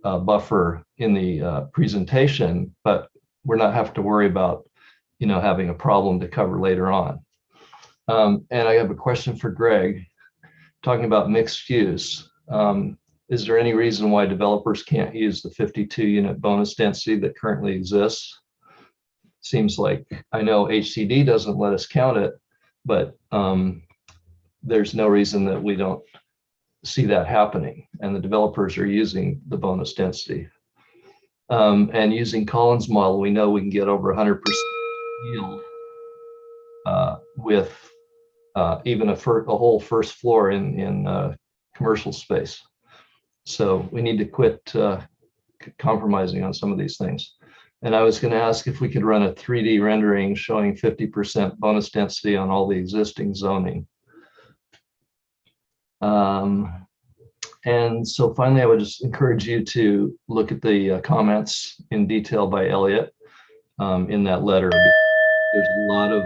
buffer in the presentation, but we're not have to worry about, having a problem to cover later on. And I have a question for Greg, talking about mixed use. Is there any reason why developers can't use the 52 unit bonus density that currently exists? Seems like, I know HCD doesn't let us count it, but there's no reason that we don't see that happening. And the developers are using the bonus density. And using Collins' model, we know we can get over 100% yield with even a whole first floor in commercial space. So we need to quit compromising on some of these things. And I was going to ask if we could run a 3D rendering showing 50% bonus density on all the existing zoning. And so finally, I would just encourage you to look at the comments in detail by Elliot in that letter. There's a lot of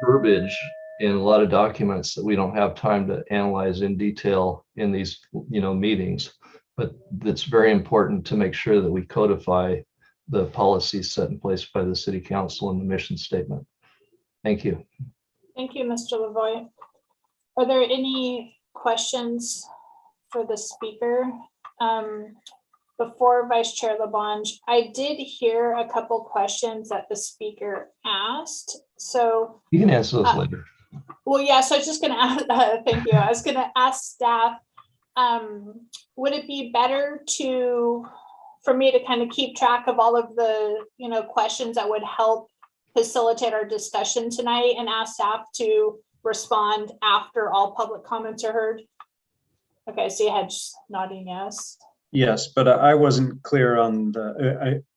verbiage in a lot of documents that we don't have time to analyze in detail in these meetings, but it's very important to make sure that we codify the policies set in place by the city council and the mission statement. Thank you. Thank you, Mr. Lavoy. Are there any questions for the speaker? Before Vice Chair Labange, I did hear a couple questions that the speaker asked. So you can answer those later. Well, yeah, so I was just going to ask, thank you. I was going to ask staff, would it be better for me to kind of keep track of all of the, questions that would help facilitate our discussion tonight and ask staff to respond after all public comments are heard? Okay, so you had just nodding yes. Yes, but I wasn't clear on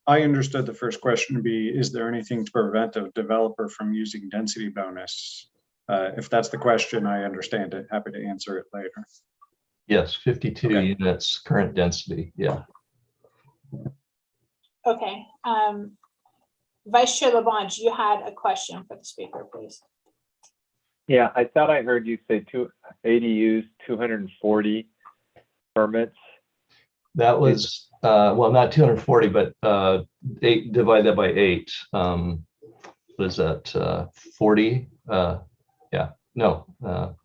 I understood the first question to be, is there anything to prevent a developer from using density bonus? If that's the question, I understand it. Happy to answer it later. Yes, 52 units current density. Yeah. Okay. Vice Chair Labange, you had a question for the speaker, please. Yeah, I thought I heard you say ADUs, 240 permits. That was, well, not 240, but divide that by 8. What is that, 40? Yeah, no,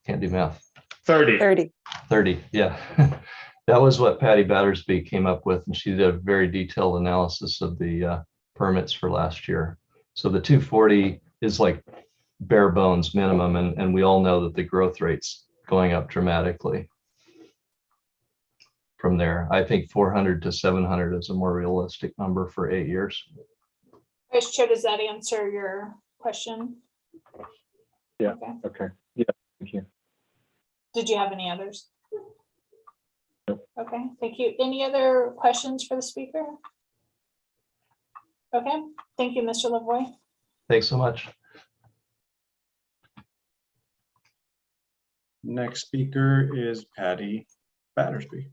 can't do math. 30. 30, yeah. That was what Paddy Battersby came up with, and she did a very detailed analysis of the permits for last year. So the 240 is like bare bones minimum, and we all know that the growth rate's going up dramatically from there. I think 400 to 700 is a more realistic number for 8 years. Vice Chair, does that answer your question? Yeah. Okay. Okay. Yeah. Thank you. Did you have any others? Nope. Okay, thank you. Any other questions for the speaker? Okay, thank you, Mr. Lavoie. Thanks so much. Next speaker is Paddy Battersby.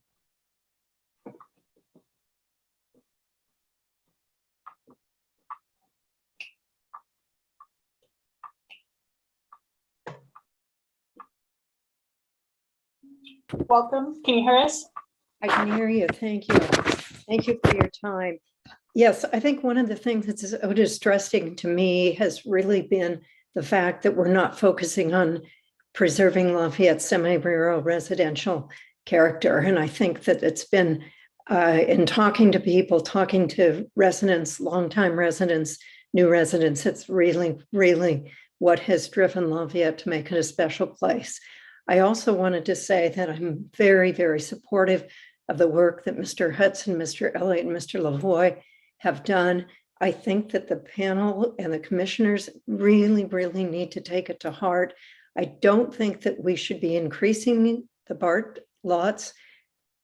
Welcome. Can you hear us? I can hear you. Thank you. Thank you for your time. Yes, I think one of the things that's so distressing to me has really been the fact that we're not focusing on preserving Lafayette's semi-rural residential character. And I think that it's been in talking to people, talking to residents, longtime residents, new residents, it's really, really what has driven Lafayette to make it a special place. I also wanted to say that I'm very, very supportive of the work that Mr. Hudson, Mr. Elliott, and Mr. Lavoie have done. I think that the panel and the commissioners really, really need to take it to heart. I don't think that we should be increasing the BART lots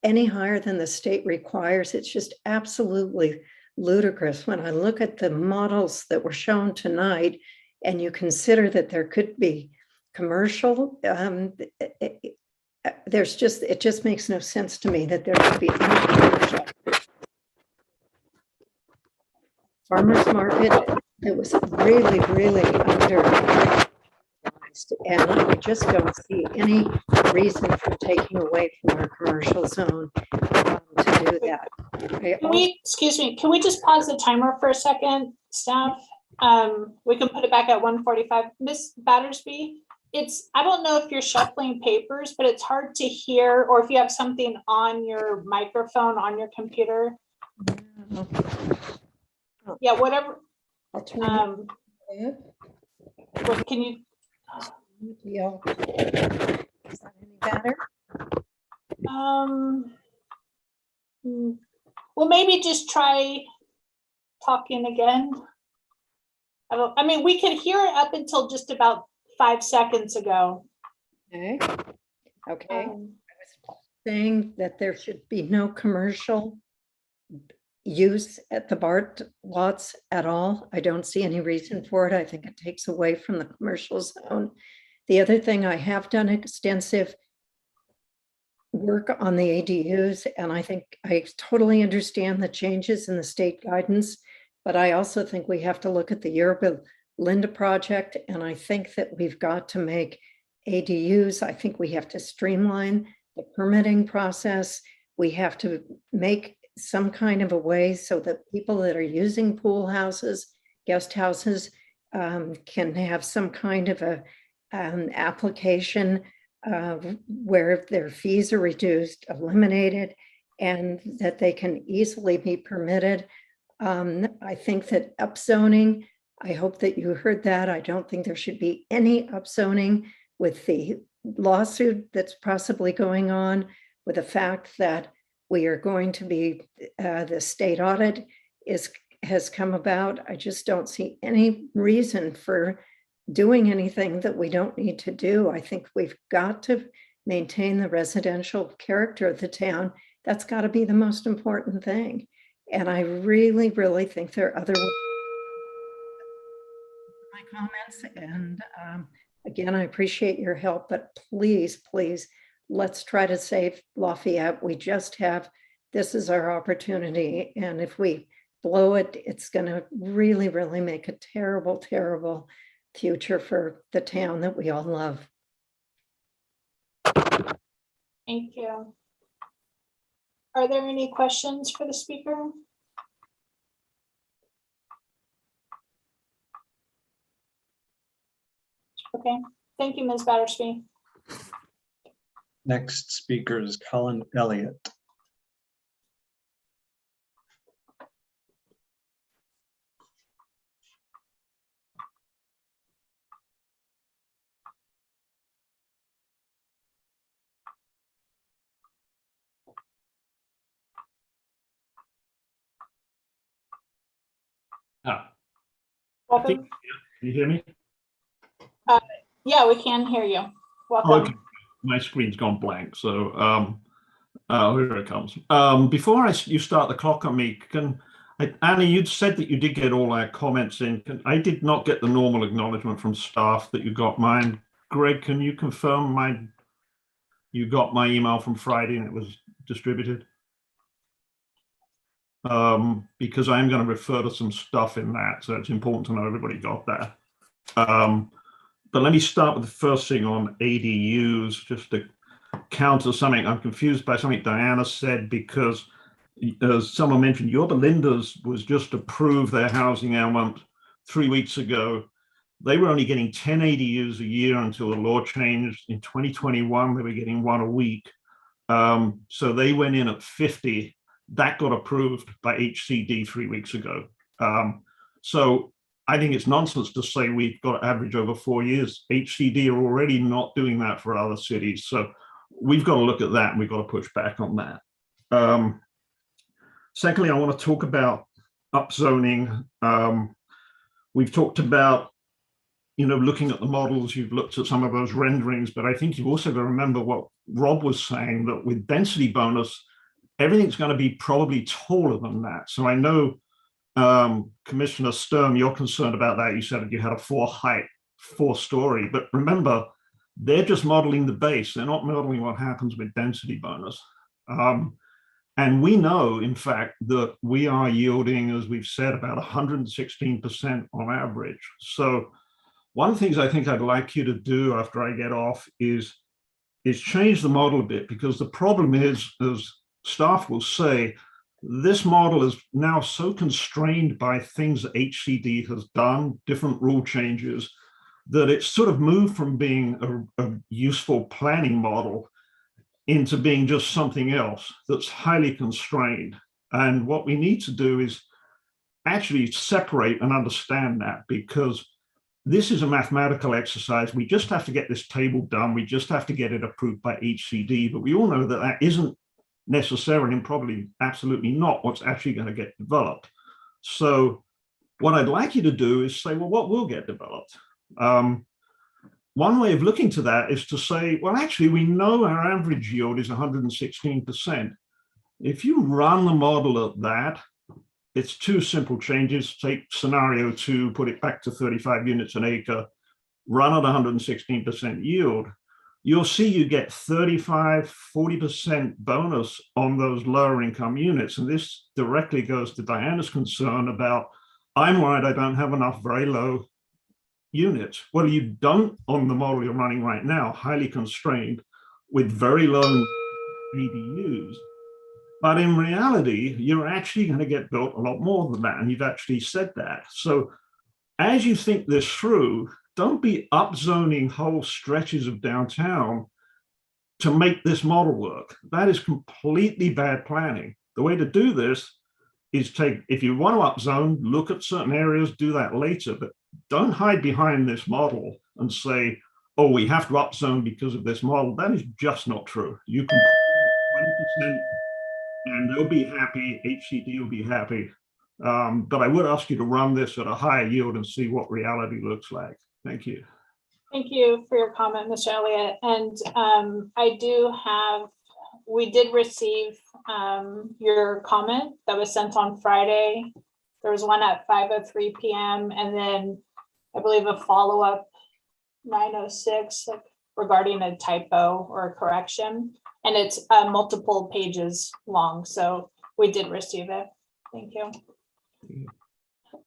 any higher than the state requires. It's just absolutely ludicrous when I look at the models that were shown tonight and you consider that there could be commercial, it just makes no sense to me that there could be any commercial. Farmers market, it was really, really underutilized, and I just don't see any reason for taking away from our commercial zone to do that. Excuse me, can we just pause the timer for a second, staff? We can put it back at 1:45. Ms. Battersby, I don't know if you're shuffling papers, but it's hard to hear, or if you have something on your microphone on your computer. Yeah, whatever. I'll turn What can you? Yeah. Is that any better? Well, maybe just try talking again. I mean, we could hear it up until just about 5 seconds ago. Okay. I was saying that there should be no commercial use at the BART lots at all. I don't see any reason for it. I think it takes away from the commercial zone. The other thing, I have done extensive work on the ADUs, and I think I totally understand the changes in the state guidance, but I also think we have to look at the Yerba Linda project, and I think that we've got to make ADUs, I think we have to streamline the permitting process. We have to make some kind of a way so that people that are using pool houses, guest houses, can have some kind of a application where their fees are reduced, eliminated, and that they can easily be permitted. I think that upzoning, I hope that you heard that. I don't think there should be any upzoning with the lawsuit that's possibly going on, with the fact that we are going to be, the state audit has come about. I just don't see any reason for doing anything that we don't need to do. I think we've got to maintain the residential character of the town. That's got to be the most important thing. And I really, really think there are other my comments. And again, I appreciate your help, but please, please, let's try to save Lafayette. We just have, this is our opportunity. And if we blow it, it's going to really, really make a terrible, terrible future for the town that we all love. Thank you. Are there any questions for the speaker? Okay, thank you, Ms. Battersby. Next speaker is Colin Elliott. Ah, Welcome. can you hear me? Yeah, we can hear you. Welcome. Okay, my screen's gone blank, so here it comes. Before you start the clock on me, Annie, you'd said that you did get all our comments in. I did not get the normal acknowledgement from staff that you got mine. Greg, can you confirm you got my email from Friday and it was distributed? Because I'm going to refer to some stuff in that, so it's important to know everybody got that. But let me start with the first thing on ADUs, just to counter something. I'm confused by something Diana said, because as someone mentioned, Yorba Linda's was just approved their housing element 3 weeks ago. They were only getting 10 ADUs a year until the law changed. In 2021, they were getting 1 a week. So they went in at 50. That got approved by HCD 3 weeks ago. So I think it's nonsense to say we've got to average over 4 years. HCD are already not doing that for other cities. So we've got to look at that, and we've got to push back on that. Secondly, I want to talk about upzoning. We've talked about, looking at the models, you've looked at some of those renderings, but I think you've also got to remember what Rob was saying, that with density bonus, everything's going to be probably taller than that. So I know, Commissioner Sturm, you're concerned about that. You said that you had a 4-story, but remember, they're just modeling the base. They're not modeling what happens with density bonus. And we know, in fact, that we are yielding, as we've said, about 116% on average. So one of the things I think I'd like you to do after I get off is change the model a bit, because the problem is, as staff will say, this model is now so constrained by things that HCD has done, different rule changes, that it's sort of moved from being a useful planning model into being just something else that's highly constrained. And what we need to do is actually separate and understand that, because this is a mathematical exercise. We just have to get this table done. We just have to get it approved by HCD, but we all know that that isn't necessarily, and probably absolutely not, what's actually going to get developed. So what I'd like you to do is say, well, what will get developed? One way of looking to that is to say, well, actually, we know our average yield is 116%. If you run the model at that, it's 2 simple changes. Take scenario 2, put it back to 35 units an acre, run at 116% yield. You'll see you get 35–40% bonus on those lower income units. And this directly goes to Diana's concern about, I'm worried I don't have enough very low units. Well, you don't on the model you're running right now, highly constrained with very low ADUs. But in reality, you're actually going to get built a lot more than that. And you've actually said that. So as you think this through, don't be upzoning whole stretches of downtown to make this model work. That is completely bad planning. The way to do this is if you want to upzone, look at certain areas, do that later, but don't hide behind this model and say, oh, we have to upzone because of this model. That is just not true. You can 20% and they'll be happy, HCD will be happy. But I would ask you to run this at a higher yield and see what reality looks like. Thank you. Thank you for your comment, Mr. Elliott. And we did receive your comment that was sent on Friday. There was one at 5:03 p.m. and then I believe a follow-up 9:06 regarding a typo or a correction. And it's multiple pages long. So we did receive it. Thank you.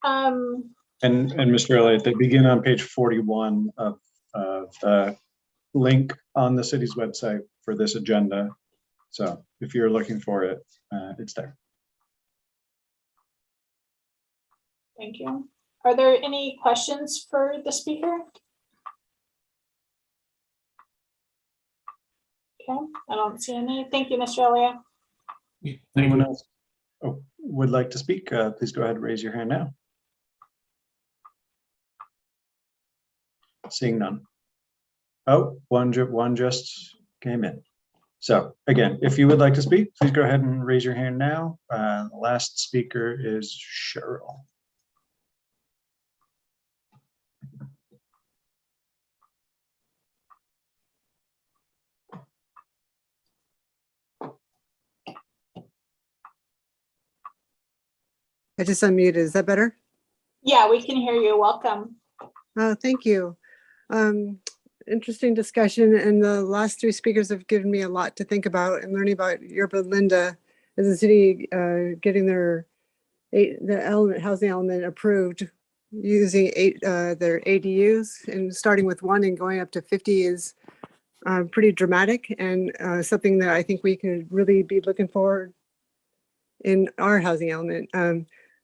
And Mr. Elliott, they begin on page 41 of the link on the city's website for this agenda. So if you're looking for it, it's there. Thank you. Are there any questions for the speaker? Okay, I don't see any. Thank you, Mr. Elliott. Anyone else would like to speak? Please go ahead and raise your hand now. Seeing none. Oh, one just came in. So again, if you would like to speak, please go ahead and raise your hand now. The last speaker is Cheryl. I just unmuted. Is that better? Yeah, we can hear you. Welcome. Thank you. Interesting discussion, and the last three speakers have given me a lot to think about and learning about Yerba Linda as a city getting their housing element approved using their ADUs, and starting with 1 and going up to 50 is pretty dramatic, and something that I think we could really be looking forward in our housing element.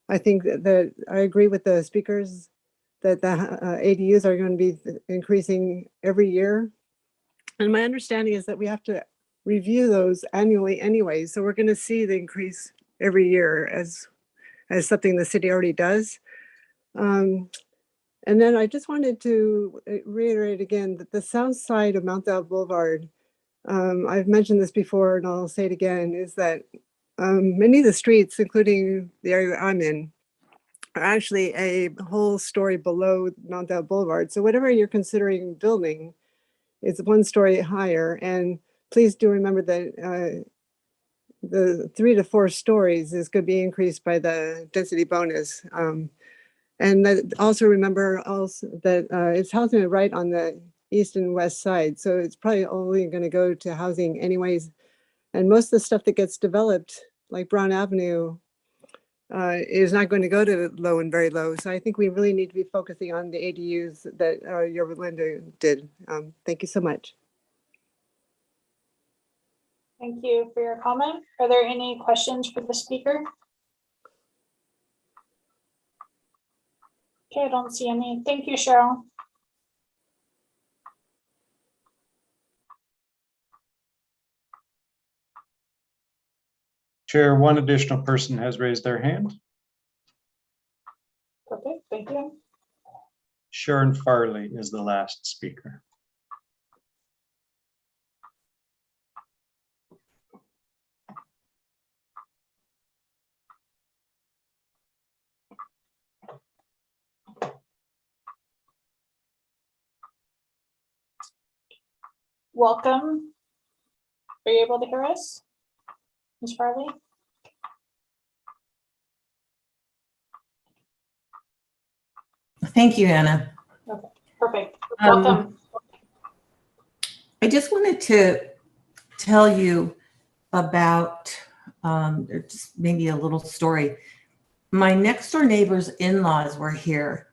I think that I agree with the speakers that the ADUs are going to be increasing every year. And my understanding is that we have to review those annually anyway. So we're going to see the increase every year as something the city already does. And then I just wanted to reiterate again that the south side of Mount Dell Boulevard, I've mentioned this before and I'll say it again, is that many of the streets, including the area I'm in, are actually a whole story below Mount Dell Boulevard. So whatever you're considering building is 1 story higher. And please do remember that the 3 to 4 stories is going to be increased by the density bonus. And that also remember that it's housing right on the east and west side. So it's probably only going to go to housing anyways. And most of the stuff that gets developed, like Brown Avenue, is not going to go to low and very low. So I think we really need to be focusing on the ADUs that Yerba Linda did. Thank you so much. Thank you for your comment. Are there any questions for the speaker? Okay, I don't see any. Thank you, Cheryl. Chair, 1 additional person has raised their hand. Perfect, thank you. Sharon Farley is the last speaker. Welcome. Are you able to hear us, Ms. Farley? Thank you, Anna. Okay, perfect. Welcome. I just wanted to tell you about just maybe a little story. My next door neighbor's in-laws were here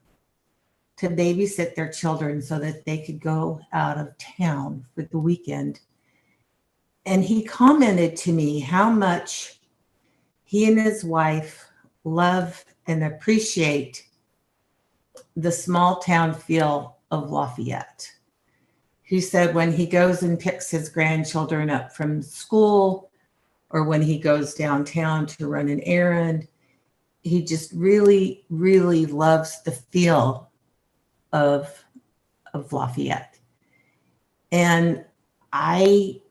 to babysit their children so that they could go out of town for the weekend. And he commented to me how much he and his wife love and appreciate the small town feel of Lafayette. He said when he goes and picks his grandchildren up from school, or when he goes downtown to run an errand, he just really, really loves the feel of Lafayette. And I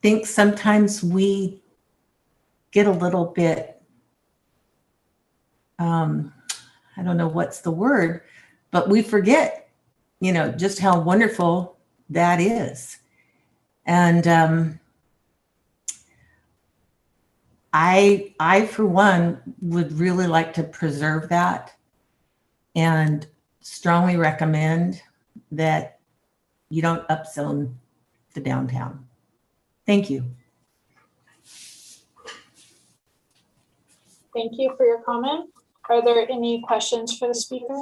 think sometimes we get a little bit, I don't know what's the word, but we forget, just how wonderful that is. And I, for one, would really like to preserve that and strongly recommend that you don't upzone the downtown. Thank you. Thank you for your comment. Are there any questions for the speaker?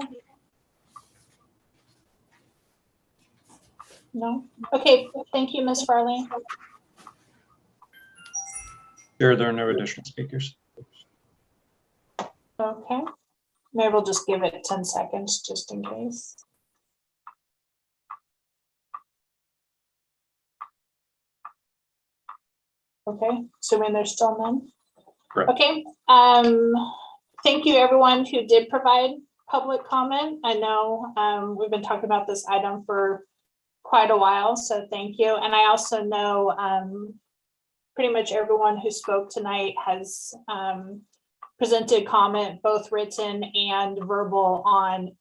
No? Okay, thank you, Ms. Farley. There are no additional speakers. Okay, maybe we'll just give it 10 seconds just in case. Okay, assuming there's still none. Correct. Okay, thank you everyone who did provide public comment. I know we've been talking about this item for quite a while, so thank you. And I also know pretty much everyone who spoke tonight has presented comment, both written and verbal, on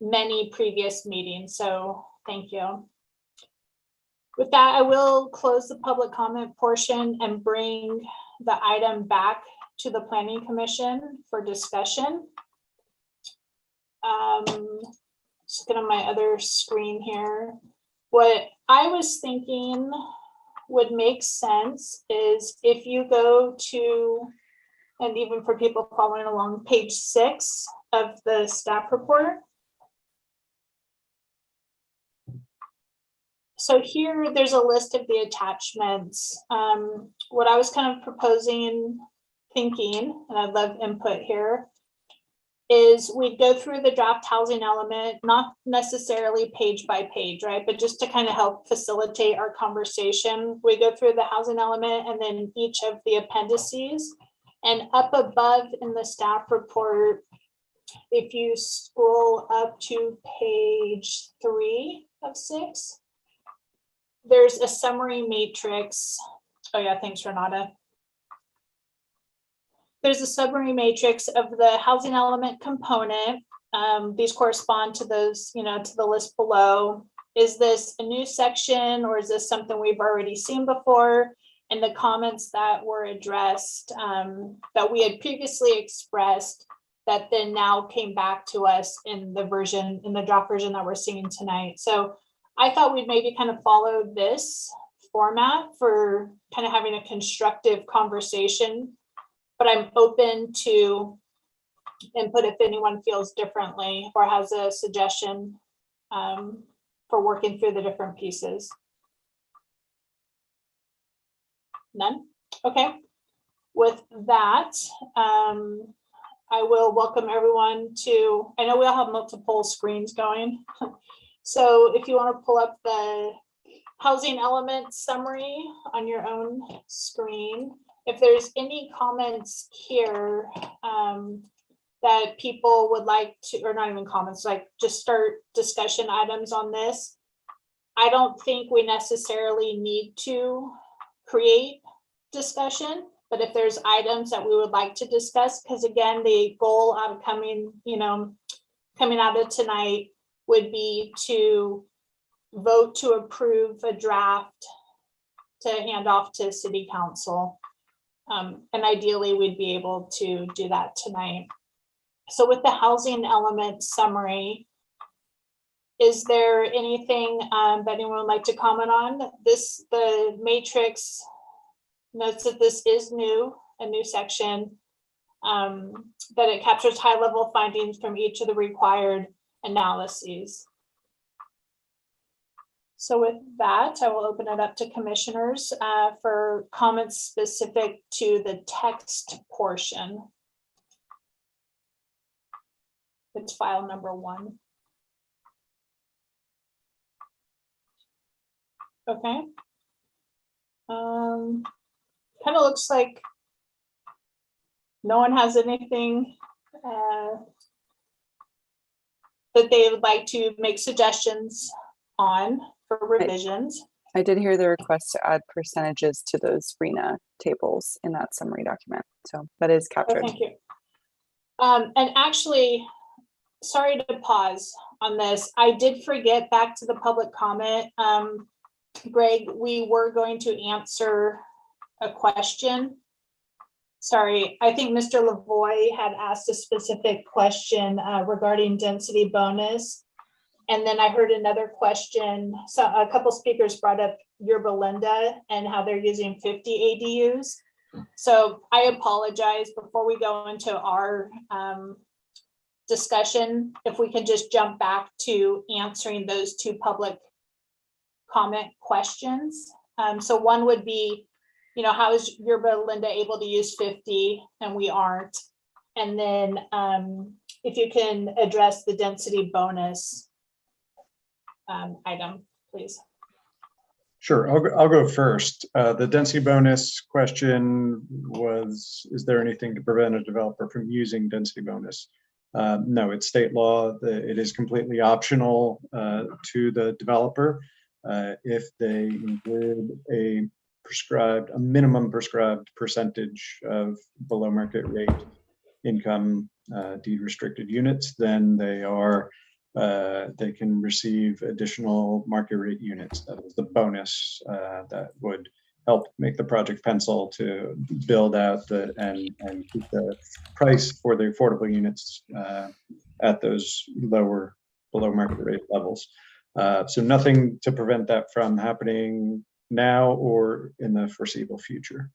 many previous meetings, so thank you. With that, I will close the public comment portion and bring the item back to the Planning Commission for discussion. Just get on my other screen here. What I was thinking would make sense is if you go to, and even for people following along, page 6 of the staff report. So here, there's a list of the attachments. What I was kind of proposing, thinking, and I'd love input here, is we'd go through the draft housing element, not necessarily page by page, right? But just to kind of help facilitate our conversation, we go through the housing element and then each of the appendices. And up above in the staff report, if you scroll up to page 3 of 6, there's a summary matrix. Oh yeah, thanks, Renata. There's a summary matrix of the housing element component. These correspond to those, to the list below. Is this a new section or is this something we've already seen before? And the comments that were addressed that we had previously expressed that then now came back to us in the draft version that we're seeing tonight. So I thought we'd maybe kind of follow this format for kind of having a constructive conversation, but I'm open to input if anyone feels differently or has a suggestion for working through the different pieces. None? Okay. With that, I will welcome everyone to, I know we all have multiple screens going. So if you want to pull up the housing element summary on your own screen, if there's any comments here that people would like to, or not even comments, like just start discussion items on this, I don't think we necessarily need to create discussion, but if there's items that we would like to discuss, because again, the goal out of coming out of tonight would be to vote to approve a draft to hand off to City Council. And ideally, we'd be able to do that tonight. So with the housing element summary, is there anything that anyone would like to comment on? The matrix notes that this is a new section, that it captures high-level findings from each of the required analyses. So with that, I will open it up to commissioners for comments specific to the text portion. It's file number 1. Okay. Kind of looks like no one has anything that they would like to make suggestions on for revisions. I did hear the request to add percentages to those RENA tables in that summary document. So that is captured. Oh, thank you. And actually, sorry to pause on this. I did forget, back to the public comment. Greg, we were going to answer a question. Sorry, I think Mr. Lavoie had asked a specific question regarding density bonus. And then I heard another question. So a couple speakers brought up Yerba Linda and how they're using 50 ADUs. So I apologize, before we go into our discussion, if we can just jump back to answering those 2 public comment questions. So one would be, how is Yerba Linda able to use 50 and we aren't? And then if you can address the density bonus item, please. Sure, I'll go first. The density bonus question was, is there anything to prevent a developer from using density bonus? No, it's state law. It is completely optional to the developer if they include a minimum prescribed percentage of below market rate income deed restricted units, then they can receive additional market rate units. That is the bonus that would help make the project pencil to build out and keep the price for the affordable units at those lower below market rate levels. So nothing to prevent that from happening now or in the foreseeable future.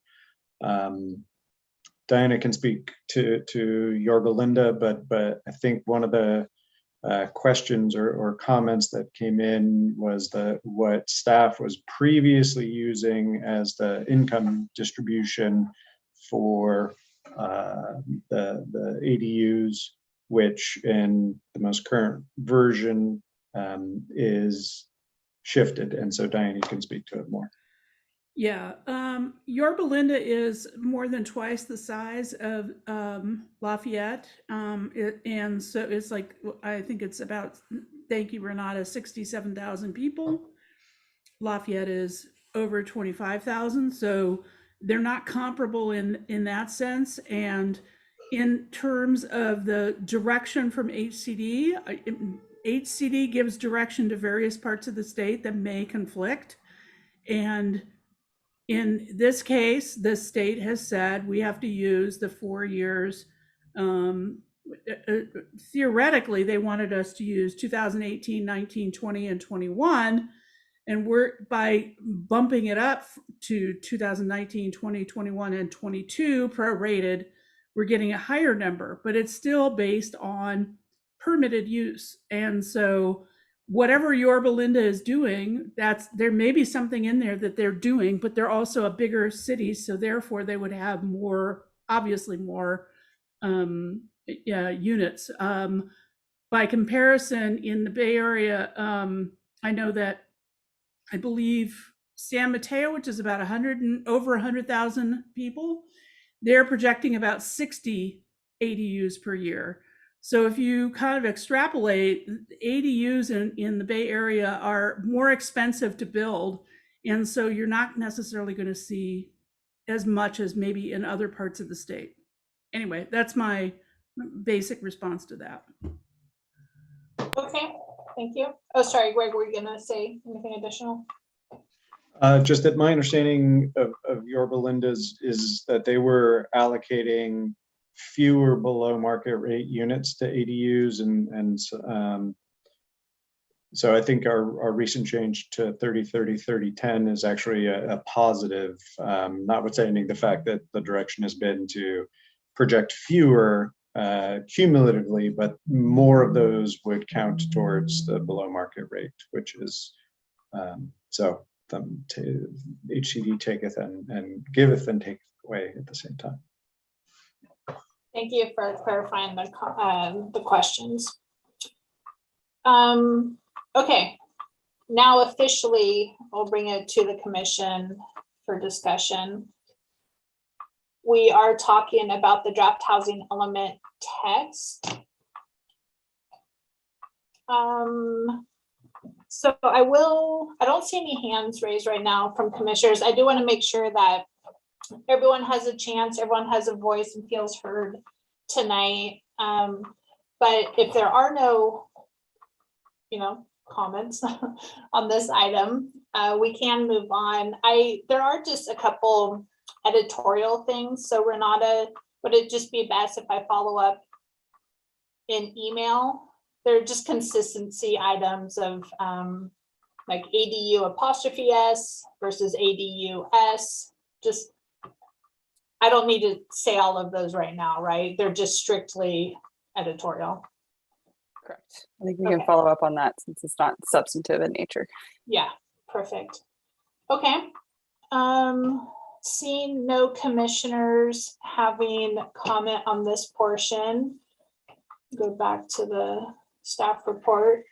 Diana can speak to Yorba Linda, but I think one of the questions or comments that came in was that what staff was previously using as the income distribution for the ADUs, which in the most current version is shifted. And so Diane, you can speak to it more. Yeah, Yorba Linda is more than twice the size of Lafayette. And so it's like, I think it's about, thank you, Renata, 67,000 people. Lafayette is over 25,000. So they're not comparable in that sense. And in terms of the direction from HCD, HCD gives direction to various parts of the state that may conflict. And in this case, the state has said we have to use the 4 years. Theoretically, they wanted us to use 2018, 19, 20, and 21. And we're by bumping it up to 2019, 20, 21, and 22 prorated, we're getting a higher number, but it's still based on permitted use. And so whatever Yorba Linda is doing, there may be something in there that they're doing, but they're also a bigger city, so therefore they would have more, obviously more units. By comparison, in the Bay Area, I know that I believe San Mateo, which is about over 100,000 people, they're projecting about 60 ADUs per year. So if you kind of extrapolate, ADUs in the Bay Area are more expensive to build. And so you're not necessarily going to see as much as maybe in other parts of the state. Anyway, that's my basic response to that. Okay, thank you. Oh, sorry, Greg, were you going to say anything additional? Just that my understanding of Yorba Linda's is that they were allocating fewer below market rate units to ADUs, and so I think our recent change to 30-30-30-10 is actually a positive, notwithstanding the fact that the direction has been to project fewer cumulatively, but more of those would count towards the below market rate, which is so HCD taketh and giveth and taketh away at the same time. Thank you for clarifying the questions. Okay, now officially, we'll bring it to the commission for discussion. We are talking about the draft housing element text. So I don't see any hands raised right now from commissioners. I do want to make sure that everyone has a chance, everyone has a voice and feels heard tonight. But if there are no, comments on this item, we can move on. There are just a couple editorial things. So Renata, would it just be best if I follow up in email? They're just consistency items of like ADU apostrophe S versus ADU S. Just, I don't need to say all of those right now, right? They're just strictly editorial. Correct. I think we can follow up on that since it's not substantive in nature. Yeah, perfect. Okay. Seeing no commissioners having comment on this portion, go back to the staff report.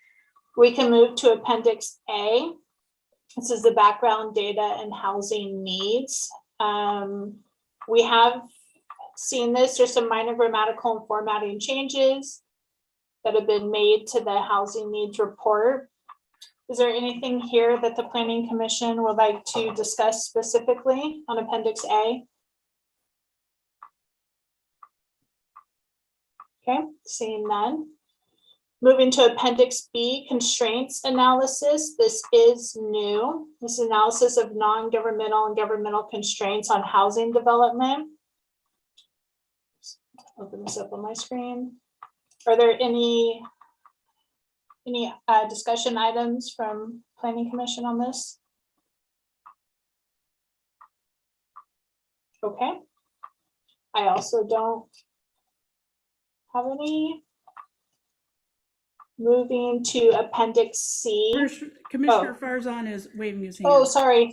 We can move to Appendix A. This is the background data and housing needs. We have seen this. There's some minor grammatical and formatting changes that have been made to the housing needs report. Is there anything here that the Planning Commission would like to discuss specifically on Appendix A? Okay, seeing none. Moving to Appendix B, constraints analysis. This is new. This is analysis of non-governmental and governmental constraints on housing development. Open this up on my screen. Are there any discussion items from Planning Commission on this? Okay. I also don't have any. Moving to Appendix C. Commissioner Farzan is waving his hand. Oh, sorry.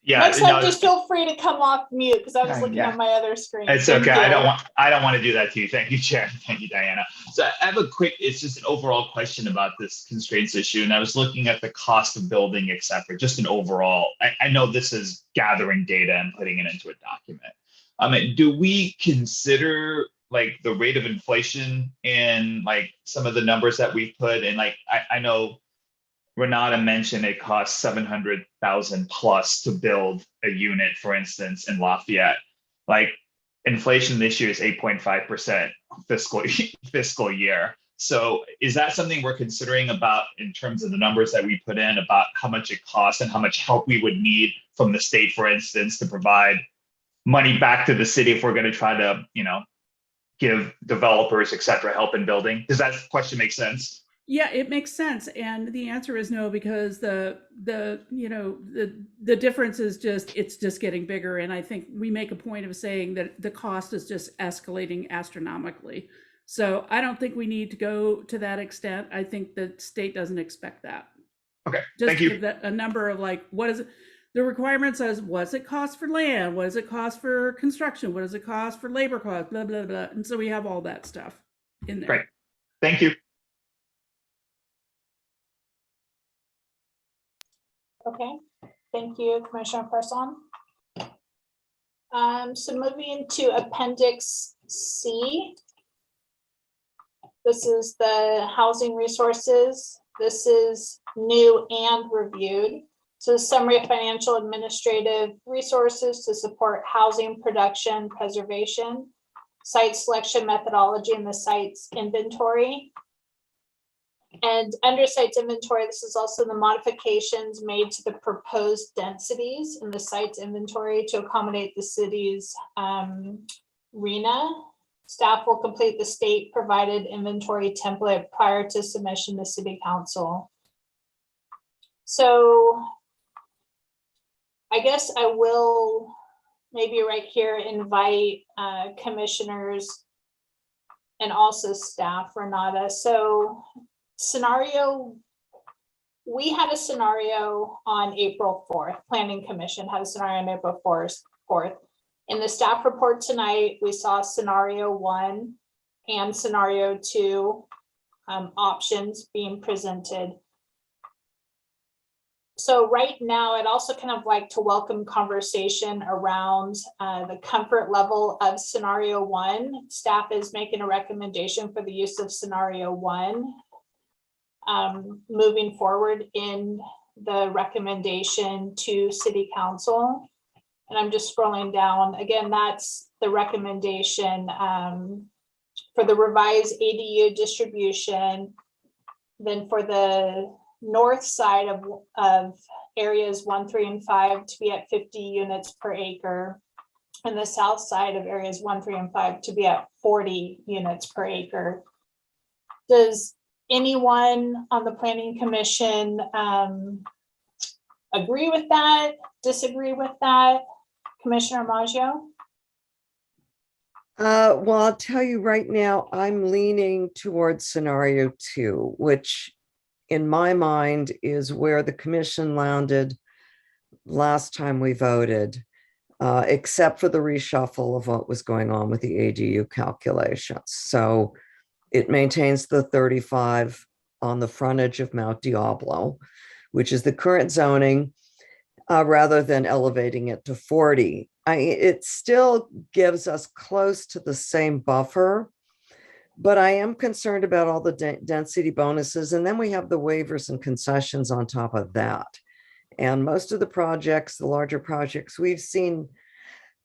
Yeah, Next time, just feel free to come off mute because I was looking yeah. at my other screen. It's Thank okay. you. I don't want to do that to you. Thank you, Chair. Thank you, Diana. So I have a quick, it's just an overall question about this constraints issue. And I was looking at the cost of building, et cetera, just an overall. I know this is gathering data and putting it into a document. Do we consider like the rate of inflation in like some of the numbers that we put in? Like, I know Renata mentioned it costs $700,000 plus to build a unit, for instance, in Lafayette. Like inflation this year is 8.5% fiscal year. So is that something we're considering about in terms of the numbers that we put in about how much it costs and how much help we would need from the state, for instance, to provide money back to the city if we're going to try to, give developers, et cetera, help in building? Does that question make sense? Yeah, it makes sense. And the answer is no, because the difference is it's just getting bigger. And I think we make a point of saying that the cost is just escalating astronomically. So I don't think we need to go to that extent. I think the state doesn't expect that. Okay, just thank you. Give that a number of like, what is it? The requirement says, what does it cost for land? What does it cost for construction? What does it cost for labor costs? Blah, blah, blah. And so we have all that stuff in there. Great. Thank you. Okay, thank you, Commissioner Farzan. So moving to Appendix C. This is the housing resources. This is new and reviewed. So summary of financial administrative resources to support housing production, preservation, site selection methodology, and the site's inventory. And under sites inventory, this is also the modifications made to the proposed densities in the site's inventory to accommodate the city's RENA. Staff will complete the state provided inventory template prior to submission to City Council. So I guess I will maybe right here invite commissioners and also staff, Renata. So we had a scenario on April 4th. Planning Commission had a scenario on April 4th. In the staff report tonight, we saw scenario 1 and scenario 2 options being presented. So right now, I'd also kind of like to welcome conversation around the comfort level of scenario 1. Staff is making a recommendation for the use of scenario 1 moving forward in the recommendation to City Council. And I'm just scrolling down. Again, that's the recommendation for the revised ADU distribution. Then for the north side of areas 1, 3, and 5 to be at 50 units per acre, and the south side of areas 1, 3, and 5 to be at 40 units per acre. Does anyone on the Planning Commission agree with that? Disagree with that? Commissioner Maggio? Well, I'll tell you right now, I'm leaning towards scenario 2, which in my mind is where the commission landed last time we voted, except for the reshuffle of what was going on with the ADU calculations. So it maintains the 35 on the frontage of Mount Diablo, which is the current zoning, rather than elevating it to 40. It still gives us close to the same buffer, but I am concerned about all the density bonuses. And then we have the waivers and concessions on top of that. And most of the projects, the larger projects we've seen,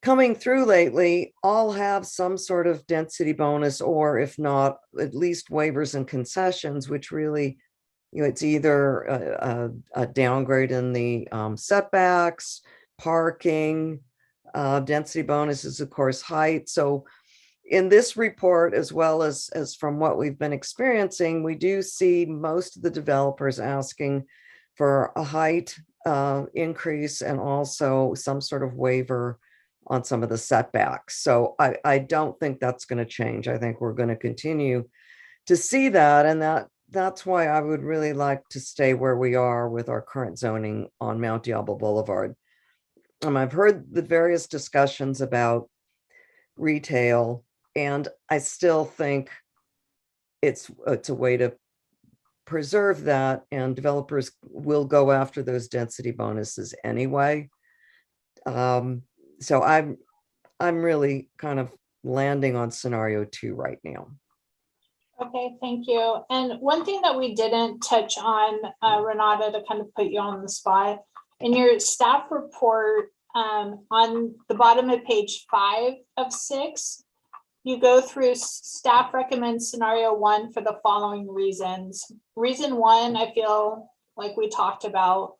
coming through lately all have some sort of density bonus, or if not, at least waivers and concessions, which really, it's either a downgrade in the setbacks, parking, density bonuses, of course, height. So in this report, as well as from what we've been experiencing, we do see most of the developers asking for a height increase and also some sort of waiver on some of the setbacks. So I don't think that's going to change. I think we're going to continue to see that, and that's why I would really like to stay where we are with our current zoning on Mount Diablo Boulevard. I've heard the various discussions about retail, and I still think it's a way to preserve that, and developers will go after those density bonuses anyway. So I'm really kind of landing on scenario 2 right now. Okay, thank you. And one thing that we didn't touch on, Renata, to kind of put you on the spot, in your staff report, on the bottom of page 5 of 6, you go through staff recommends scenario 1 for the following reasons. Reason 1, I feel like we talked about.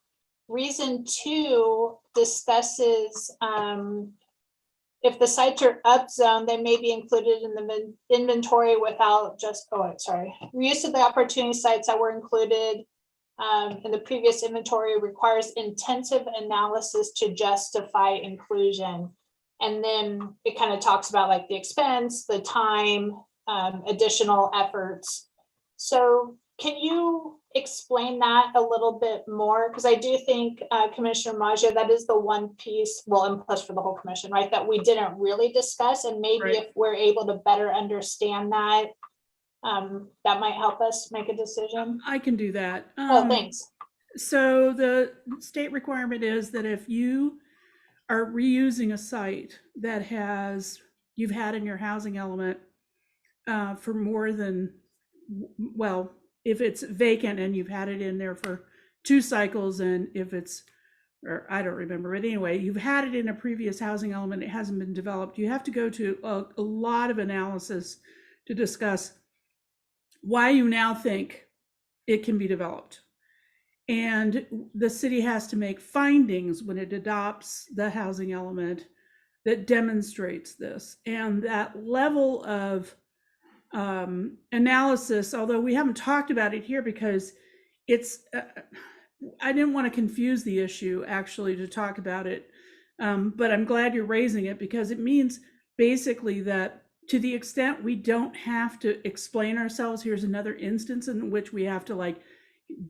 Reason 2 discusses if the sites are upzoned, they may be included in the inventory without just, reuse of the opportunity sites that were included in the previous inventory requires intensive analysis to justify inclusion. And then it kind of talks about like the expense, the time, additional efforts. So can you explain that a little bit more? Because I do think, Commissioner Maggio, that is the one piece, well, and plus for the whole commission, right, that we didn't really discuss. And maybe if we're able to better understand that, that might help us make a decision. I can do that. Oh, thanks. So the state requirement is that if you are reusing a site that you've had in your housing element for more than, well, if it's vacant and you've had it in there for 2 cycles, and if it's, or I don't remember, but anyway, you've had it in a previous housing element, it hasn't been developed, you have to go to a lot of analysis to discuss why you now think it can be developed. And the city has to make findings when it adopts the housing element that demonstrates this. And that level of analysis, although we haven't talked about it here because it's, I didn't want to confuse the issue actually to talk about it. But I'm glad you're raising it, because it means basically that to the extent we don't have to explain ourselves, here's another instance in which we have to like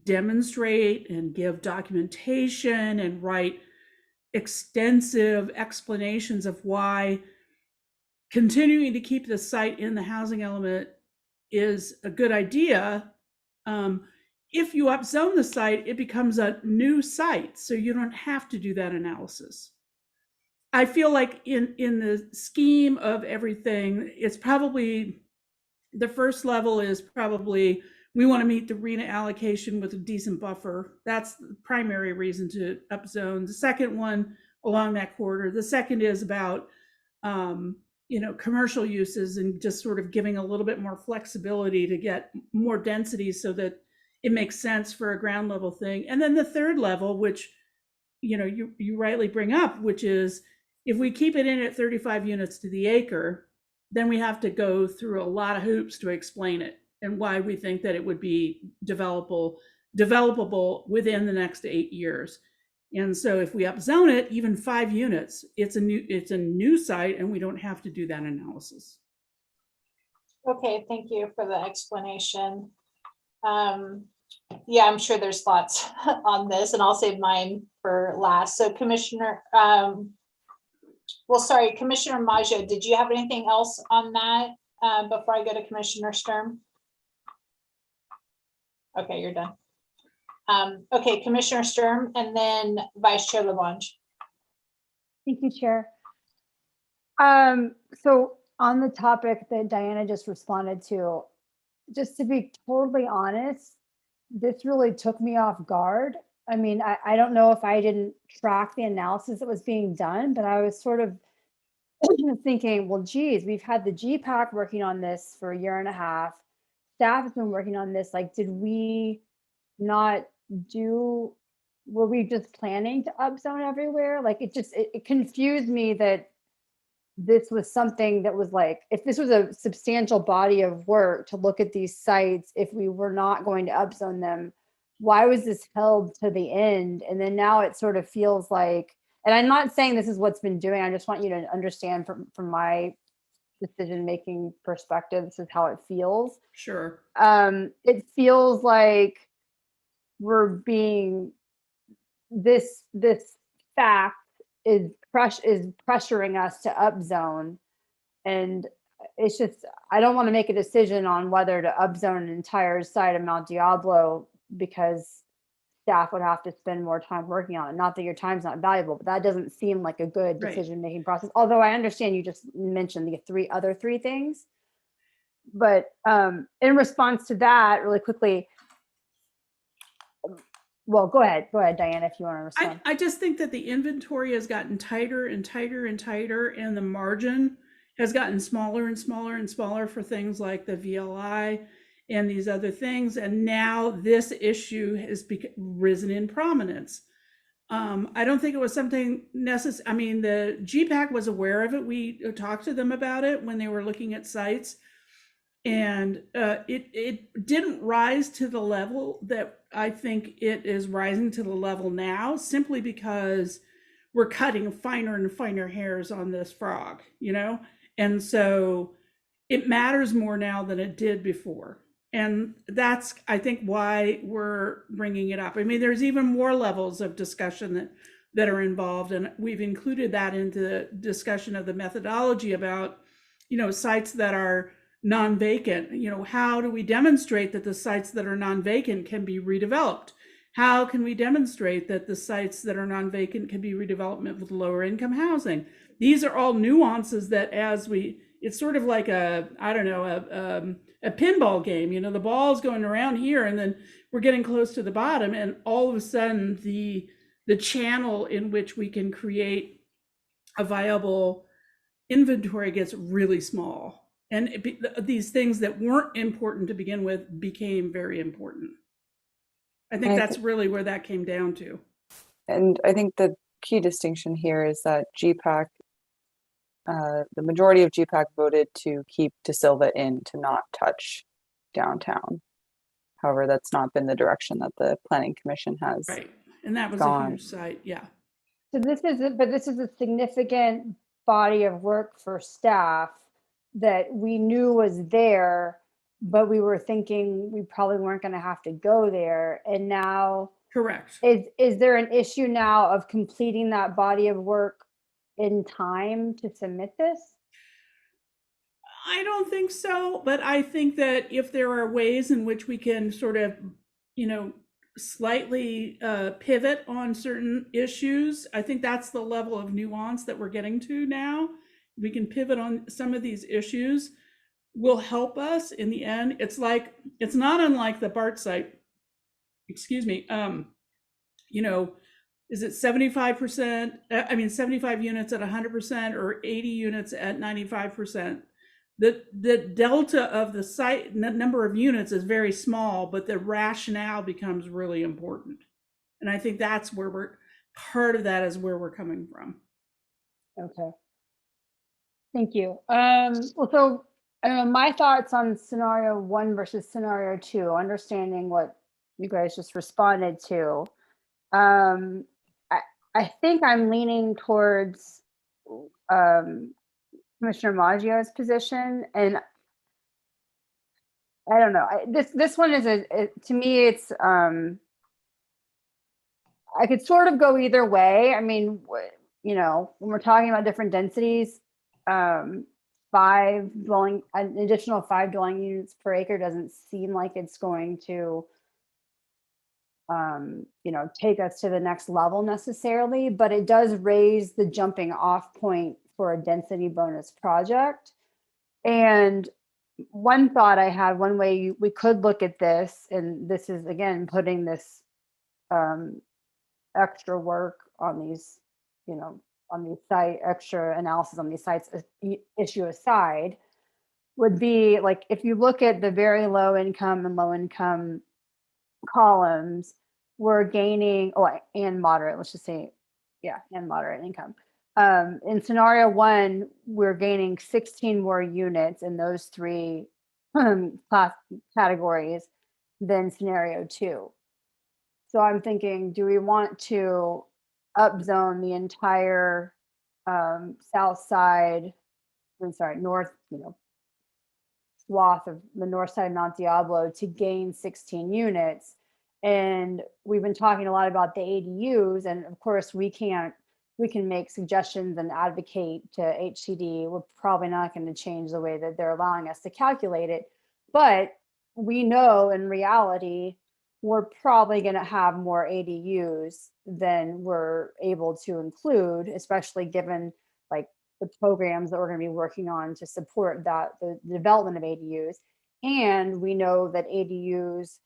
demonstrate and give documentation and write extensive explanations of why continuing to keep the site in the housing element is a good idea. If you upzone the site, it becomes a new site, so you don't have to do that analysis. I feel like in the scheme of everything, it's probably, the first level is probably, we want to meet the RENA allocation with a decent buffer. That's the primary reason to upzone. The second one along that corridor, the second is about, commercial uses and just sort of giving a little bit more flexibility to get more density so that it makes sense for a ground level thing. And then the third level, which, you rightly bring up, which is if we keep it in at 35 units to the acre, then we have to go through a lot of hoops to explain it and why we think that it would be developable within the next 8 years. And so if we upzone it, even 5 units, it's a new site, and we don't have to do that analysis. Okay, thank you for the explanation. Yeah, I'm sure there's thoughts on this, and I'll save mine for last. So Commissioner, Commissioner Maggio, did you have anything else on that before I go to Commissioner Sturm? Okay, you're done. Okay, Commissioner Sturm, and then Vice Chair Labange. Thank you, Chair. So on the topic that Diana just responded to, just to be totally honest, this really took me off guard. I mean, I don't know if I didn't track the analysis that was being done, but I was sort of thinking, well, geez, we've had the GPAC working on this for a year and a half. Staff has been working on this. Like, did we not do, were we just planning to upzone everywhere? Like, it confused me that this was something that was like, if this was a substantial body of work to look at these sites, if we were not going to upzone them, why was this held to the end? And then now it sort of feels like, and I'm not saying this is what's been doing, I just want you to understand from my decision-making perspective, this is how it feels. Sure. It feels like we're being, this fact is pressuring us to upzone. And it's just, I don't want to make a decision on whether to upzone an entire site of Mount Diablo because staff would have to spend more time working on it. Not that your time's not valuable, but that doesn't seem like a good decision-making process. Although I understand you just mentioned the other three things. But in response to that, really quickly, well, go ahead, Diana, if you want to respond. I just think that the inventory has gotten tighter and tighter and tighter, and the margin has gotten smaller and smaller and smaller for things like the VLI and these other things. And now this issue has risen in prominence. I don't think it was something necessary. I mean, the GPAC was aware of it. We talked to them about it when they were looking at sites. And it didn't rise to the level that I think it is rising to the level now, simply because we're cutting finer and finer hairs on this frog, you know? And so it matters more now than it did before. And that's, I think, why we're bringing it up. I mean, there's even more levels of discussion that are involved. And we've included that into the discussion of the methodology about, you know, sites that are non-vacant. You know, how do we demonstrate that the sites that are non-vacant can be redeveloped? How can we demonstrate that the sites that are non-vacant can be redeveloped with lower income housing? These are all nuances that it's sort of like a pinball game. You know, the ball's going around here and then we're getting close to the bottom, and all of a sudden the channel in which we can create a viable inventory gets really small. And these things that weren't important to begin with became very important. I think that's really where that came down to. And I think the key distinction here is that GPAC, the majority of GPAC voted to keep De Silva in, to not touch downtown. However, that's not been the direction that the Planning Commission has. Right, and that was gone. a huge site, yeah. So this is a significant body of work for staff that we knew was there, but we were thinking we probably weren't going to have to go there. And now, correct. Is there an issue now of completing that body of work in time to submit this? I don't think so, but I think that if there are ways in which we can sort of, you know, slightly pivot on certain issues, I think that's the level of nuance that we're getting to now. We can pivot on some of these issues, will help us in the end. It's not unlike the BART site, you know, is it 75%? I mean, 75 units at 100% or 80 units at 95%? The delta of the site number of units is very small, but the rationale becomes really important. And I think that's where part of that is where we're coming from. Okay. Thank you. Well, so I don't know, my thoughts on scenario 1 versus scenario 2, understanding what you guys just responded to. I think I'm leaning towards Commissioner Maggio's position, and I don't know. This one is to me, it's I could sort of go either way. I mean, you know, when we're talking about different densities, an additional 5 dwelling units per acre doesn't seem like it's going to, you know, take us to the next level necessarily, but it does raise the jumping off point for a density bonus project. And one thought I had, one way we could look at this, and this is again putting this extra work on these, you know, on the site, extra analysis on these sites issue aside, would be like, if you look at the very low income and low income columns, we're gaining, and moderate, let's just say, yeah, and moderate income. In scenario 1, we're gaining 16 more units in those 3 class categories than scenario 2. So I'm thinking, do we want to upzone the entire south side, north, swath of the north side of Mount Diablo to gain 16 units? And we've been talking a lot about the ADUs, and of course we can make suggestions and advocate to HCD. We're probably not going to change the way that they're allowing us to calculate it, but we know in reality we're probably going to have more ADUs than we're able to include, especially given like the programs that we're going to be working on to support that, the development of ADUs. And we know that ADUs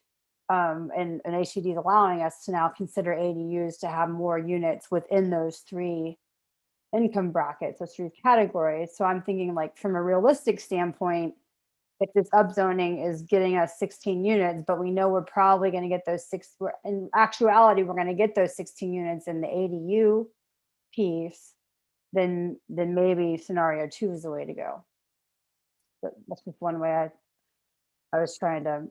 and HCD is allowing us to now consider ADUs to have more units within those 3 income brackets, those 3 categories. So I'm thinking, like, from a realistic standpoint, if this upzoning is getting us 16 units, but we know we're probably going to get those in actuality, we're going to get those 16 units in the ADU piece, then maybe scenario 2 is the way to go. But that's just one way I was trying to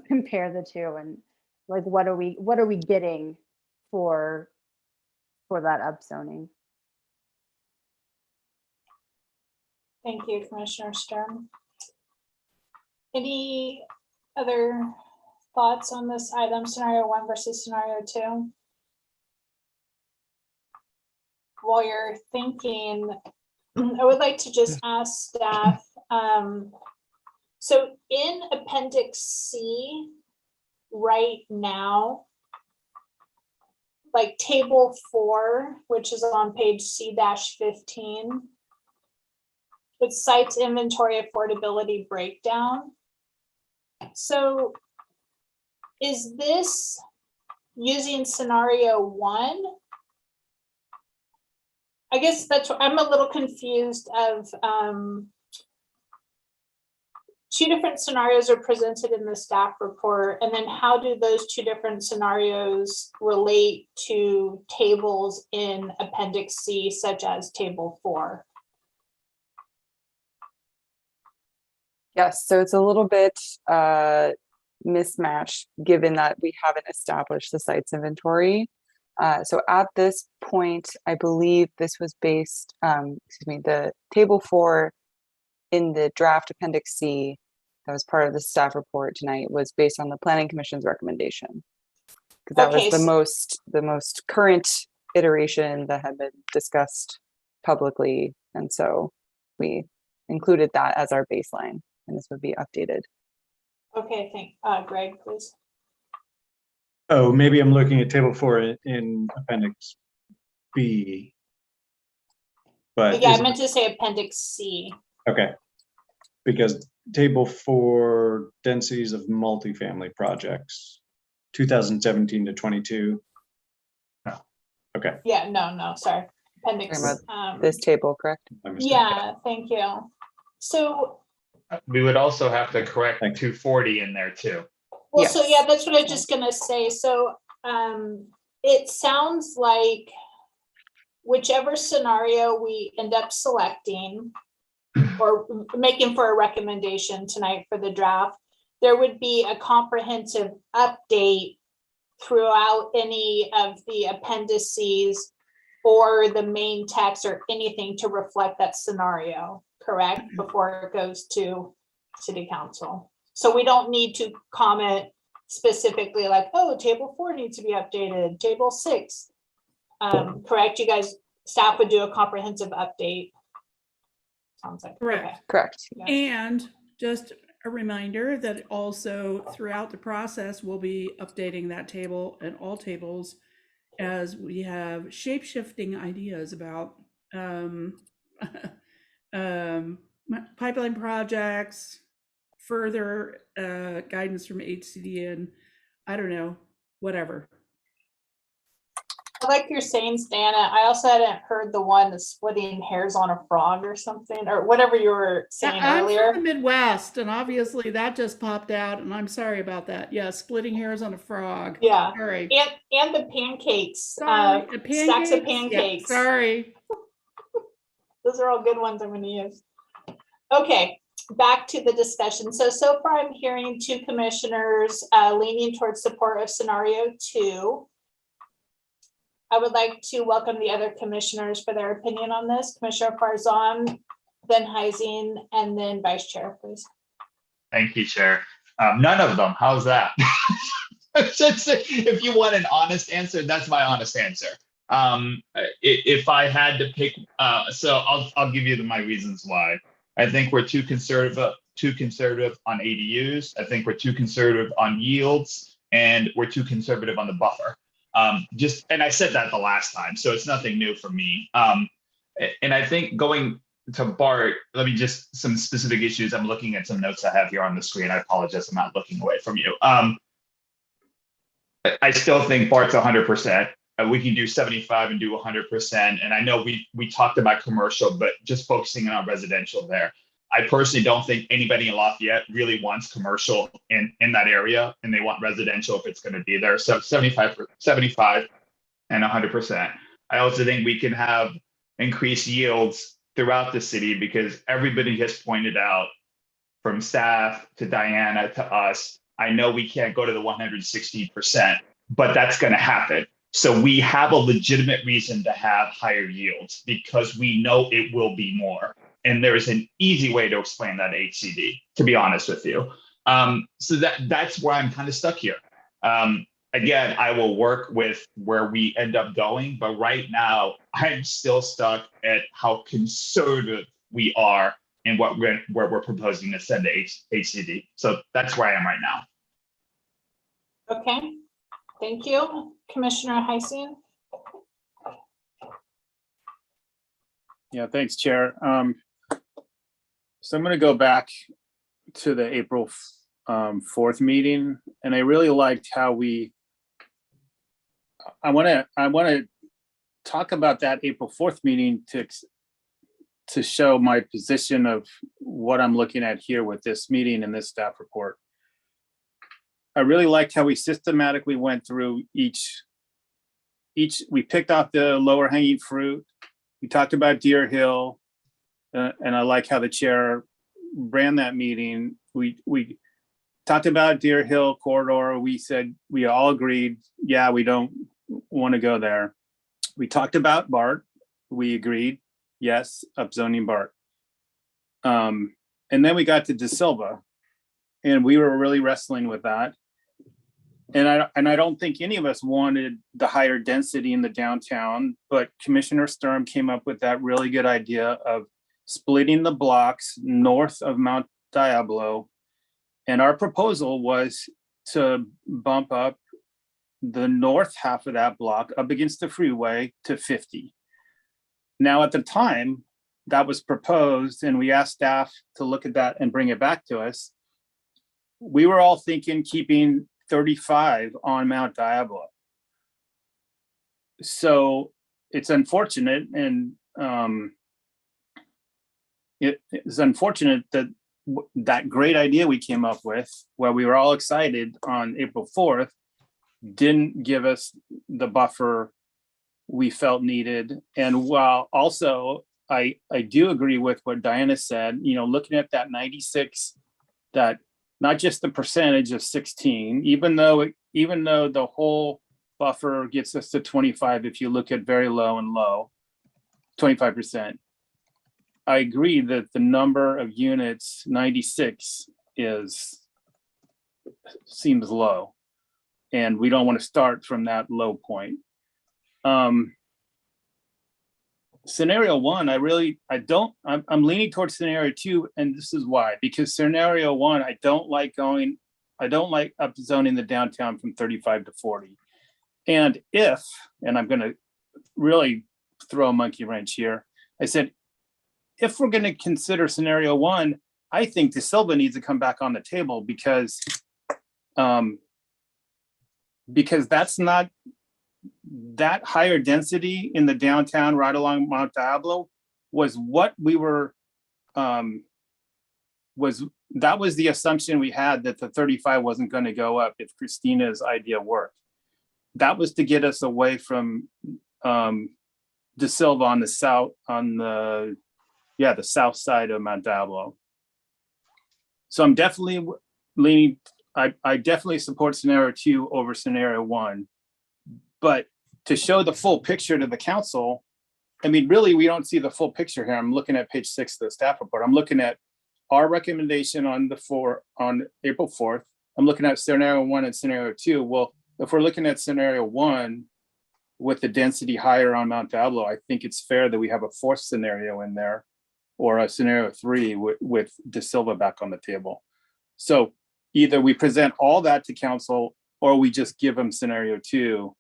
compare the 2, and like, what are we getting for that upzoning? Thank you, Commissioner Sturm. Any other thoughts on this item, scenario 1 versus scenario 2? While you're thinking, I would like to just ask staff, so in Appendix C right now, like table 4, which is on page C-15, it cites inventory affordability breakdown. So is this using scenario 1? I guess that's what I'm a little confused of. 2 different scenarios are presented in the staff report, and then how do those 2 different scenarios relate to tables in Appendix C, such as table 4? Yes, so it's a little bit mismatched given that we haven't established the site's inventory. So at this point, I believe this was based, the table 4 in the draft Appendix C that was part of the staff report tonight was based on the Planning Commission's recommendation. Because that was the most current iteration that had been discussed publicly. And so we included that as our baseline, and this would be updated. Okay, Greg, please. Oh, maybe I'm looking at table 4 in Appendix B. But yeah, I meant to say Appendix C. Okay, because table 4 densities of multifamily projects, 2017 to 22. Oh, okay. Yeah, no, sorry. Appendix. This table, correct? Yeah, thank you. So we would also have to correct 240 in there too. Well, yes. So yeah, that's what I was just gonna say. So it sounds like whichever scenario we end up selecting or making for a recommendation tonight for the draft, there would be a comprehensive update throughout any of the appendices or the main text or anything to reflect that scenario, correct? Before it goes to City Council. So we don't need to comment specifically like, oh, table 4 needs to be updated, table 6. Correct? You guys, staff would do a comprehensive update. Sounds like correct. Okay. Correct. Yeah. And just a reminder that also throughout the process, we'll be updating that table and all tables as we have shape-shifting ideas about pipeline projects, further guidance from HCD, and I don't know, whatever. I like your sayings, Dana. I also hadn't heard the one that's splitting hairs on a frog or something, or whatever you were saying I'm earlier. from the Midwest, and obviously that just popped out, and I'm sorry about that. Yeah, splitting hairs on a frog. Yeah. Sorry. And the pancakes. Sorry. Stacks of Yeah, pancakes. sorry. Those are all good ones I'm going to use. Okay, back to the discussion. So far I'm hearing two commissioners leaning towards support of scenario 2. I would like to welcome the other commissioners for their opinion on this. Commissioner Farzan, then Heising, and then Vice Chair, please. Thank you, Chair. None of them. How's that? If you want an honest answer, that's my honest answer. If I had to pick, so I'll give you my reasons why. I think we're too conservative on ADUs. I think we're too conservative on yields, and we're too conservative on the buffer. And I said that the last time, so it's nothing new for me. And I think going to Bart, let me just some specific issues. I'm looking at some notes I have here on the screen. I apologize, I'm not looking away from you. I still think Bart's 100%. We can do 75 and do 100%. And I know we talked about commercial, but just focusing on residential there. I personally don't think anybody in Lafayette really wants commercial in that area, and they want residential if it's going to be there. So 75 and 100%. I also think we can have increased yields throughout the city because everybody has pointed out, from staff to Diana to us, I know we can't go to the 160%, but that's going to happen. So we have a legitimate reason to have higher yields because we know it will be more. And there is an easy way to explain that HCD, to be honest with you. So that's where I'm kind of stuck here. Again, I will work with where we end up going, but right now I'm still stuck at how conservative we are in where we're proposing to send to HCD. So that's where I am right now. Okay, thank you. Commissioner Heising. Yeah, thanks, Chair. So I'm going to go back to the April 4th meeting, and I really liked how I want to talk about that April 4th meeting to show my position of what I'm looking at here with this meeting and this staff report. I really liked how we systematically went through each, we picked off the lower hanging fruit. We talked about Deer Hill, and I like how the chair ran that meeting. We talked about Deer Hill corridor. We said, we all agreed, yeah, we don't want to go there. We talked about BART. We agreed, yes, upzoning BART. And then we got to De Silva, and we were really wrestling with that. And I don't think any of us wanted the higher density in the downtown, but Commissioner Sturm came up with that really good idea of splitting the blocks north of Mount Diablo. And our proposal was to bump up the north half of that block up against the freeway to 50. Now, at the time that was proposed, and we asked staff to look at that and bring it back to us, we were all thinking keeping 35 on Mount Diablo. So it's unfortunate, and it's unfortunate that that great idea we came up with, where we were all excited on April 4th, didn't give us the buffer we felt needed. And while also I do agree with what Diana said, looking at that 96, that not just the percentage of 16, even though the whole buffer gets us to 25, if you look at very low and low, 25%. I agree that the number of units, 96, seems low, and we don't want to start from that low point. Scenario 1, I'm leaning towards scenario 2, and this is why. Because scenario 1, I don't like upzoning the downtown from 35 to 40. And I'm going to really throw a monkey wrench here. I said, if we're going to consider scenario 1, I think De Silva needs to come back on the table because that's not that higher density in the downtown right along Mount Diablo was what we were, that was the assumption we had, that the 35 wasn't going to go up if Christina's idea worked. That was to get us away from De Silva on the south, the south side of Mount Diablo. So I'm definitely leaning, I definitely support scenario 2 over scenario 1. But to show the full picture to the council, I mean, really, we don't see the full picture here. I'm looking at page 6 of the staff report. I'm looking at our recommendation on April 4th. I'm looking at scenario 1 and scenario 2. Well, if we're looking at scenario 1 with the density higher on Mount Diablo, I think it's fair that we have a 4th scenario in there, or a scenario 3 with De Silva back on the table. So either we present all that to council, or we just give them scenario 2.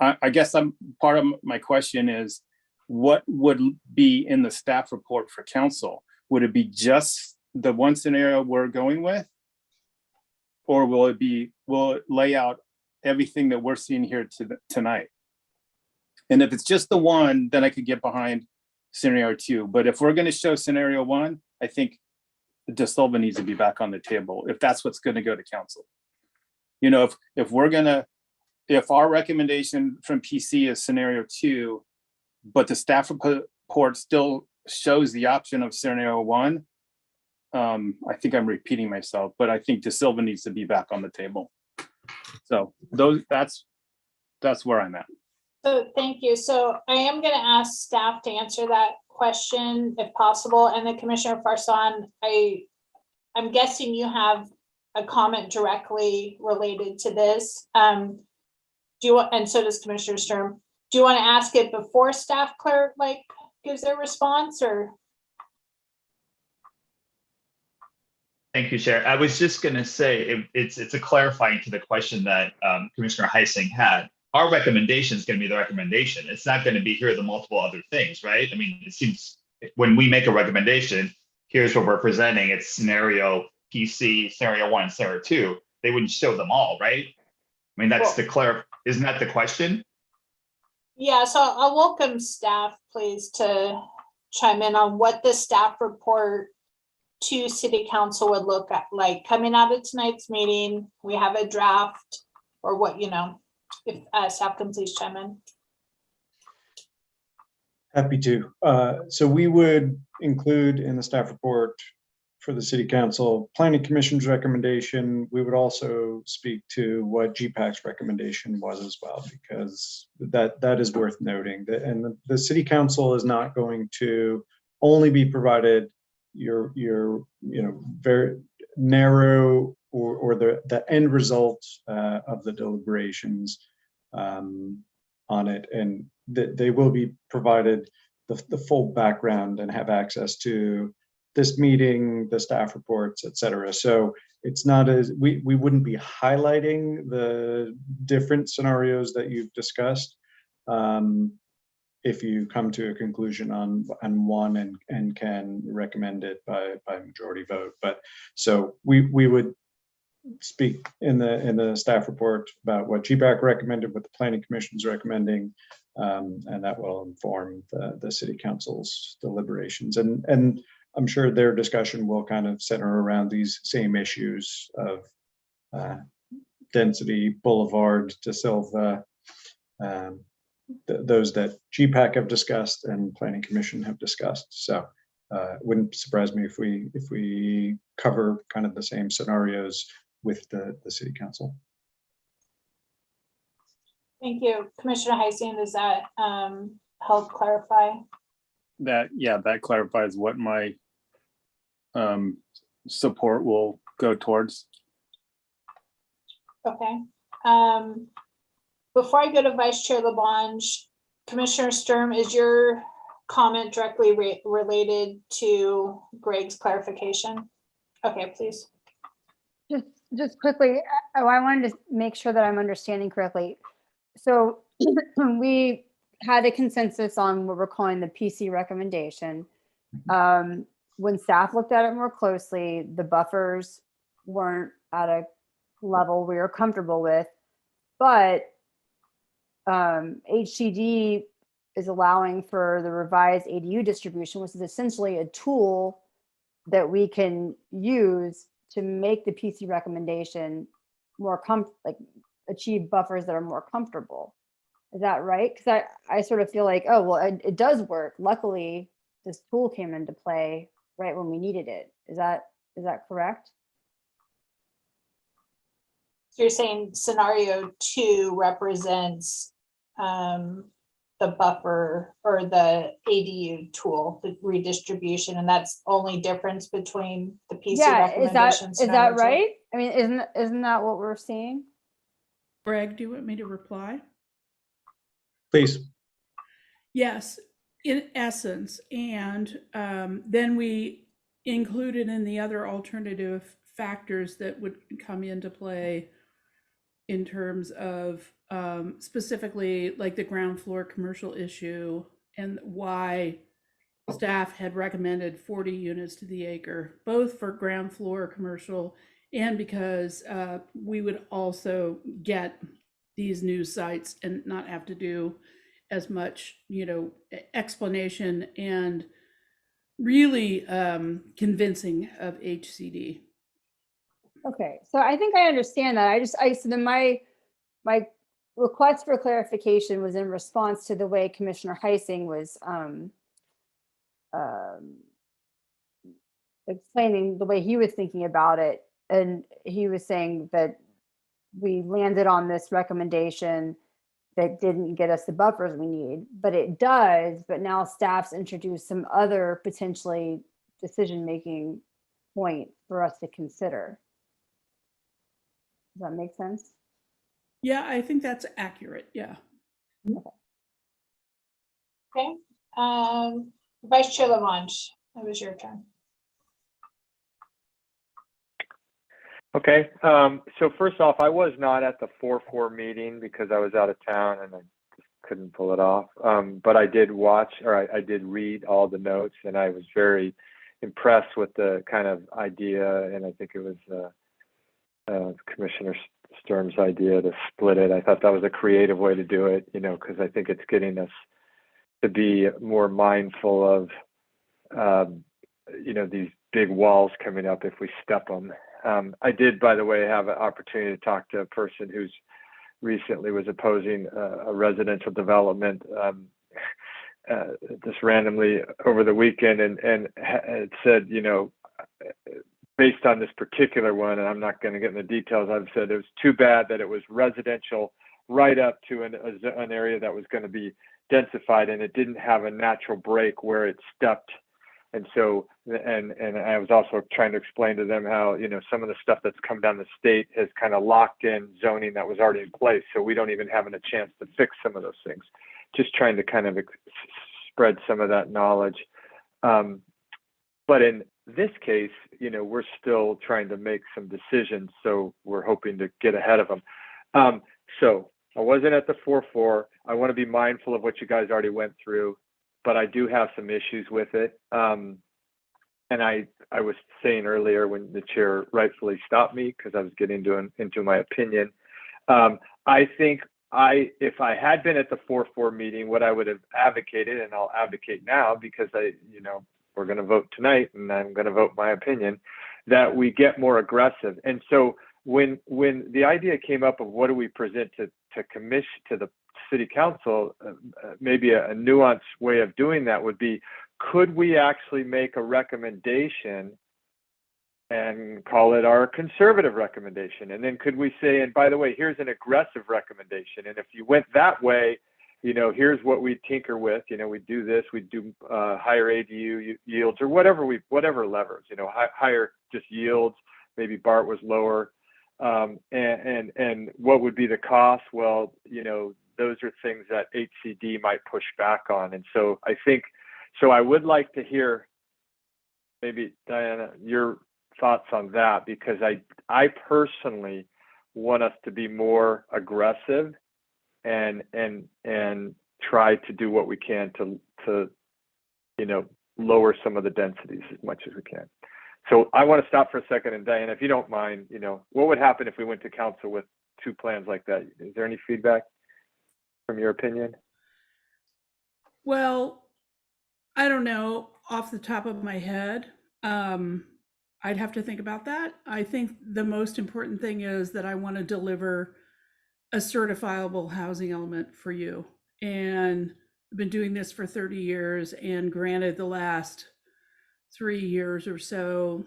I guess part of my question is, what would be in the staff report for council? Would it be just the one scenario we're going with? Or will it lay out everything that we're seeing here tonight? And if it's just the one, then I could get behind scenario 2. But if we're going to show scenario 1, I think De Silva needs to be back on the table, if that's what's going to go to council. You know, if our recommendation from PC is scenario 2, but the staff report still shows the option of scenario 1, I think I'm repeating myself, but I think De Silva needs to be back on the table. So that's where I'm at. So thank you. So I am going to ask staff to answer that question if possible. And then Commissioner Farsan, I'm guessing you have a comment directly related to this. And so does Commissioner Sturm. Do you want to ask it before staff gives their response, or? Thank you, Chair. I was just going to say it's a clarifying to the question that Commissioner Heising had. Our recommendation is going to be the recommendation. It's not going to be here are the multiple other things, right? I mean, it seems when we make a recommendation, here's what we're presenting. It's scenario PC, scenario 1, scenario 2. They wouldn't show them all, right? I mean, that's isn't that the question? Yeah, so I'll welcome staff, please, to chime in on what the staff report to City Council would look at, like coming out of tonight's meeting. We have a draft, or what, if staff can please chime in. Happy to. So we would include in the staff report for the City Council Planning Commission's recommendation. We would also speak to what GPAC's recommendation was as well, because that is worth noting. And the City Council is not going to only be provided your very narrow or the end result of the deliberations on it, and they will be provided the full background and have access to this meeting, the staff reports, et cetera. So it's not as, we wouldn't be highlighting the different scenarios that you've discussed if you come to a conclusion on one and can recommend it by majority vote. But so we would speak in the staff report about what GPAC recommended, what the Planning Commission's recommending, and that will inform the City Council's deliberations. And I'm sure their discussion will kind of center around these same issues of density, boulevard, De Silva, those that GPAC have discussed and Planning Commission have discussed. So it wouldn't surprise me if we cover kind of the same scenarios with the City Council. Thank you. Commissioner Heising, does that help clarify? That clarifies what my support will go towards. Okay. Before I go to Vice Chair Labange, Commissioner Sturm, is your comment directly related to Greg's clarification? Okay, please. Just quickly, I wanted to make sure that I'm understanding correctly. So we had a consensus on what we're calling the PC recommendation. When staff looked at it more closely, the buffers weren't at a level we were comfortable with, but HCD is allowing for the revised ADU distribution, which is essentially a tool that we can use to make the PC recommendation more achieve buffers that are more comfortable. Is that right? Because I sort of feel like, oh, well, it does work. Luckily, this tool came into play right when we needed it. Is that correct? So you're saying scenario 2 represents the buffer or the ADU tool, the redistribution, and that's only difference between the PC recommendation. Is that right? I mean, isn't that what we're seeing? Greg, do you want me to reply? Please. Yes, in essence, and then we included in the other alternative factors that would come into play in terms of specifically like the ground floor commercial issue and why staff had recommended 40 units to the acre, both for ground floor commercial and because we would also get these new sites and not have to do as much, explanation and really convincing of HCD. Okay, so I think I understand that. So then my request for clarification was in response to the way Commissioner Heising was explaining the way he was thinking about it. And he was saying that we landed on this recommendation that didn't get us the buffers we need, but it does. But now staff's introduced some other potentially decision-making point for us to consider. Does that make sense? Yeah, I think that's accurate. Yeah. Okay. Vice Chair Lamonge, it was your turn. Okay, so first off, I was not at the 4-4 meeting because I was out of town and I just couldn't pull it off. But I did watch, or I did read all the notes, and I was very impressed with the kind of idea, and I think it was Commissioner Sturm's idea to split it. I thought that was a creative way to do it, because I think it's getting us to be more mindful of, these big walls coming up if we step them. I did, by the way, have an opportunity to talk to a person who's recently was opposing a residential development just randomly over the weekend, and it said, based on this particular one, and I'm not going to get into the details, I've said it was too bad that it was residential right up to an area that was going to be densified, and it didn't have a natural break where it stepped. And so, and I was also trying to explain to them how, some of the stuff that's come down the state has kind of locked in zoning that was already in place. So we don't even have a chance to fix some of those things. Just trying to kind of spread some of that knowledge. But in this case, we're still trying to make some decisions. So we're hoping to get ahead of them. So I wasn't at the 4-4. I want to be mindful of what you guys already went through, but I do have some issues with it. And I was saying earlier when the chair rightfully stopped me because I was getting into my opinion. I think if I had been at the 4-4 meeting, what I would have advocated, and I'll advocate now because we're going to vote tonight and I'm going to vote my opinion, that we get more aggressive. And so when the idea came up of what do we present to commission, to the city council, maybe a nuanced way of doing that would be, could we actually make a recommendation and call it our conservative recommendation? And then could we say, and by the way, here's an aggressive recommendation. And if you went that way, here's what we tinker with, we do this, we do higher ADU yields or whatever levers, higher just yields, maybe BART was lower. And what would be the cost? Well, those are things that HCD might push back on. And so I think, I would like to hear maybe, Diana, your thoughts on that, because I personally want us to be more aggressive and try to do what we can to lower some of the densities as much as we can. So I want to stop for a second, and Diana, if you don't mind, what would happen if we went to council with two plans like that? Is there any feedback? from your opinion? Well, I don't know off the top of my head. I'd have to think about that. I think the most important thing is that I want to deliver a certifiable housing element for you. And I've been doing this for 30 years, and granted, the last 3 years or so,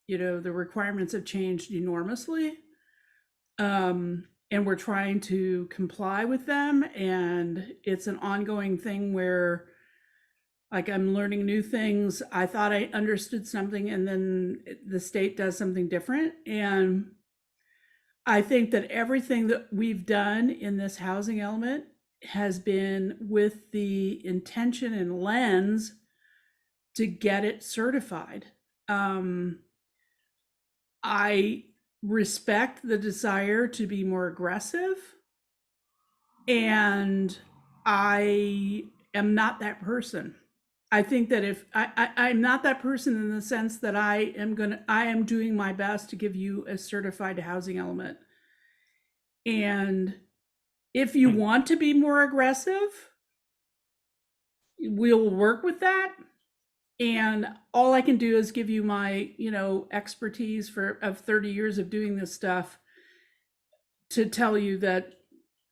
the requirements have changed enormously. And we're trying to comply with them. And it's an ongoing thing where, like, I'm learning new things. I thought I understood something, and then the state does something different. And I think that everything that we've done in this housing element has been with the intention and lens to get it certified. I respect the desire to be more aggressive, and I am not that person. I think that if I'm not that person in the sense that I am doing my best to give you a certified housing element. And if you want to be more aggressive, we'll work with that. And all I can do is give you my, expertise of 30 years of doing this stuff to tell you that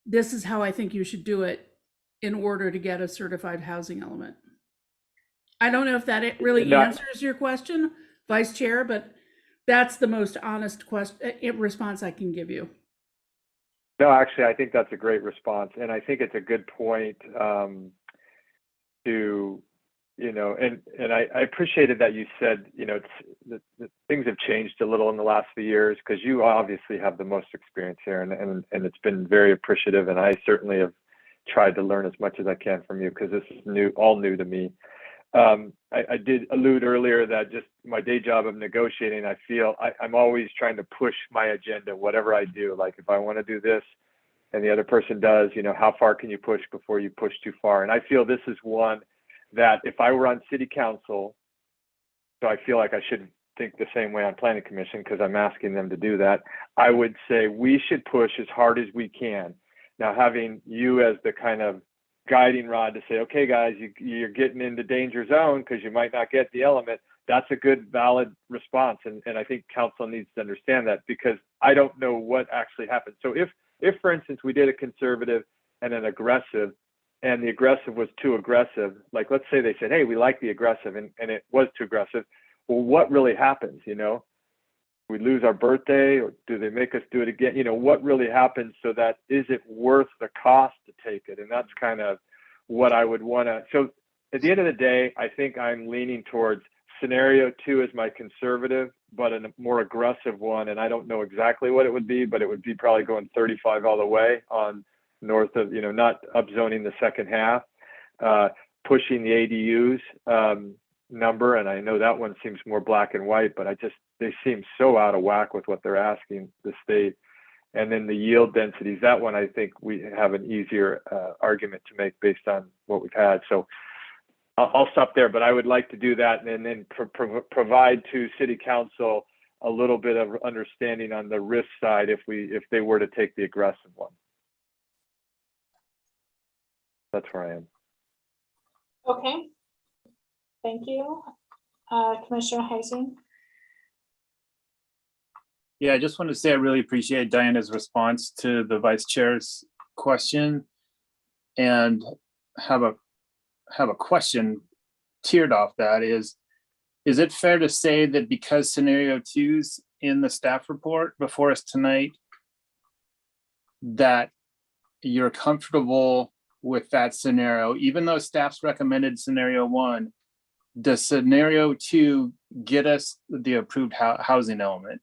this is how I think you should do it in order to get a certified housing element. I don't know if that really answers your question, Vice Chair, but that's the most honest response I can give you. No, actually, I think that's a great response. And I think it's a good point and I appreciated that you said, it's things have changed a little in the last few years, because you obviously have the most experience here, and it's been very appreciative. And I certainly have tried to learn as much as I can from you, because this is all new to me. I did allude earlier that just my day job of negotiating, I feel I'm always trying to push my agenda, whatever I do. Like, if I want to do this and the other person does, how far can you push before you push too far? And I feel this is one that if I were on city council, so I feel like I should think the same way on planning commission, because I'm asking them to do that, I would say we should push as hard as we can. Now, having you as the kind of guiding rod to say, okay, guys, you're getting into danger zone because you might not get the element, that's a good, valid response. And I think council needs to understand that, because I don't know what actually happened. So if for instance, we did a conservative and an aggressive, and the aggressive was too aggressive, like, let's say they said, hey, we like the aggressive, and it was too aggressive. Well, what really happens? We lose our birthday, or do they make us do it again? What really happens, so that is it worth the cost to take it? And that's kind of what I would want to. So at the end of the day, I think I'm leaning towards scenario 2 as my conservative, but a more aggressive one. And I don't know exactly what it would be, but it would be probably going 35 all the way on north of, not upzoning the second half, pushing the ADUs number. And I know that one seems more black and white, but they seem so out of whack with what they're asking the state. And then the yield densities, that one, I think we have an easier argument to make based on what we've had. So I'll stop there, but I would like to do that, and then provide to city council a little bit of understanding on the risk side if they were to take the aggressive one. That's where I am. Okay. Thank you. Commissioner Heising. Yeah, I just want to say I really appreciate Diana's response to the vice chair's question, and have a question tiered off that is it fair to say that because scenario 2's in the staff report before us tonight, that you're comfortable with that scenario, even though staff's recommended scenario 1, does scenario 2 get us the approved housing element?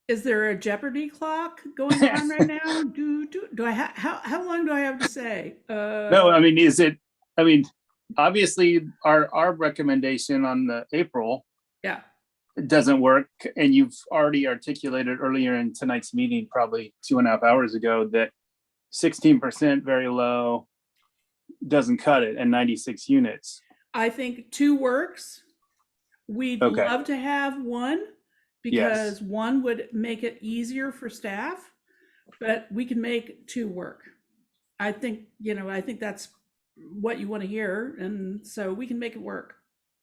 Is there a Jeopardy clock going on right now? Do I how long do I have to say? No, obviously our recommendation on the April doesn't work, and you've already articulated earlier in tonight's meeting, probably 2.5 hours ago, that 16% very low doesn't cut it, and 96 units. I think 2 works. We'd love to have 1. because one would make it easier for staff, but we can make two work. I think that's what you want to hear, and so we can make it work.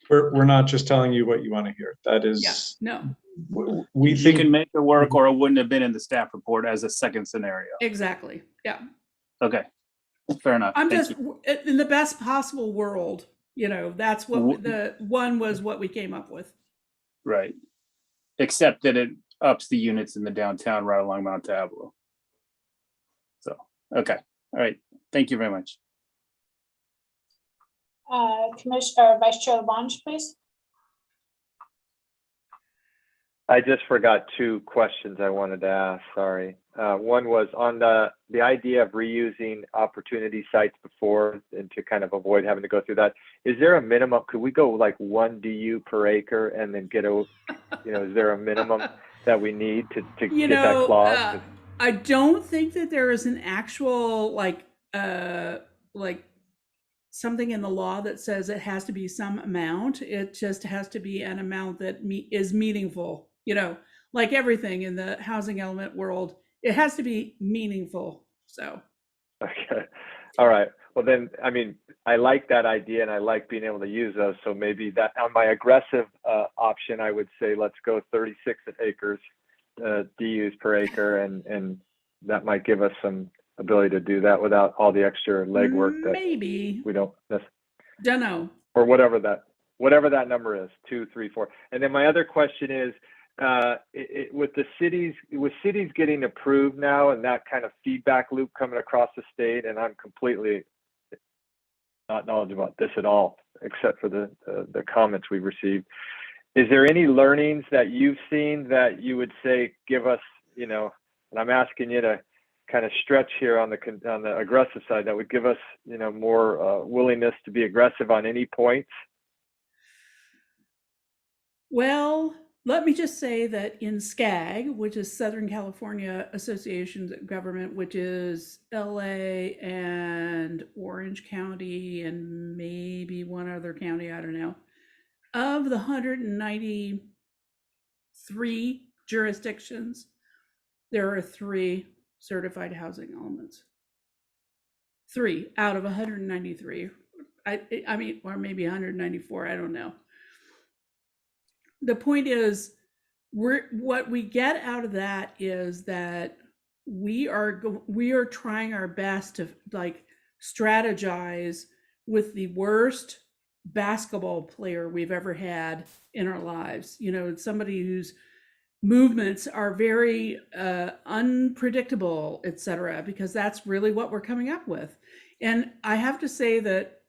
We're not just telling you what you want to hear. That is, no. We you think can make it work, or it wouldn't have been in the staff report as a second scenario. Exactly. Yeah. Okay. Fair enough. I'm Thank just you. in the best possible world. That's what the one was. What we came up with. Right. Except that it ups the units in the downtown right along Mount Diablo. So, okay. All right. Thank you very much. Commissioner Vice Chair Lavange, please. I just forgot two questions I wanted to ask, sorry. One was on the idea of reusing opportunity sites before and to kind of avoid having to go through that. Is there a minimum, could we go like 1 DU per acre and then get a, is there a minimum that we need to get that clause? I don't think that there is an actual like something in the law that says it has to be some amount. It just has to be an amount that is meaningful. Like everything in the housing element world, it has to be meaningful. So. Okay. All right. Well, then, I mean, I like that idea and I like being able to use those. So maybe that on my aggressive option, I would say, let's go 36 acres, DUs per acre. And that might give us some ability to do that without all the extra legwork that maybe we don't don't know, or whatever that number is, 2, 3, 4. And then my other question is, with cities getting approved now and that kind of feedback loop coming across the state, and I'm completely not knowledgeable about this at all, except for the comments we've received. Is there any learnings that you've seen that you would say give us, and I'm asking you to kind of stretch here on the aggressive side, that would give us, more willingness to be aggressive on any points? Well, let me just say that in SCAG, which is Southern California Association of Government, which is LA and Orange County and maybe one other county, I don't know, of the 193 jurisdictions, there are 3 certified housing elements. 3 out of 193. I mean, or maybe 194, I don't know. The point is, what we get out of that is that we are trying our best to like strategize with the worst basketball player we've ever had in our lives. Somebody whose movements are very unpredictable, etc., because that's really what we're coming up with. And I have to say that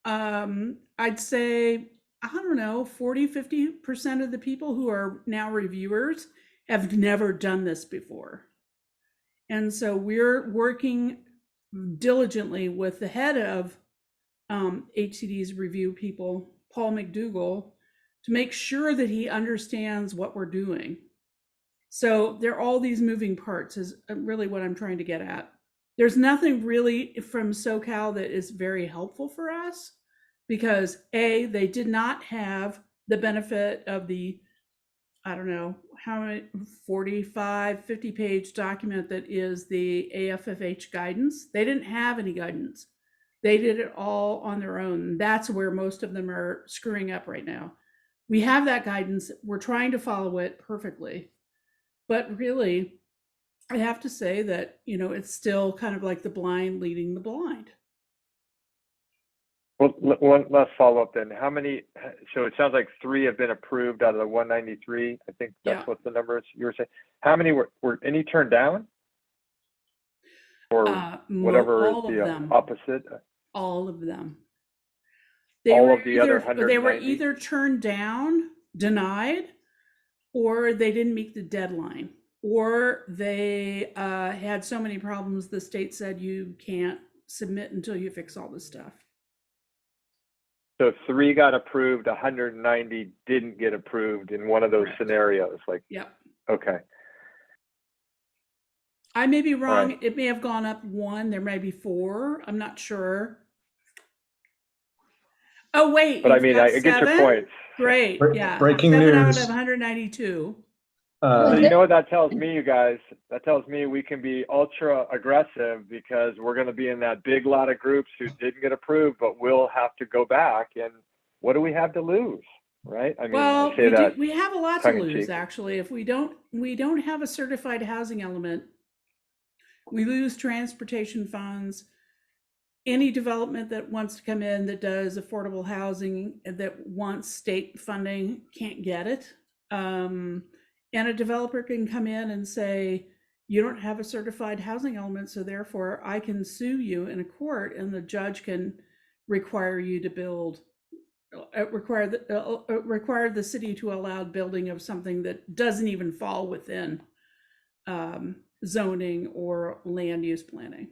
I'd say, I don't know, 40-50% of the people who are now reviewers have never done this before. And so we're working diligently with the head of HCD's review people, Paul McDougall, to make sure that he understands what we're doing. So there are all these moving parts is really what I'm trying to get at. There's nothing really from SoCal that is very helpful for us, because A, they did not have the benefit of the, I don't know, how many, 45, 50-page document that is the AFFH guidance. They didn't have any guidance. They did it all on their own. That's where most of them are screwing up right now. We have that guidance. We're trying to follow it perfectly. But really, I have to say that, it's still kind of like the blind leading the blind. Well, one last follow-up then. How many, so it sounds like 3 have been approved out of the 193. I think that's what the number is you were saying. How many were any turned down? Or whatever is the opposite? All of them. All of the other 190? They were either turned down, denied, or they didn't meet the deadline, or they had so many problems the state said you can't submit until you fix all this stuff. So 3 got approved, 190 didn't get approved in one of those scenarios. Okay. I may be wrong. It may have gone up 1. There may be 4. I'm not sure. Oh, wait. But I mean, I get your point. Great. Yeah. Breaking 7 news. out of 192. You know what that tells me, you guys? That tells me we can be ultra aggressive because we're going to be in that big lot of groups who didn't get approved, but we'll have to go back. And what do we have to lose, right? I mean, Well, I say that we have a lot to lose, tongue-in-cheek. actually. If we don't have a certified housing element, we lose transportation funds. Any development that wants to come in that does affordable housing that wants state funding can't get it. And a developer can come in and say, you don't have a certified housing element, so therefore I can sue you in a court, and the judge can require you to build, require the city to allow building of something that doesn't even fall within zoning or land use planning.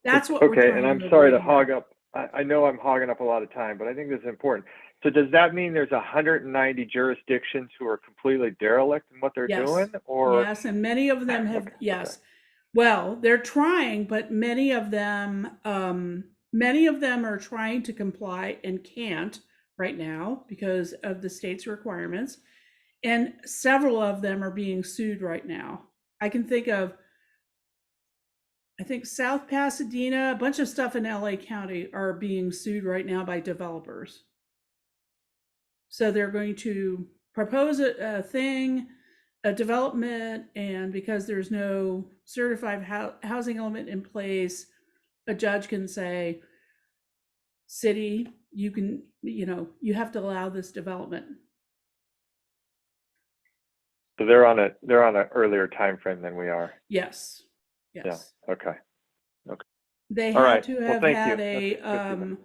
That's what we're okay. trying And I'm to sorry to avoid hog up. I know I'm hogging up a lot of time, but I think this is important. So does that mean there's 190 jurisdictions who are completely derelict in what they're Yes. doing? Or Yes, and many of them have, Okay, yes. Well, they're trying, but many of them are trying to comply and can't right now because of the state's requirements. And several of them are being sued right now. I can think of, I think South Pasadena, a bunch of stuff in LA County are being sued right now by developers. So they're going to propose a thing, a development, and because there's no certified housing element in place, a judge can say, city, you have to allow this development. so they're on an earlier time frame than we are. Yes. Yes. Yeah. Okay. They All had right. to Well, have thank had you. a That's good to know.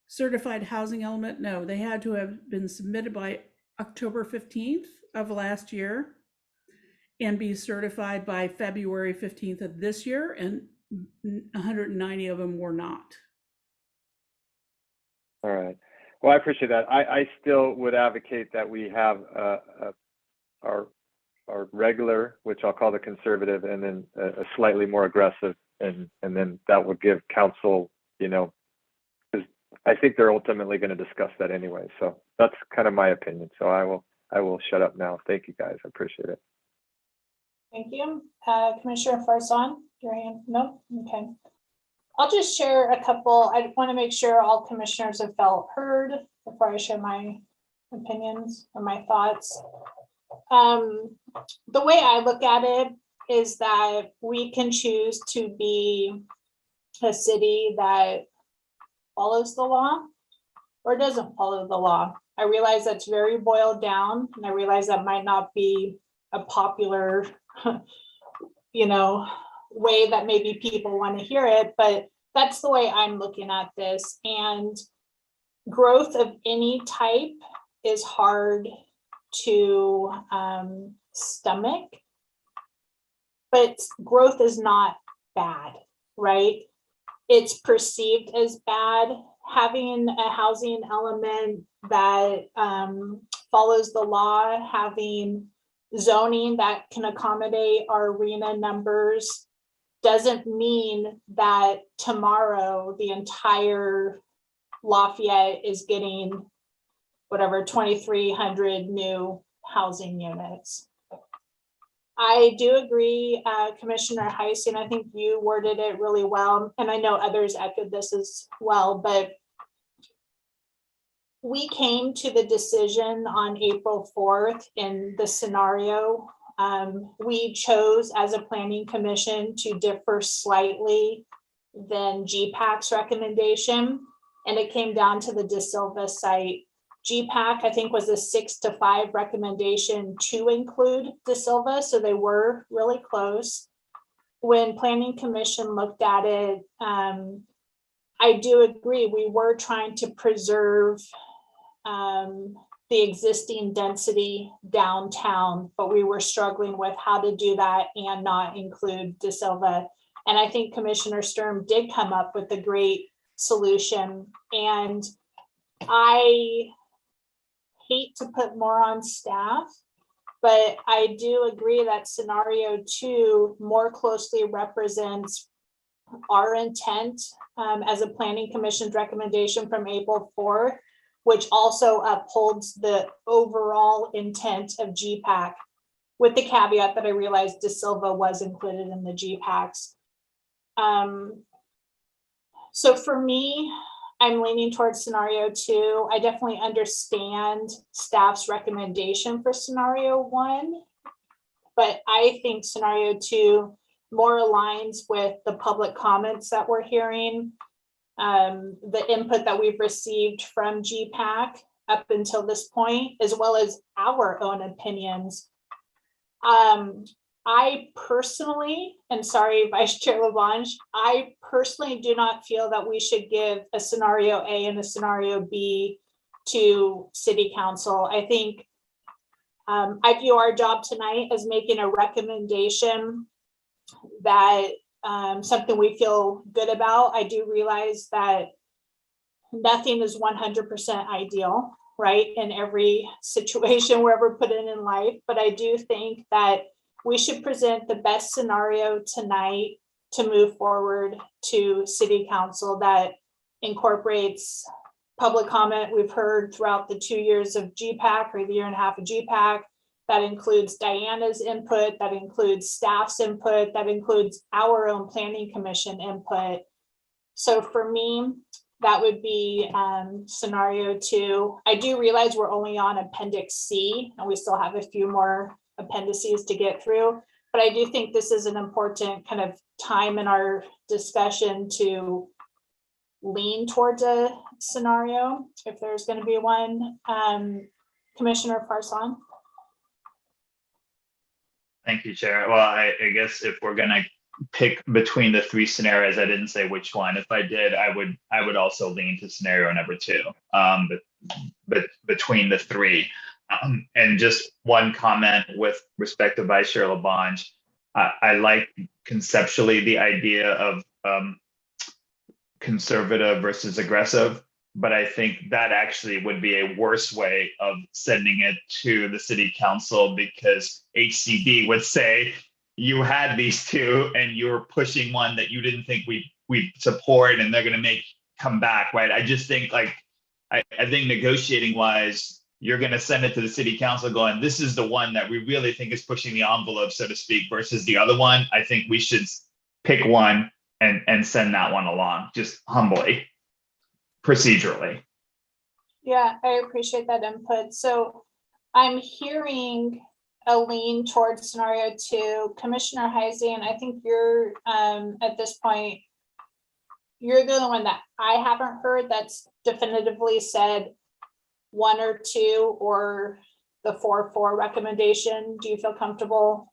certified housing element. No, they had to have been submitted by October 15th of last year and be certified by February 15th of this year, and 190 of them were not. All right. Well, I appreciate that. I still would advocate that we have our regular, which I'll call the conservative, and then a slightly more aggressive, and then that would give council, because I think they're ultimately going to discuss that anyway. So that's kind of my opinion. So I will shut up now. Thank you, guys. I appreciate it. Thank you. Commissioner Farzan, your hand? No? Okay. I'll just share a couple. I want to make sure all commissioners have felt heard before I share my opinions or my thoughts. The way I look at it is that we can choose to be a city that follows the law or doesn't follow the law. I realize that's very boiled down, and I realize that might not be a popular, way that maybe people want to hear it, but that's the way I'm looking at this. And growth of any type is hard to stomach, but growth is not bad, right? It's perceived as bad. Having a housing element that follows the law, having zoning that can accommodate our arena numbers doesn't mean that tomorrow the entire Lafayette is getting whatever 2,300 new housing units. I do agree, Commissioner Heising, I think you worded it really well, and I know others echoed this as well, but we came to the decision on April 4th in the scenario. We chose as a planning commission to differ slightly than GPAC's recommendation, and it came down to the De Silva site. GPAC, I think, was a 6-5 recommendation to include De Silva, so they were really close. When Planning Commission looked at it, I do agree, we were trying to preserve the existing density downtown, but we were struggling with how to do that and not include De Silva. And I think Commissioner Sturm did come up with a great solution. And I hate to put more on staff, but I do agree that scenario 2 more closely represents our intent as a planning commission's recommendation from April 4th, which also upholds the overall intent of GPAC. with the caveat that I realized De Silva was included in the GPACs. So for me, I'm leaning towards scenario 2. I definitely understand staff's recommendation for scenario 1, but I think scenario 2 more aligns with the public comments that we're hearing, the input that we've received from GPAC up until this point, as well as our own opinions. I personally, and sorry, Vice Chair Lavange, I personally do not feel that we should give a scenario A and a scenario B to City Council. I think I view our job tonight as making a recommendation that something we feel good about. I do realize that nothing is 100% ideal, right, in every situation we're ever put in life, but I do think that we should present the best scenario tonight to move forward to City Council that incorporates public comment we've heard throughout the 2 years of GPAC or the year and a half of GPAC. That includes Diana's input, that includes staff's input, that includes our own planning commission input. So for me, that would be scenario 2. I do realize we're only on Appendix C and we still have a few more appendices to get through, but I do think this is an important kind of time in our discussion to lean towards a scenario if there's going to be one. Commissioner Farsan. Thank you, Chair. Well, I guess if we're gonna pick between the 3 scenarios, I didn't say which one. If I did, I would also lean to scenario number 2. But between the 3. And just one comment with respect to Vice Chair Labange, I like conceptually the idea of conservative versus aggressive, but I think that actually would be a worse way of sending it to the City Council, because HCD would say you had these 2 and you're pushing one that you didn't think we support, and they're going to come back, right? I just think I think negotiating wise, you're going to send it to the City Council going, this is the one that we really think is pushing the envelope, so to speak, versus the other one. I think we should pick one and send that one along, just humbly, procedurally. Yeah, I appreciate that input. So I'm hearing a lean towards scenario 2. Commissioner Heising, I think you're at this point, you're the only one that I haven't heard that's definitively said 1 or 2 or the 4-4 recommendation. Do you feel comfortable?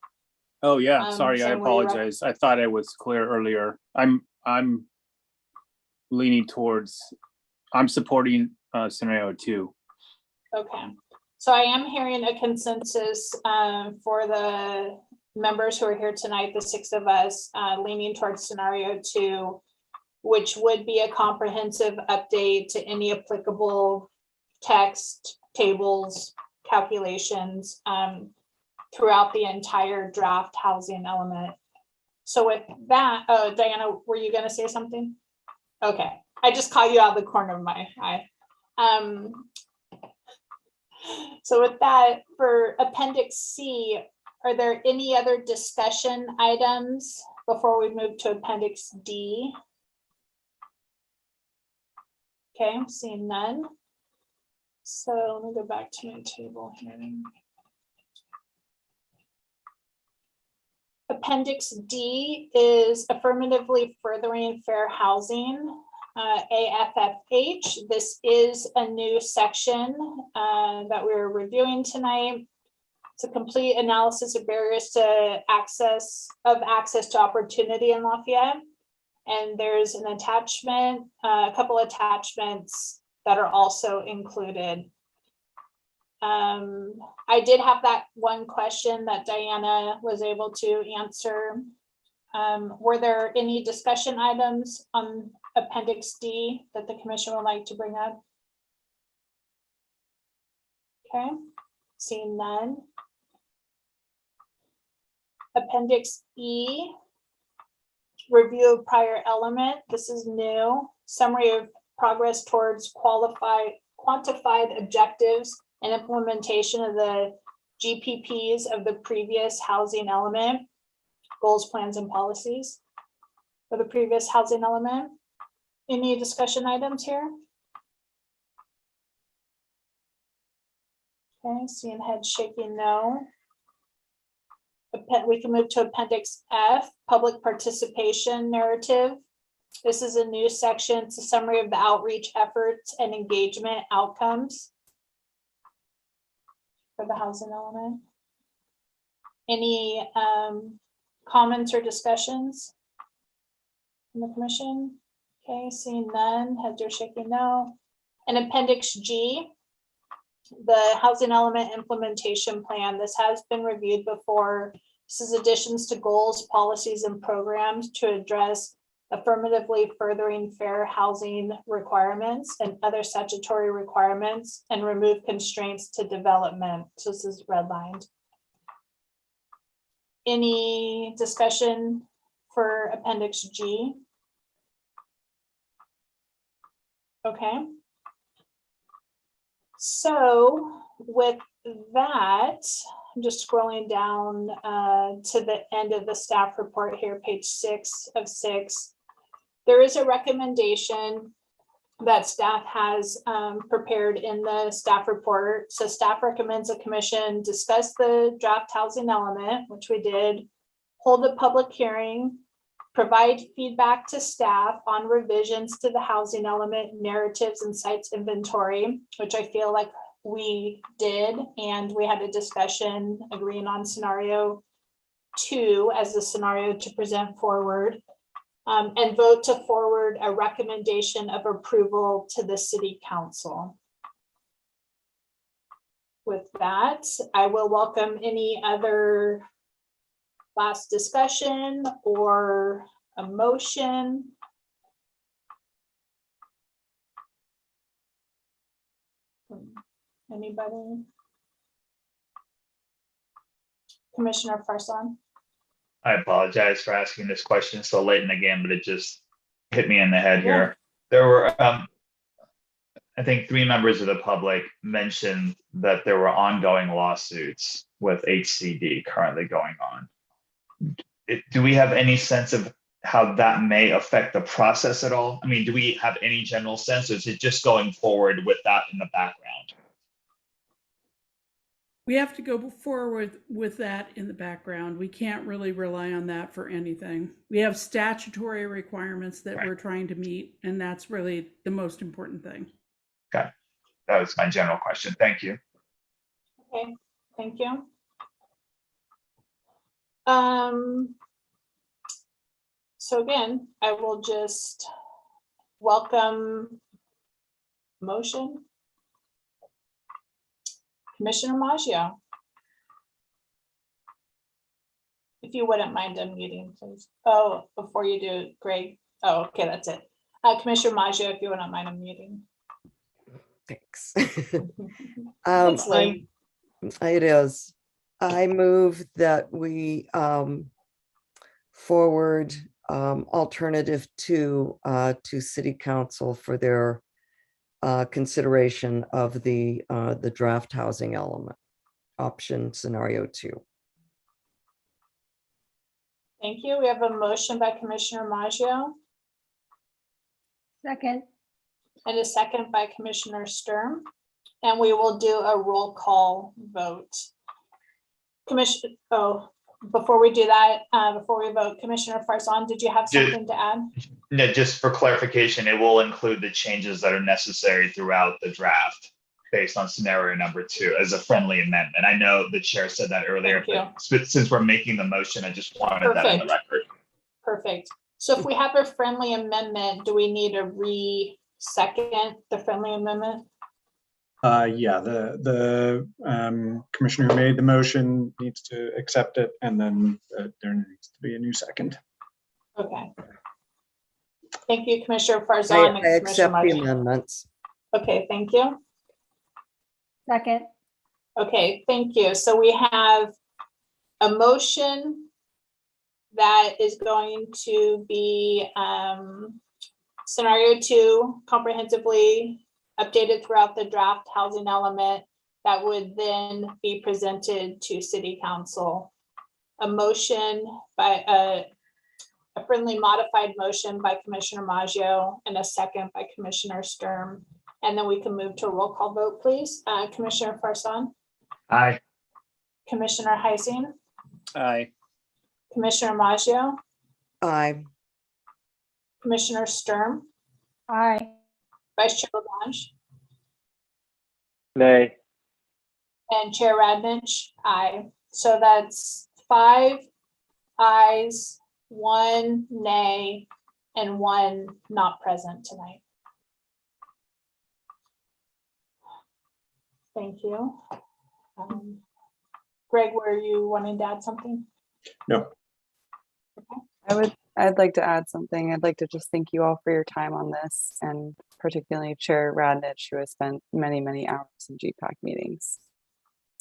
Oh yeah, sorry, I saying where you're at? apologize. I thought I was clear earlier. I'm leaning towards, I'm supporting scenario 2. Okay, so I am hearing a consensus for the members who are here tonight, the 6 of us, leaning towards scenario 2, which would be a comprehensive update to any applicable text, tables, calculations throughout the entire draft housing element. So with that, oh, Diana, were you going to say something? Okay, I just caught you out of the corner of my eye. So with that, for Appendix C, are there any other discussion items before we move to Appendix D? Okay, I'm seeing none. So let me go back to my table here. Appendix D is affirmatively furthering fair housing, AFFH. This is a new section that we're reviewing tonight. It's a complete analysis of barriers to access to opportunity in Lafayette. And there's an attachment, a couple attachments that are also included. I did have that one question that Diana was able to answer. Were there any discussion items on Appendix D that the commission would like to bring up? Okay, seeing none. Appendix E, review of prior element. This is new. Summary of progress towards quantified objectives and implementation of the GPPs of the previous housing element, goals, plans, and policies for the previous housing element. Any discussion items here? Okay, seeing head shaking no. We can move to Appendix F, public participation narrative. This is a new section. It's a summary of the outreach efforts and engagement outcomes for the housing element. Any comments or discussions from the commission? Okay, seeing none, heads are shaking no. And Appendix G, the housing element implementation plan. This has been reviewed before. This is additions to goals, policies, and programs to address affirmatively furthering fair housing requirements and other statutory requirements and remove constraints to development. So this is redlined. Any discussion for Appendix G? Okay. So with that, I'm just scrolling down to the end of the staff report here, page 6 of 6. There is a recommendation that staff has prepared in the staff report. So staff recommends the commission discuss the draft housing element, which we did, hold a public hearing, provide feedback to staff on revisions to the housing element narratives and sites inventory, which I feel like we did, and we had a discussion agreeing on scenario 2 as the scenario to present forward, and vote to forward a recommendation of approval to the city council. With that, I will welcome any other last discussion or a motion. Anybody? Commissioner Farson? I apologize for asking this question so late in the game, but it just hit me in the head here. There were, I think 3 members of the public mentioned that there were ongoing lawsuits with HCD currently going on. Do we have any sense of how that may affect the process at all? I mean, do we have any general sense, or is it just going forward with that in the background? We have to go forward with that in the background. We can't really rely on that for anything. We have statutory requirements that we're trying to meet, and that's really the most important thing. Okay, that was my general question. Thank you. Okay, thank you. So again, I will just welcome motion. Commissioner Maggio. If you wouldn't mind unmuting, please. Oh, before you do, Greg. Oh, okay, that's it. Commissioner Maggio, if you wouldn't mind unmuting. Thanks. It's late. It is. I move that we forward alternative 2 to City Council for their consideration of the draft housing element option scenario 2. Thank you. We have a motion by Commissioner Maggio. Second. And a second by Commissioner Sturm. And we will do a roll call vote. Before we do that, before we vote, Commissioner Farson, did you have something to add? No, just for clarification, it will include the changes that are necessary throughout the draft based on scenario number 2 as a friendly amendment. I know the chair said that earlier, but since we're making the motion, I just wanted that on the record. Perfect. So if we have a friendly amendment, do we need to re-second the friendly amendment? Yeah, the commissioner who made the motion needs to accept it, and then there needs to be a new second. Okay. Thank you, Commissioner Farzan. I accept the amendments. Okay, thank you. Second. Okay, thank you. So we have a motion that is going to be scenario 2 comprehensively updated throughout the draft housing element that would then be presented to City Council. A motion by a friendly modified motion by Commissioner Maggio and a second by Commissioner Sturm. And then we can move to a roll call vote, please. Commissioner Farsan, Aye. Commissioner Heising, Aye. Commissioner Maggio, Aye. Commissioner Sturm, Aye. Vice Chair Labange, Nay. and Chair Radnich, aye. So that's 5 ayes, 1 nay, and 1 not present tonight. Thank you. Greg, were you wanting to add something? No. I'd like to add something. I'd like to just thank you all for your time on this, and particularly Chair Radnich, who has spent many, many hours in GPAC meetings.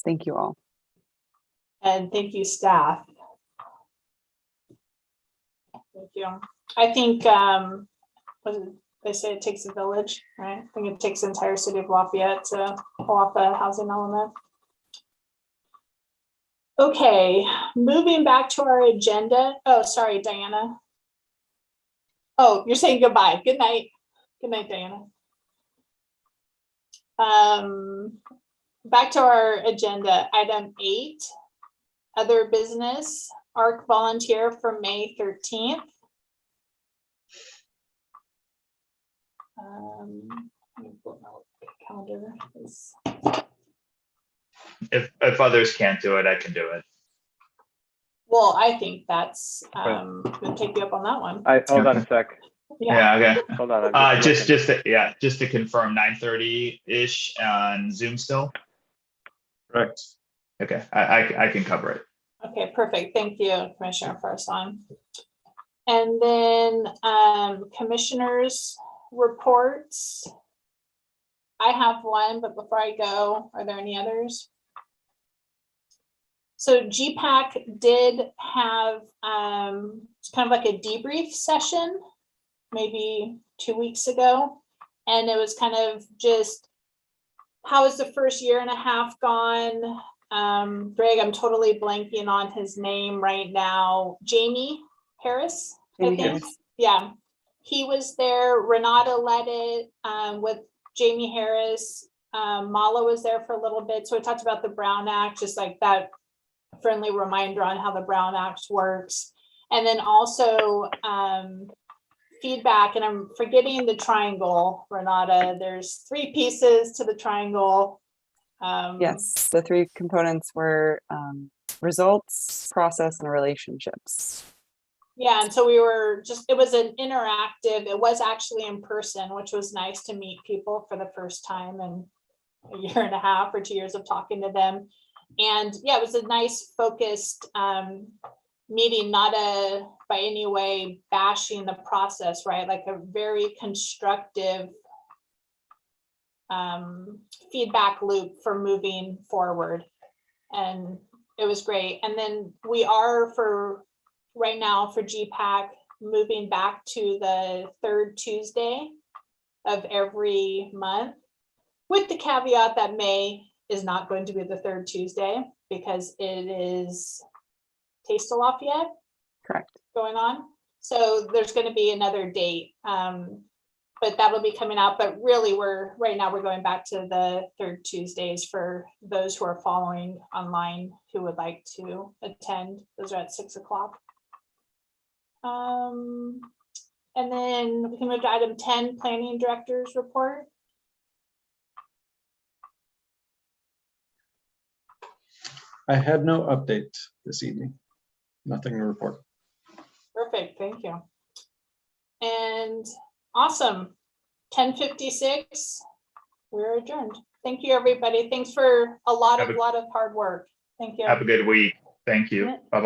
Thank you all. And thank you, staff. Thank you. I think they say it takes a village, right? I think it takes the entire city of Lafayette to pull off the housing element. Okay, moving back to our agenda. Oh, sorry, Diana. Oh, you're saying goodbye. Good night. Good night, Diana. Back to our agenda, item 8, other business, ARC volunteer for May 13th. Let me pull out the calendar. If others can't do it, I can do it. Well, I think that's gonna take you up on that one. Hold on a sec. Yeah, okay. Hold on. I'm just to confirm, 9:30-ish on Zoom still? Correct. Okay, I can cover it. Okay, perfect. Thank you, Commissioner Farsan. And then commissioners reports. I have one, but before I go, are there any others? So GPAC did have it's kind of like a debrief session, maybe 2 weeks ago. And it was kind of just, how has the first year and a half gone? Greg, I'm totally blanking on his name right now. Jamie Harris, I think. Yeah, he was there. Renata led it with Jamie Harris. Mala was there for a little bit. So we talked about the Brown Act, just like that friendly reminder on how the Brown Act works. And then also feedback, and I'm forgetting the triangle, Renata. There's 3 pieces to the triangle. Yes, the 3 components were results, process, and relationships. Yeah, and so we were just, it was an interactive, it was actually in person, which was nice to meet people for the first time in a year and a half or 2 years of talking to them. And yeah, it was a nice focused meeting, not by any way bashing the process, right? Like a very constructive feedback loop for moving forward. And it was great. And then we are right now for GPAC moving back to the 3rd Tuesday of every month, with the caveat that May is not going to be the 3rd Tuesday because it is Taste of Lafayette. Correct. Going on. So there's going to be another date, but that'll be coming out. But really, right now we're going back to the 3rd Tuesdays for those who are following online who would like to attend. Those are at 6 o'clock. And then we can move to item 10, Planning Director's Report. I had no update this evening. Nothing to report. Perfect, thank you. And awesome, 10:56, we're adjourned. Thank you, everybody. Thanks for a lot of hard work. Thank you. Have a good week. Thank you. Bye-bye.